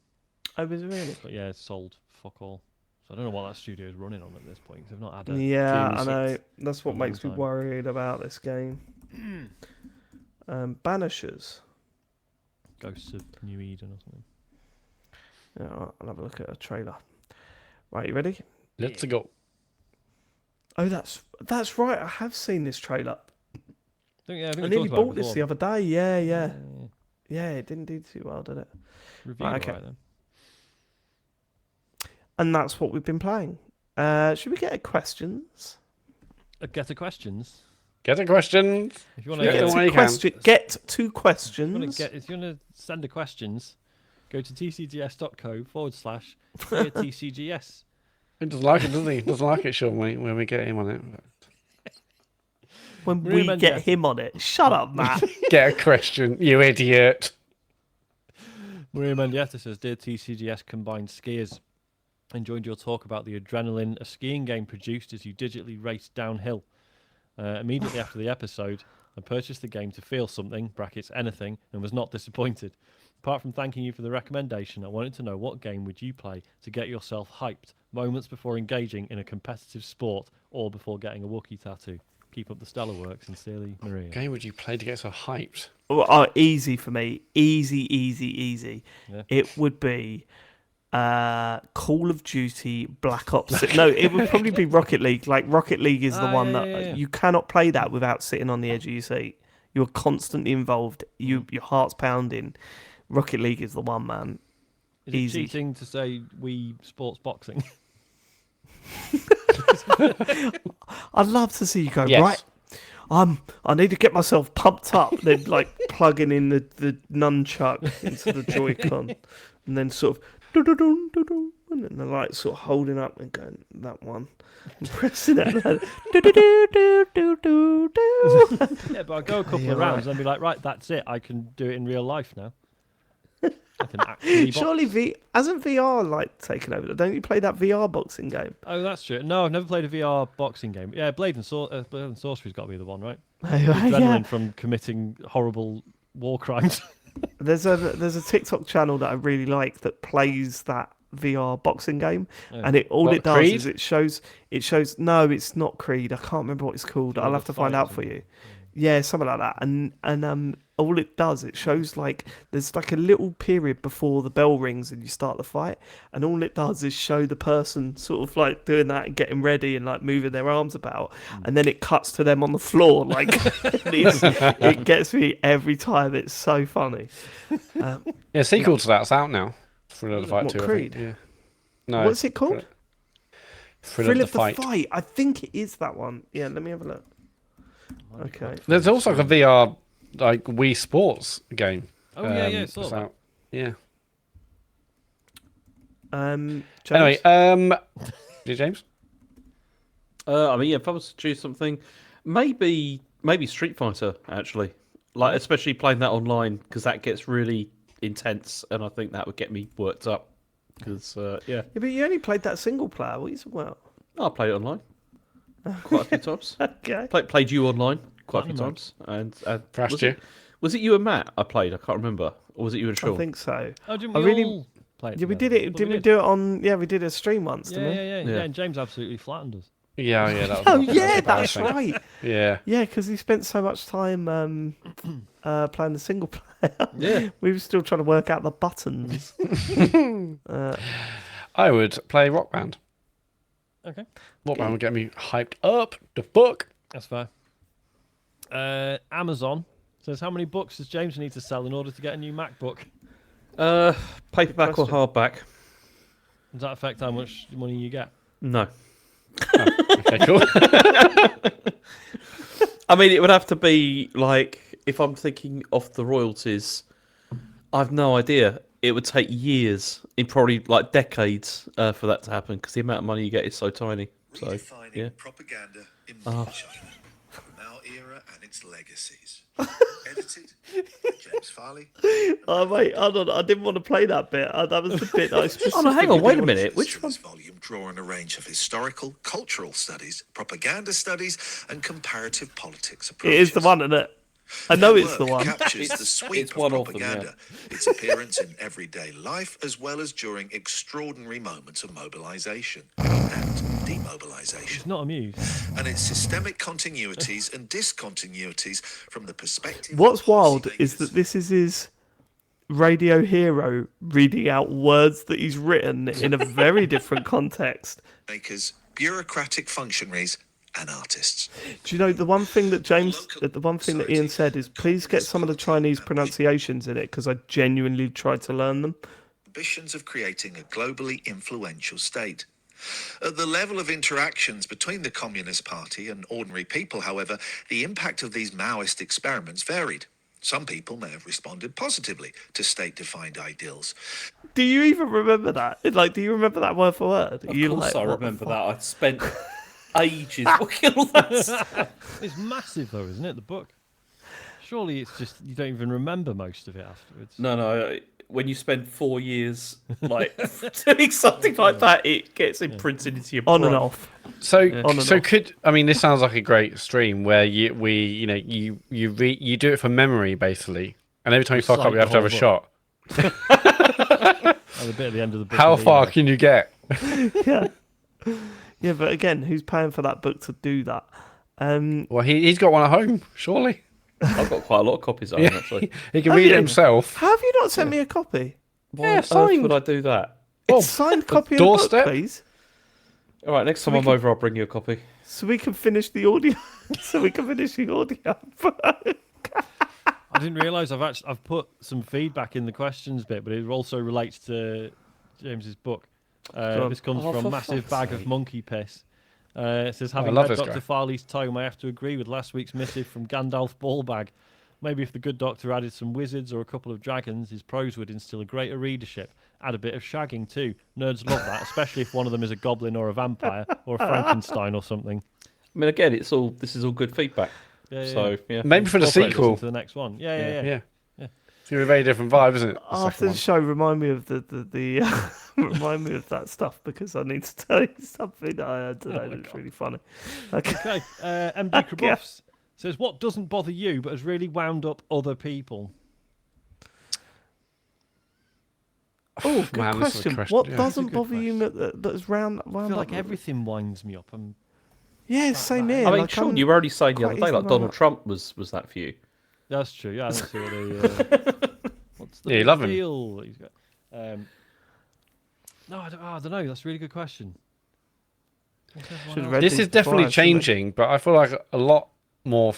Oh, was it really? But yeah, it's sold. Fuck all. So I don't know what that studio is running on at this point, 'cause they've not had a... Yeah, I Game know. six. That's what a makes me long time. worried about this game. Banishers. Ghosts of New Eden or something. Yeah, I'll have a look at a trailer. Right, you ready? Let's go. Oh, that's right. I have seen this trailer. I I think nearly bought this the other day. Yeah. Yeah, it didn't do too well, did it? Review Right, okay. right then. And that's what we've been playing. Should we get a questions? Get to questions. Get a question. If you want Yeah, to don't worry, you can. Get to questions. if you want to send the questions, go to tcgs.co/TCGS. He doesn't like it, does he? Doesn't like it, Sean, when we get him on it. When Maria we Mendes. get him on it. Shut up, Matt. Get a question, you idiot. Maria Mendieta says, Dear TCGS combined skiers, enjoyed your talk about the adrenaline a skiing game produced as you digitally raced downhill. Immediately after the episode, I purchased the game to feel something, brackets anything, and was not disappointed. Apart from thanking you for the recommendation, I wanted to know what game would you play to get yourself hyped moments before engaging in a competitive sport or before getting a Wookiee tattoo. keep up the stellar work. Sincerely, Maria. Game would you play to get so hyped? Easy for me. Easy. Yeah. It would be Call of Duty Black Ops. No, it would probably be Rocket League. Like Rocket League is the one that you cannot play that without sitting on the edge of your seat. You're constantly involved. Your heart's pounding. Rocket League is the one, man. Is Easy. it cheating to say Wii Sports Boxing? I'd love to see you go, Yes. right, I need to get myself pumped up, then like plugging in the nunchuck into the Joy-Con, and then sort of do-do-dum, do-dum, and then the light sort of holding up and going, that one, and pressing it, and then, do-do-do-do-do-do. Yeah, but I'll go a couple of rounds and be like, right, that's it. I can do it in real life now. I can actually box. Surely hasn't VR like taken over? Don't you play that VR boxing game? Oh, that's true. No, I've never played a VR boxing game. Yeah, Blade and Sorcery's got to be the one, right? Adrenaline from committing horrible war crimes. There's a TikTok channel that I really like that plays that VR boxing game, and it does Creed? is it shows. No, it's not Creed. I can't remember what it's called. I'll have to find out for you. Yeah, something like that. And all it does, it shows like there's like a little period before the bell rings and you start the fight, and all it does is show the person sort of like doing that and getting ready and like moving their arms about, and then it cuts to them on the floor. Like it gets me every time. It's so funny. Sequel to that's out now. Thrill of the Fight What, 2. Creed? I think. Yeah. No. What's it called? Thrill of the Fight. I think it is that one. Yeah, let me have a look. Okay. There's also like a VR like Wii Sports game. Oh yeah, saw it's that. out. Yeah. James? Anyway, James? I mean, yeah, if I was to choose something, maybe Street Fighter, actually. Like, especially playing that online, because that gets really intense, and I think that would get me worked up. Because, yeah, but you only played that single player. What are you talking about? I played it online quite a few times. Okay. Played you online quite a few times. And was it you and Matt I played? I can't remember. Or was it you and Sean? I think so. Oh, didn't we all play it? Yeah, we did together? it. Didn't we do it on? Yeah, we did a stream once, didn't we? Yeah. And James absolutely flattened us. Yeah. That was Oh yeah, that's right. Yeah. Yeah, because he spent so much time playing the single player. Yeah. We were still trying to work out the buttons. I would play Rock Band. Okay. Rock Band would get me hyped up. The book. That's fair. Amazon says, how many books does James need to sell in order to get a new MacBook? Paperback or hardback? Does that affect how much money you get? No. Okay, cool. I mean, it would have to be like, if I'm thinking off the royalties, I've no idea. It would take years, in probably like decades, for that to happen, because the amount of money you get is so tiny. So, yeah. Propaganda in China from our era and its legacies. Edited by James Farley. Oh wait, hold on. I didn't want to play that bit. That was the bit I specifically. Oh no, hang on, wait a minute. Which one? This volume draw on a range of historical, cultural studies, propaganda studies, and comparative politics It approaches. is the one, isn't it? I know it's the one. Captures the sweep it's of one of them, propaganda, its appearance in everyday life, as well as during extraordinary moments of mobilization and demobilization, He's not amused. and its systemic continuities and discontinuities from the perspective. What's of wild policymakers. is that this is his radio hero reading out words that he's written in a very different context. Makers, bureaucratic functionaries, and artists. Do you know the one thing that Ian said is please get some of the Chinese pronunciations in it because I genuinely tried to learn them. Ambitions of creating a globally influential state. At the level of interactions between the Communist Party and ordinary people, however, the impact of these Maoist experiments varied. Some people may have responded positively to state-defined ideals. Do you even remember that? Like, do you remember that word for word? Of course I remember that. I spent ages looking at all that stuff. It's massive, though, isn't it, the book? Surely it's just you don't even remember most of it afterwards. No. When you spend 4 years like doing something like that, it gets imprinted into your brain. On and off. So off. this sounds like a great stream where you do it from memory basically, and every time you fuck up, you have to have a shot. Have a bit at the end of the book. How far can you get? Yeah, but again, who's paying for that book to do that? Well, he's got one at home, surely. I've got quite a lot of copies of it, actually. He can read it himself. Have you not sent me a copy? Why on earth would I do that? It's signed copy of the book, doorstep? please. All right, next time I'm over, I'll bring you a copy. So we can finish the audio. I didn't realise I've put some feedback in the questions bit, but it also relates to James's book. This comes from Massive Bag of Monkey Piss. It says, having read Dr. Farley's tome, I have to agree with last week's missive from Gandalf Ballbag. Maybe if the good doctor added some wizards or a couple of dragons, his prose would instill a greater readership. Add a bit of shagging too. Nerds love that, especially if one of them is a goblin or a vampire or a Frankenstein or something. I mean, again, this is all good feedback. Yeah. Maybe for the sequel. To the next one. Yeah. It's gonna be a very different vibe, isn't it? After the show, remind me of the remind me of that stuff, because I need to tell you something that I heard today that's really funny. Okay. MD Krabuffs says, what doesn't bother you but has really wound up other people? Oh, good question. What doesn't bother you that's round I feel up? like everything winds me up. Yeah, same here. I mean, Sean, you were only saying the other day, like Donald Trump was that for you? That's true. Yeah, I don't see what the what's the you love him. deal that he's got. No, I don't know. That's a really good question. This is definitely changing, but I feel like a lot more.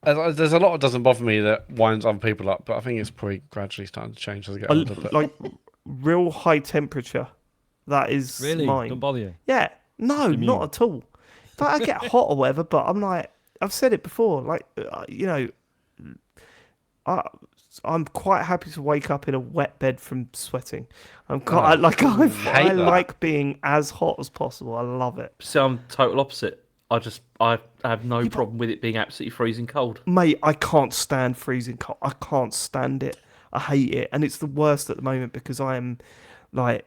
There's a lot that doesn't bother me that winds other people up, but I think it's probably gradually starting to change as I get older. But... Like real high temperature. That is really mine. Don't bother you? Yeah, no, not at all. Like, I get hot or whatever, but I'm like, I've said it before. Like, I'm quite happy to wake up in a wet bed from sweating. I like being as hot as possible. I love it. So I'm total opposite. I have no problem with it being absolutely freezing cold. Mate, I can't stand freezing cold. I can't stand it. I hate it, and it's the worst at the moment because I am like,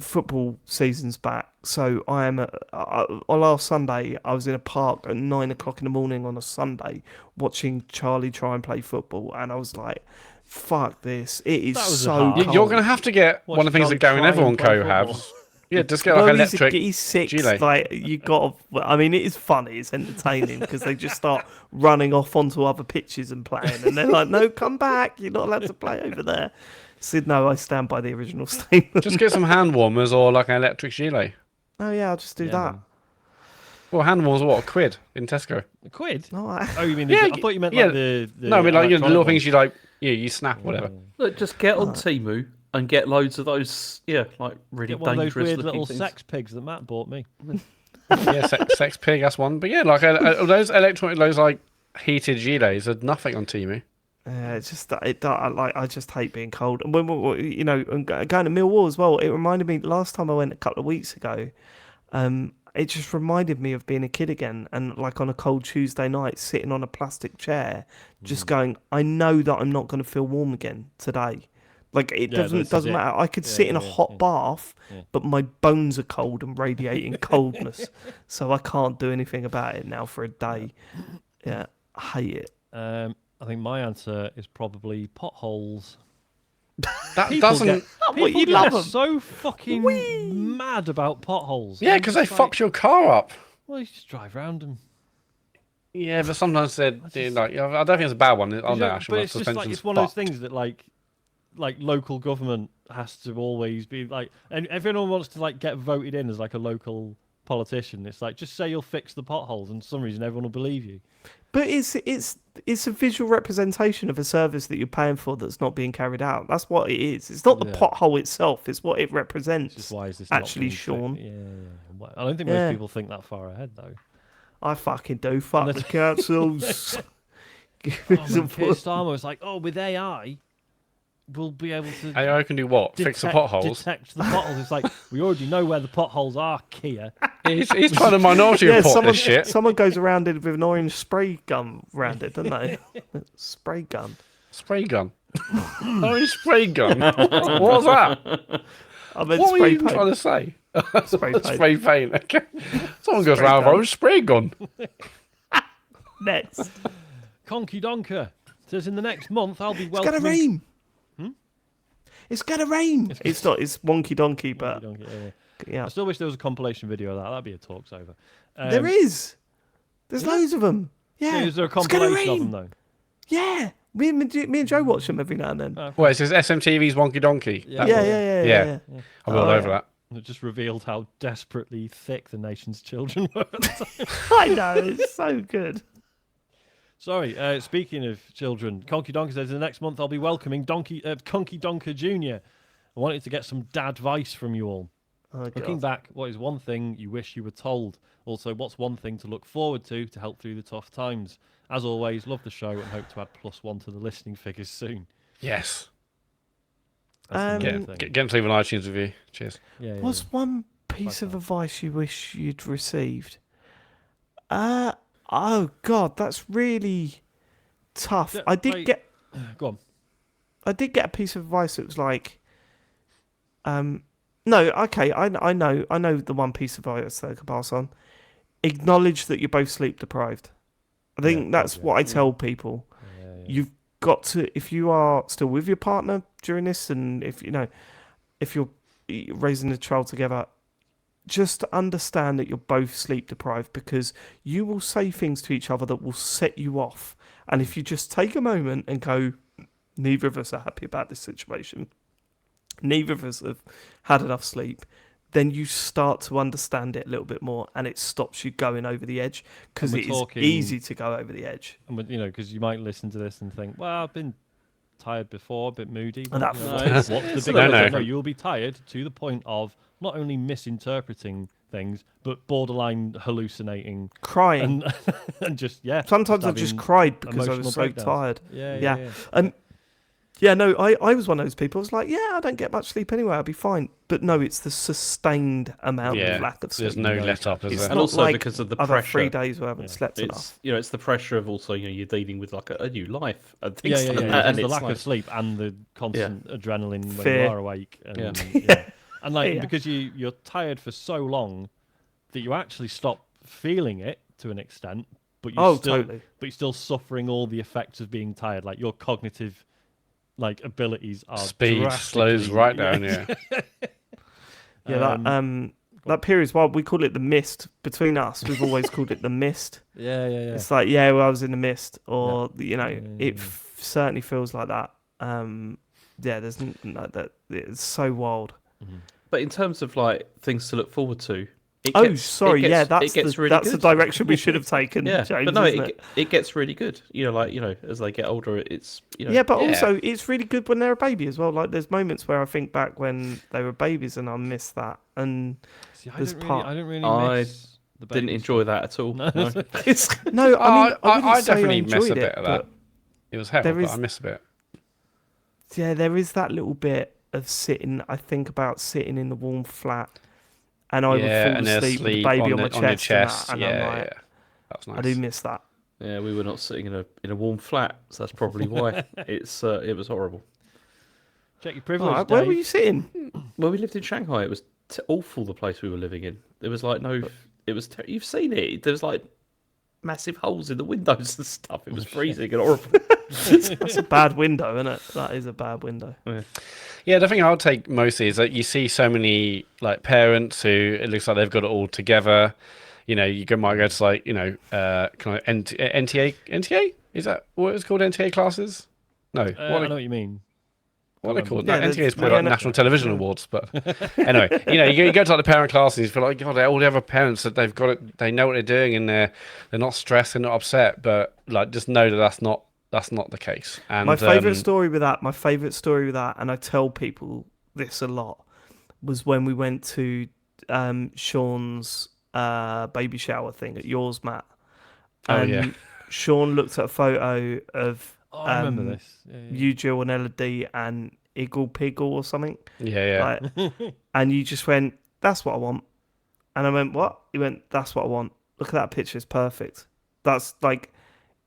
football season's back, so I am on last Sunday I was in a park at 9 o'clock in the morning on a Sunday watching Charlie try and play football, and I was like, fuck this, it is so cold. You're gonna have to get one of the things that Gary Everyone Co has. Yeah, just get like electric. He's 6. Like, you got. I mean, it is funny. It's entertaining because they just start running off onto other pitches and playing, and they're like, "No, come back! You're not allowed to play over there." Said no. I stand by the original statement. Just get some hand warmers or like an electric gilet. Oh yeah, I'll just do that. Well, hand warmers are what, a quid in Tesco? A quid? No, you mean? I thought you meant like the no, I mean like the little things you like. Yeah, you snap whatever. Look, just get on Temu and get loads of those. Yeah, like really one dangerous of those weird little things. Sex pigs that Matt bought me. Yeah, sex pig. That's one. But yeah, like those electronic, those like heated gilets are nothing on Temu. It's just I just hate being cold. And when and going to Millwall as well, it reminded me last time I went a couple of weeks ago. It just reminded me of being a kid again, and like on a cold Tuesday night, sitting on a plastic chair, just going, I know that I'm not going to feel warm again today. Like it doesn't matter. I could sit in a hot bath, but my bones are cold and radiating coldness, so I can't do anything about it now for a day. Yeah, I hate it. I think my answer is probably potholes. That doesn't. You love them. So fucking mad about potholes. Yeah, because they fucked your car up. Well, you just drive around them. Yeah, but sometimes I don't think it's a bad one. On the actual, but it's just like it's one of those things that like local government has to always be like, and everyone wants to like get voted in as like a local politician. It's like, just say you'll fix the potholes, and for some reason everyone will believe you. But it's a visual representation of a service that you're paying for that's not being carried out. That's what it is. It's not the pothole itself. It's what it represents. Just why is this actually, Sean? Yeah. I don't think most people think that far ahead, though. I fucking do. Fuck the councils. Keir Starmer was like, with AI, we'll be able to... AI can do what? Fix the potholes? Detect the potholes. It's like, we already know where the potholes are, Keir. He's trying to minority report this shit. Someone goes around it with an orange spray gun around it, don't they? Spray gun. Spray gun. Orange spray gun. What was that? I meant what spray were you paint. trying to say? Spray paint. Spray paint. Okay. Someone goes around with orange spray gun. Next. Conky Donker says, in the next month I'll be welcoming... It's gonna rain. It's gonna rain. It's not. It's wonky donkey, but yeah. I still wish there was a compilation video of that. That'd be a talks over. There is. There's loads of them. Yeah. Is there a It's gonna compilation of rain. them though? Yeah. Me and Joe watch them every now and then. Well, it says SMTV's Wonky Donkey. Yeah. Yeah. I'll be all over that. It just revealed how desperately thick the nation's children were at the time. I know, it's so good. Sorry, speaking of children, Conky Donker says the next month I'll be welcoming Conky Donker Jr. I wanted to get some dadvice from you all. Oh, Looking back, what is one thing you wish you were told? Also, what's one thing to look forward to help through the tough times? As always, love the show and hope to add +1 to the listening figures soon. Yes. That's the main thing. Get them to leave an iTunes review. Cheers. Yeah, What's one piece of advice you wish you'd received? Oh God, that's really tough. Yeah, Go on. I did get a piece of advice that was like, no, okay, I know the one piece of advice that I could pass on. Acknowledge that you're both sleep deprived. I think that's what I tell people. You've got to, if you are still with your partner during this, and if you're raising a child together, just understand that you're both sleep deprived, because you will say things to each other that will set you off. And if you just take a moment and go, neither of us are happy about this situation, neither of us have had enough sleep, then you start to understand it a little bit more, and it stops you going over the edge, because it is easy to go over the edge. And because you might listen to this and think, well, I've been tired before, a bit moody. But, What's the big no, you'll be tired to the point of not only misinterpreting things, but borderline hallucinating, crying, and just Sometimes I've just cried because I was so tired. Yeah. No, I was one of those people. I was like, I don't get much sleep anyway. I'll be fine. But no, it's the sustained amount of lack of sleep. There's no let up, is there? And also because of the pressure. 3 days where I haven't slept enough. It's the pressure of also, you're dealing with like a new life and things like that. And And the lack of sleep and the constant adrenaline when Fear. you are awake. And, and because you're tired for so long that you actually stop feeling it to an extent, but you're still suffering all the effects of being tired. Like your cognitive abilities are speed slows right down. That period's wild. We call it the mist. Between us, we've always called it the mist. It's like, I was in the mist, or it certainly feels like that. There's that. It's so wild. Mm-hmm. But in terms of things to look forward to, that's the direction we should have taken. James, but no, it gets really good. As they get older, it's also it's really good when they're a baby as well. Like there's moments where I think back when they were babies and I miss that. And I didn't enjoy that at all. No, I definitely miss a bit of that. It was hell, but I miss a bit. Yeah, there is that little bit of sitting. I think about sitting in the warm flat. And I would fall asleep with the baby on my chest. And I'm like, that's nice. I do miss that. Yeah, we were not sitting in a warm flat, so that's probably why. It was horrible. Check your privilege. Where were you sitting? Well, we lived in Shanghai. It was awful, the place we were living in. There was you've seen it. There was massive holes in the windows and stuff. It was freezing and horrible. That's a bad window, isn't it? That is a bad window. Yeah, the thing I'll take mostly is that you see so many parents who it looks like they've got it all together. You might go to kind of NTA. Is that what it's called? NTA classes? No, I know what you mean. What are they called? NTA is probably National Television Awards, but anyway, you go to the parent classes, you feel like, God, all the other parents that they've got it, they know what they're doing, and they're not stressed, they're not upset, but just know that that's not the case. And my favourite story with that, and I tell people this a lot, was when we went to Sean's baby shower thing at yours, Matt. Sean looked at a photo of I remember this. You, Jill, and Elodie, and Iggle Piggle or something. Yeah. And you just went, "That's what I want." And I went, "What?" He went, "That's what I want. Look at that picture. It's perfect. That's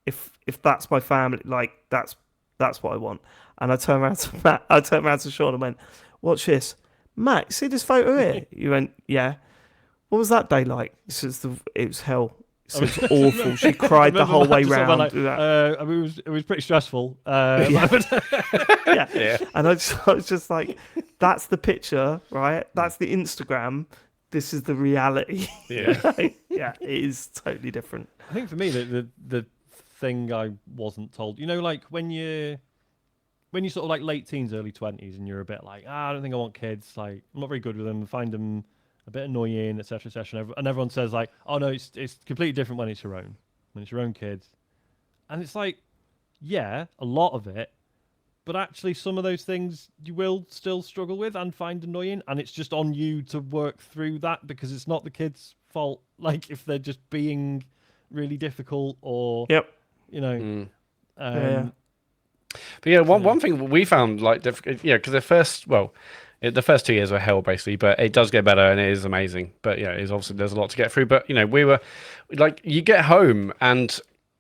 if that's my family, that's what I want." And I turned around to Matt. I turned around to Sean and went, "Watch this, Matt. See this photo here?" You went, "Yeah." What was that day like? It was hell. It was awful. She cried the whole way round. It was pretty stressful. And I was just like, that's the picture, right? That's the Instagram. this is the reality. Yeah. Yeah, it is totally different. I think for me, the thing I wasn't told, like when you sort of like late teens, early 20s, and you're a bit like, I don't think I want kids. Like, I'm not very good with them. I find them a bit annoying, etc., etc. And everyone says like, oh no, it's completely different when it's your own kids. And it's like, yeah, a lot of it, but actually some of those things you will still struggle with and find annoying, and it's just on you to work through that because it's not the kids' fault. Like if they're just being really difficult or, Yep. But yeah, one thing we found like difficult, because the first 2 years were hell basically, but it does get better and it is amazing. But it's obviously there's a lot to get through. But we were like, you get home and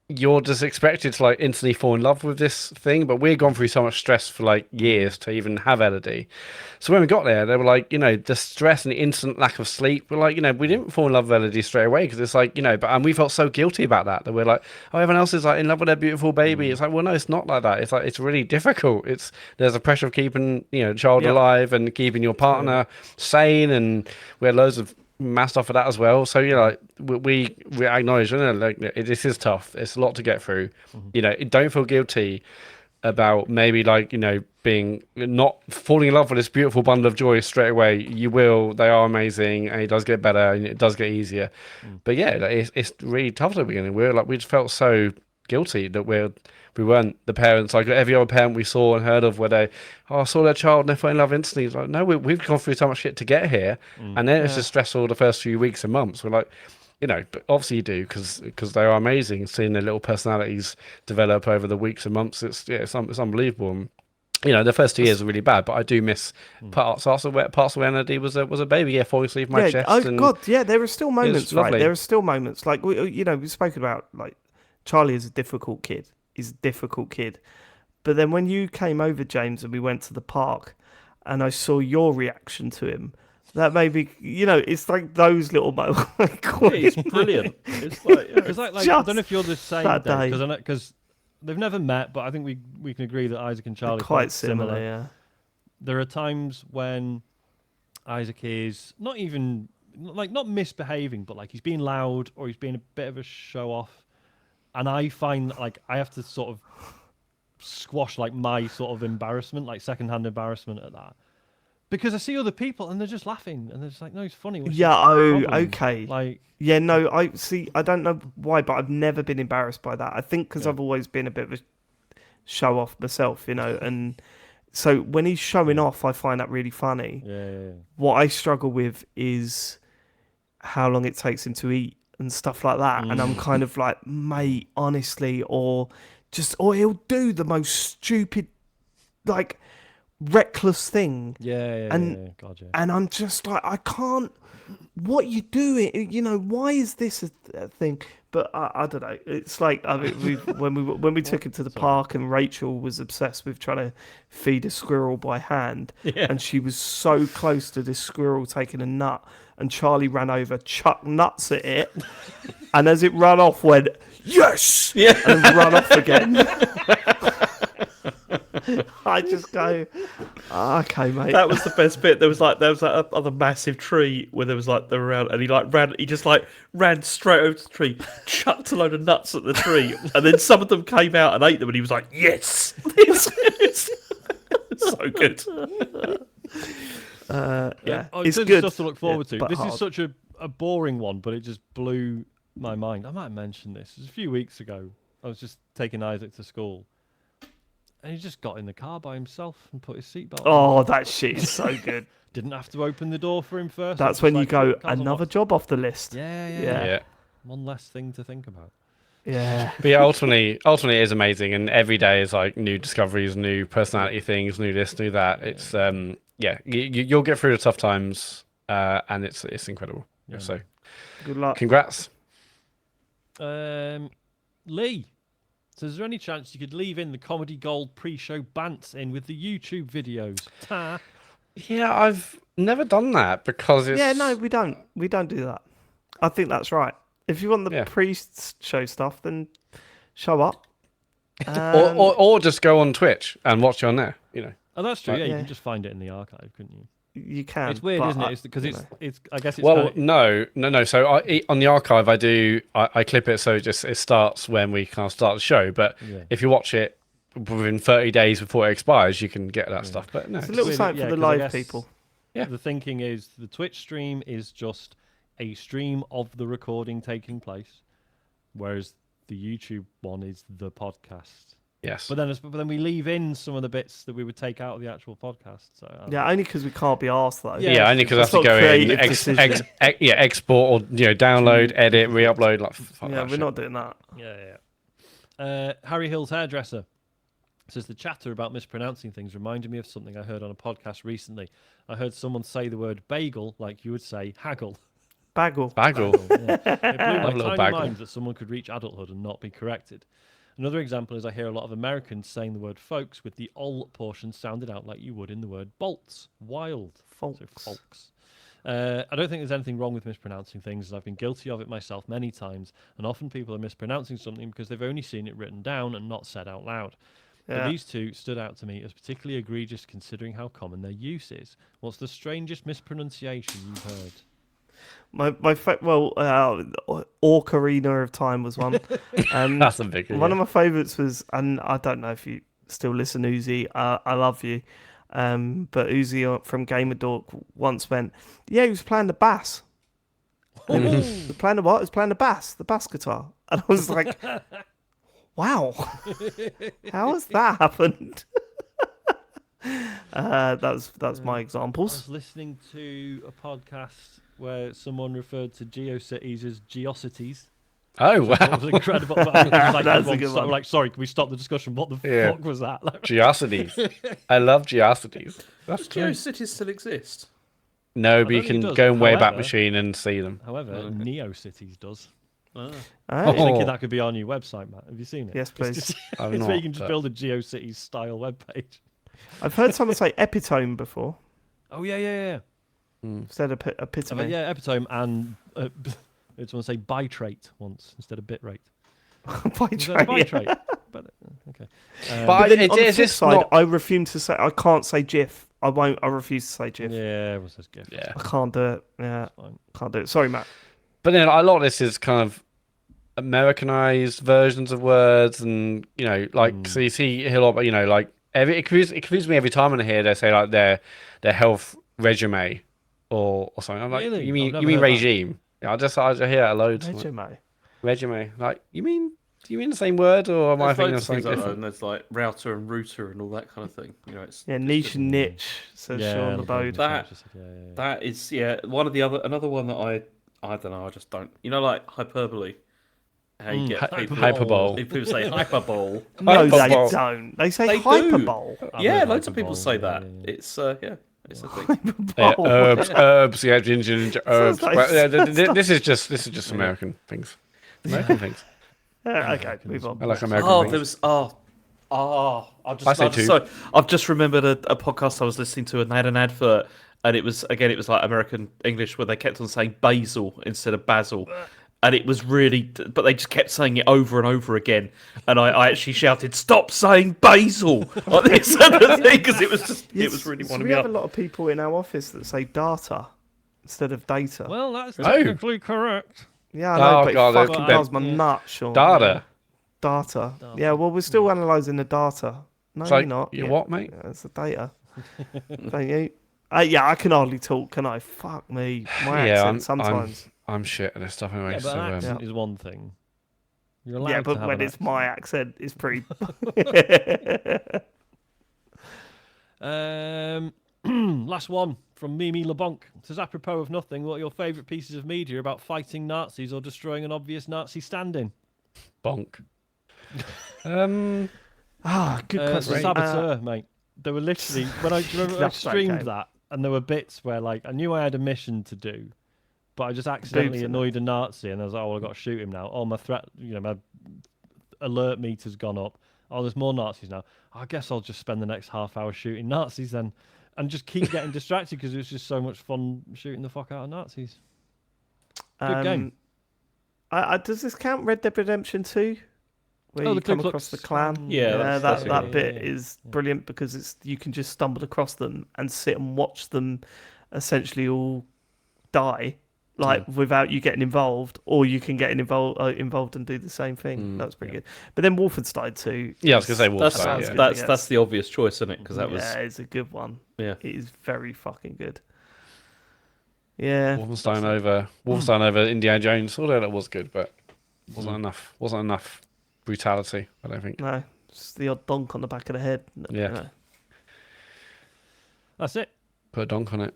you're just expected to like instantly fall in love with this thing, but we'd gone through so much stress for like years to even have LED. So when we got there, they were like, the stress and the instant lack of sleep. We're like, we didn't fall in love with LED straight away because it's like, and we felt so guilty about that we're like, oh, everyone else is like in love with their beautiful baby. It's like, well, no, it's not like that. It's like, it's really difficult. There's a pressure of keeping, the child alive and keeping your partner sane, and we had loads of mass stuff for that as well. So we acknowledge, this is tough. It's a lot to get through. Don't feel guilty about maybe like being not falling in love with this beautiful bundle of joy straight away. You will. They are amazing, and it does get better and it does get easier. But yeah, it's really tough at the beginning. We just felt so guilty that we weren't the parents like every other parent we saw and heard of, where they saw their child and they fell in love instantly. It's like, no, we've gone through so much shit to get here, and then it's just stressful the first few weeks and months. We're like, but obviously you do because they are amazing. Seeing their little personalities develop over the weeks and months, it's unbelievable. And, the first 2 years are really bad, but I do miss parts of when NLD was a baby, falling asleep in my chest. Oh God, yeah, there are still moments, right? There are still moments like we've spoken about, like Charlie is a difficult kid. He's a difficult kid. But then when you came over, James, and we went to the park and I saw your reaction to him, that made me, it's like those little moments. It's brilliant. It's like, I don't know if you're the same, because they've never met, but I think we can agree that Isaac and Charlie are quite similar. Yeah. There are times when Isaac is not misbehaving, but like he's being loud or he's being a bit of a show off. And I find like I have to sort of squash like my sort of embarrassment, like secondhand embarrassment at that, because I see other people and they're just laughing and they're just like, no, it's funny. Okay. Like, yeah, no, I see. I don't know why, but I've never been embarrassed by that. I think because I've always been a bit of a show off myself, and so when he's showing off, I find that really funny. Yeah. What I struggle with is how long it takes him to eat and stuff like that, and I'm kind of like, mate, honestly, or he'll do the most stupid, like, reckless thing. And I'm just like, I can't. What you doing? Why is this a thing? But I don't know. It's like, I mean, when we took him to the park, and Rachel was obsessed with trying to feed a squirrel by hand, and she was so close to this squirrel taking a nut, and Charlie ran over, chucked nuts at it, and as it ran off, went yes, and then run off again. I just go, okay, mate. That was the best bit. There was that other massive tree where there was like the round, and he just ran straight over to the tree, chucked a load of nuts at the tree, and then some of them came out and ate them, and he was like, yes, it's so good. It's good stuff to look forward to. This hard. is such a boring one, but it just blew my mind. I might have mentioned this. It was a few weeks ago. I was just taking Isaac to school, and he just got in the car by himself and put his seatbelt on. Oh, that shit is so good. Didn't have to open the door for him first. That's when you go, another job off the list. Yeah. One less thing to think about. Yeah. But yeah, ultimately it is amazing, and every day is like new discoveries, new personality things, new this, new that. It's you'll get through the tough times, and it's incredible. Yeah. So good luck. Congrats. Lee, so is there any chance you could leave in the comedy gold pre-show bants in with the YouTube videos? Ta. Yeah, I've never done that because it's... Yeah, no, we don't do that. I think that's right. If you want the pre-show stuff, then show up. Or just go on Twitch and watch you on there, Oh, that's true. Yeah, you can just find it in the archive, couldn't you? you can. It's weird, but isn't it? It's because it's. I guess it's. Well, no. So on the archive, I clip it so it starts when we kind of start the show. But if you watch it within 30 days before it expires, you can get that stuff. But no, it's a little something for the live people. Yeah. The thinking is the Twitch stream is just a stream of the recording taking place, whereas the YouTube one is the podcast. Yes. But then we leave in some of the bits that we would take out of the actual podcast. So only because we can't be asked though. Yeah, only because I have to go in, export or download, edit, re-upload. We're not doing that. Yeah. Harry Hill's hairdresser says the chatter about mispronouncing things reminded me of something I heard on a podcast recently. I heard someone say the word bagel like you would say haggle. Bagel. Yeah. It blew my tiny mind that someone could reach adulthood and not be corrected. Another example is I hear a lot of Americans saying the word folks with the ol portion sounded out like you would in the word bolts. Wild. Folks. So folks. I don't think there's anything wrong with mispronouncing things, as I've been guilty of it myself many times, and often people are mispronouncing something because they've only seen it written down and not said out loud. Yeah. But these two stood out to me as particularly egregious considering how common their use is. What's the strangest mispronunciation you've heard? Ocarina of Time was one. That's a big one. One of my favourites was, and I don't know if you still listen, Uzi. I love you. But Uzi from Gamer Dork once went, yeah, he was playing the bass. He was playing the what? He was playing the bass guitar. And I was like, wow, how has that happened? That's my examples. I was listening to a podcast where someone referred to GeoCities as Geocities. Oh, wow. That was incredible. That's a good one. Like, sorry, can we stop the discussion? What the fuck was that? Geocities. I love Geocities. That's true. GeoCities still exist? No, but you can go in Wayback Machine and see them. However, NeoCities does. Oh. I'm thinking that could be our new website, Matt. Have you seen it? Yes, please. It's where you can just build a GeoCities style webpage. I've heard someone say epitome before. Oh, yeah. Instead of epitome. Yeah, epitome and I just want to say bitrate once instead of bitrate. Bitrate. But okay. But then on the flip side, I refuse to say. I can't say GIF. I won't. I refuse to say GIF. Yeah, everyone says GIF. Yeah, I can't do it. Yeah, can't do it. Sorry, Matt. But then a lot of this is kind of Americanized versions of words, and so you see a lot, like it confuses me every time when I hear they say like their health regimen or something. I'm like, really? you mean regime? Yeah, I hear that loads. Regimen. Like, do you mean the same word, or am I thinking of something different? And there's like router and router and all that kind of thing. Niche and niche. Says Sean the Bode. That is one of the another one that I don't know. I just don't. Like hyperbole. How you get hyperbole. People say hyperbole. No, they don't. They say hyperbole. Yeah, loads of people say that. It's it's a thing. Herbs, ginger, herbs. This is just American things. American things. Okay, move on. I like American things. I've just remembered a podcast I was listening to, and they had an advert, and it was like American English, where they kept on saying basil instead of basil. And it was really, but they just kept saying it over and over again. And I actually shouted, "Stop saying basil!" like this because it was really winding me up. We have a lot of people in our office that say data instead of data. Well, that's technically correct. Yeah, I know, but it fucking does my nut, Sean. Data. Yeah, well, we're still analysing the data. No, you're not. You're what, mate? Yeah, it's the data. Thank you. I can hardly talk, can I? Fuck me. My accent sometimes. I'm shit at this stuff anyway. Yeah, but an accent is one thing. You're allowed but to have when an it's my accent, it's pretty. Last one from Mimi LeBonc. It says, apropos of nothing, what are your favourite pieces of media about fighting Nazis or destroying an obvious Nazi stand-in? Bonk. Good question. Saboteur, mate. They were literally when I streamed that, and there were bits where I knew I had a mission to do, but I just accidentally annoyed a Nazi, and I was like, I've got to shoot him now. Oh, my threat, my alert meter's gone up. Oh, there's more Nazis now. I guess I'll just spend the next half hour shooting Nazis then, and just keep getting distracted because it was just so much fun shooting the fuck out of Nazis. Good game. Does this count Red Dead Redemption 2? where you come across the clan. Yeah, that bit is brilliant because you can just stumble across them and sit and watch them essentially all die, without you getting involved, or you can get involved and do the same thing. That's pretty good. But then Wolfenstein 2. Yeah, I was going to say Wolfenstein. That's the obvious choice, isn't it? Because that was it's a good one. Yeah, it is very fucking good. Yeah, Wolfenstein over Indiana Jones. Although that was good, but wasn't enough brutality. I don't think. No, it's the odd donk on the back of the head. Yeah, no. That's it. Put a donk on it.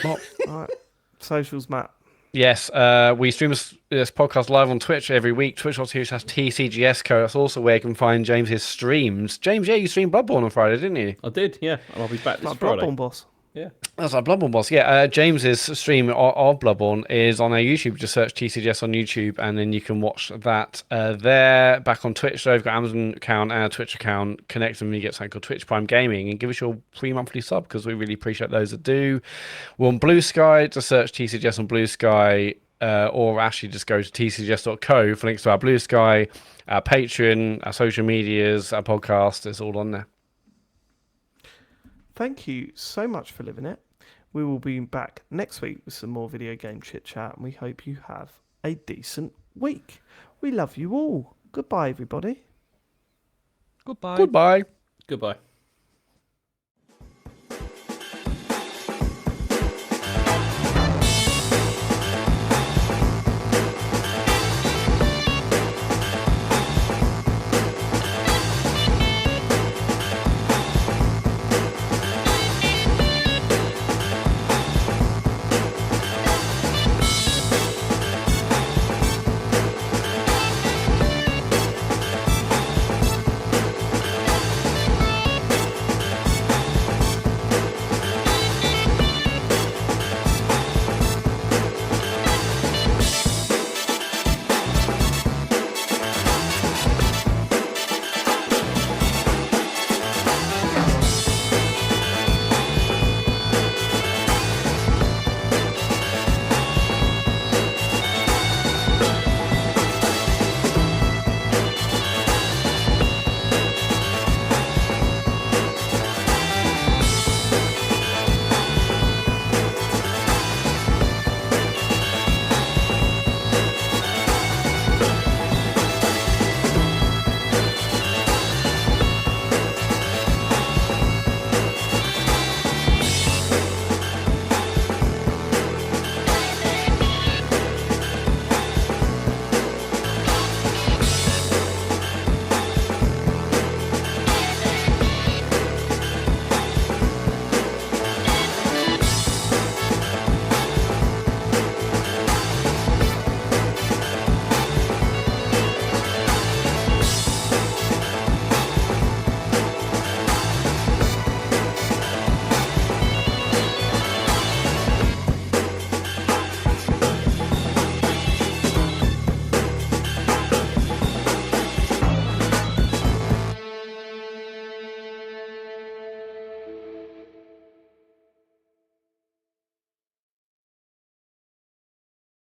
All right. Socials, Matt. Yes, we stream this podcast live on Twitch every week. Twitch.tv/TCGSco. That's also where you can find James's streams. James, you streamed Bloodborne on Friday, didn't you? I did, yeah. And I'll be back this Friday. Bloodborne boss. Yeah. That's our Bloodborne boss. Yeah, James's stream of Bloodborne is on our YouTube. Just search TCGS on YouTube, and then you can watch that there. Back on Twitch, though, we've got Amazon account and a Twitch account. Connect them, and you get something called Twitch Prime Gaming, and give us your free monthly sub because we really appreciate those that do. We're on Blue Sky. Just search TCGS on Blue Sky, or actually just go to tcgs.co for links to our Blue Sky, our Patreon, our social medias, our podcast. It's all on there. Thank you so much for living it. We will be back next week with some more video game chit chat, and we hope you have a decent week. We love you all. Goodbye, everybody. Goodbye. Goodbye. Goodbye.